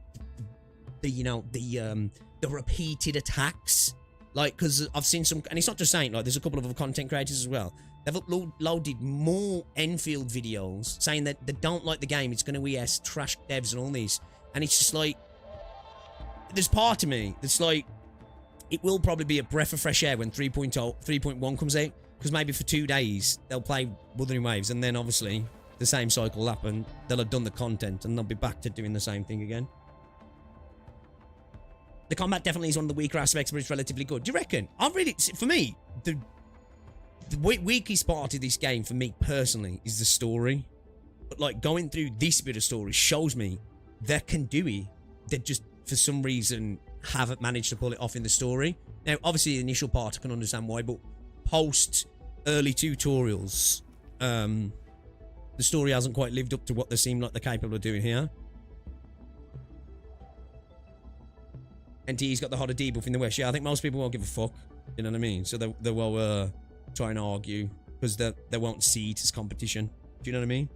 repeated attacks. Like, because I've seen some, and it's not just saying, like, there's a couple of other content creators as well. They've uploaded more Endfield videos saying that they don't like the game. It's going to ES trash devs and all these, and it's just like, there's part of me that's like, it will probably be a breath of fresh air when 3.1 comes out, because maybe for 2 days they'll play Wuthering Waves, and then obviously the same cycle will happen. They'll have done the content and they'll be back to doing the same thing again. The combat definitely is one of the weaker aspects, but it's relatively good. Do you reckon? For me, the weakest part of this game for me personally is the story. But like, going through this bit of story shows me they can do it. They just, for some reason, haven't managed to pull it off in the story. Now, obviously, the initial part, I can understand why, but post early tutorials, the story hasn't quite lived up to what they seem like they're capable of doing here. NTE's got the hotter debuff in the West. Yeah, I think most people won't give a fuck. You know what I mean? So they will try and argue because they won't see it as competition. Do you know what I mean?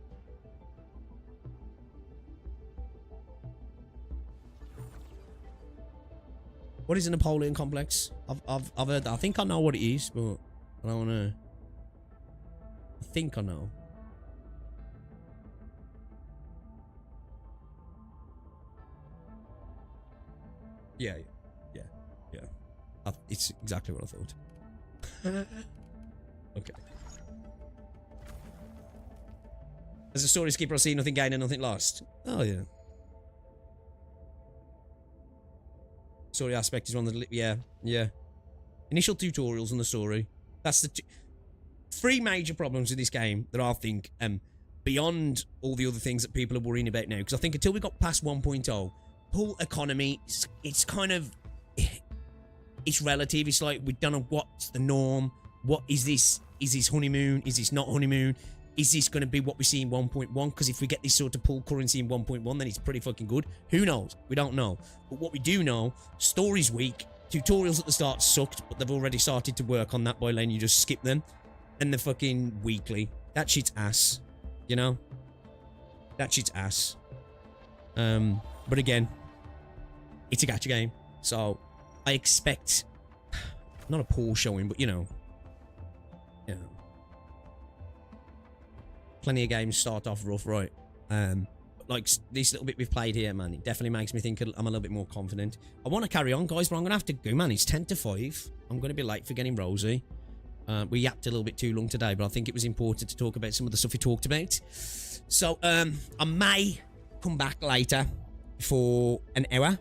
What is a Napoleon complex? I've heard that. I think I know what it is, but I don't know. I think I know. Yeah. It's exactly what I thought. Okay. As a story skipper, I see nothing gained and nothing lost. Oh, yeah. Story aspect is one of the... Yeah. Initial tutorials on the story. That's the... Three major problems with this game that I think, beyond all the other things that people are worrying about now. Because I think until we got past 1.0, pool economy, it's kind of... It's relative. It's like, we don't know what's the norm. What is this? Is this honeymoon? Is this not honeymoon? Is this going to be what we see in 1.1? Because if we get this sort of pool currency in 1.1, then it's pretty fucking good. Who knows? We don't know. But what we do know, story's weak. Tutorials at the start sucked, but they've already started to work on that by letting you just skip them. And the fucking weekly. That shit's ass. You know? That shit's ass. But again, it's a gacha game. So, I expect... Not a poor showing, but you know... Plenty of games start off rough, right? Like this little bit we've played here, man, it definitely makes me think I'm a little bit more confident. I want to carry on, guys, but I'm going to have to go, man. It's 10 to 5. I'm going to be late for getting Rosie. We yapped a little bit too long today, but I think it was important to talk about some of the stuff we talked about. So, I may come back later for an hour.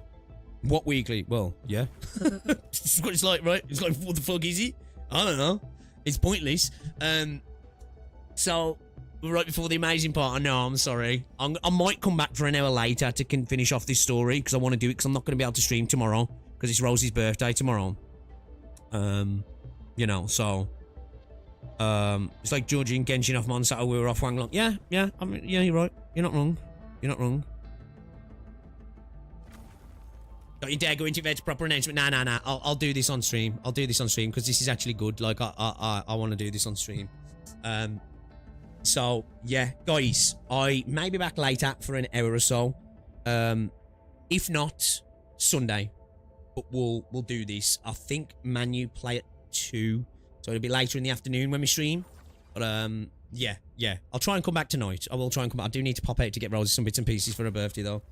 What weekly? Well, yeah. It's what it's like, right? It's like, what the fuck is it? I don't know. It's pointless. So... right before the amazing part, I know, I'm sorry. I might come back for an hour later to finish off this story, because I want to do it, because I'm not going to be able to stream tomorrow, because it's Rosie's birthday tomorrow. You know, so... it's like Georgie and Genshin off Monsanto, we were off Wanglong. Yeah, I mean, yeah, you're right. You're not wrong. You're not wrong. Don't you dare go into that proper announcement. Nah. I'll do this on stream. I'll do this on stream, because this is actually good. Like, I want to do this on stream. So, yeah, guys, I may be back later for an hour or so. If not, Sunday. But we'll do this. I think Manu play at 2. So it'll be later in the afternoon when we stream. But, yeah. I'll try and come back tonight. I will try and come back. I do need to pop out to get Rosie some bits and pieces for her birthday, though.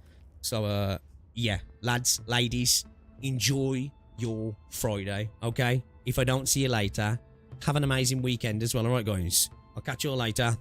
So, yeah, lads, ladies, enjoy your Friday, okay? If I don't see you later, have an amazing weekend as well, alright, guys? I'll catch you all later.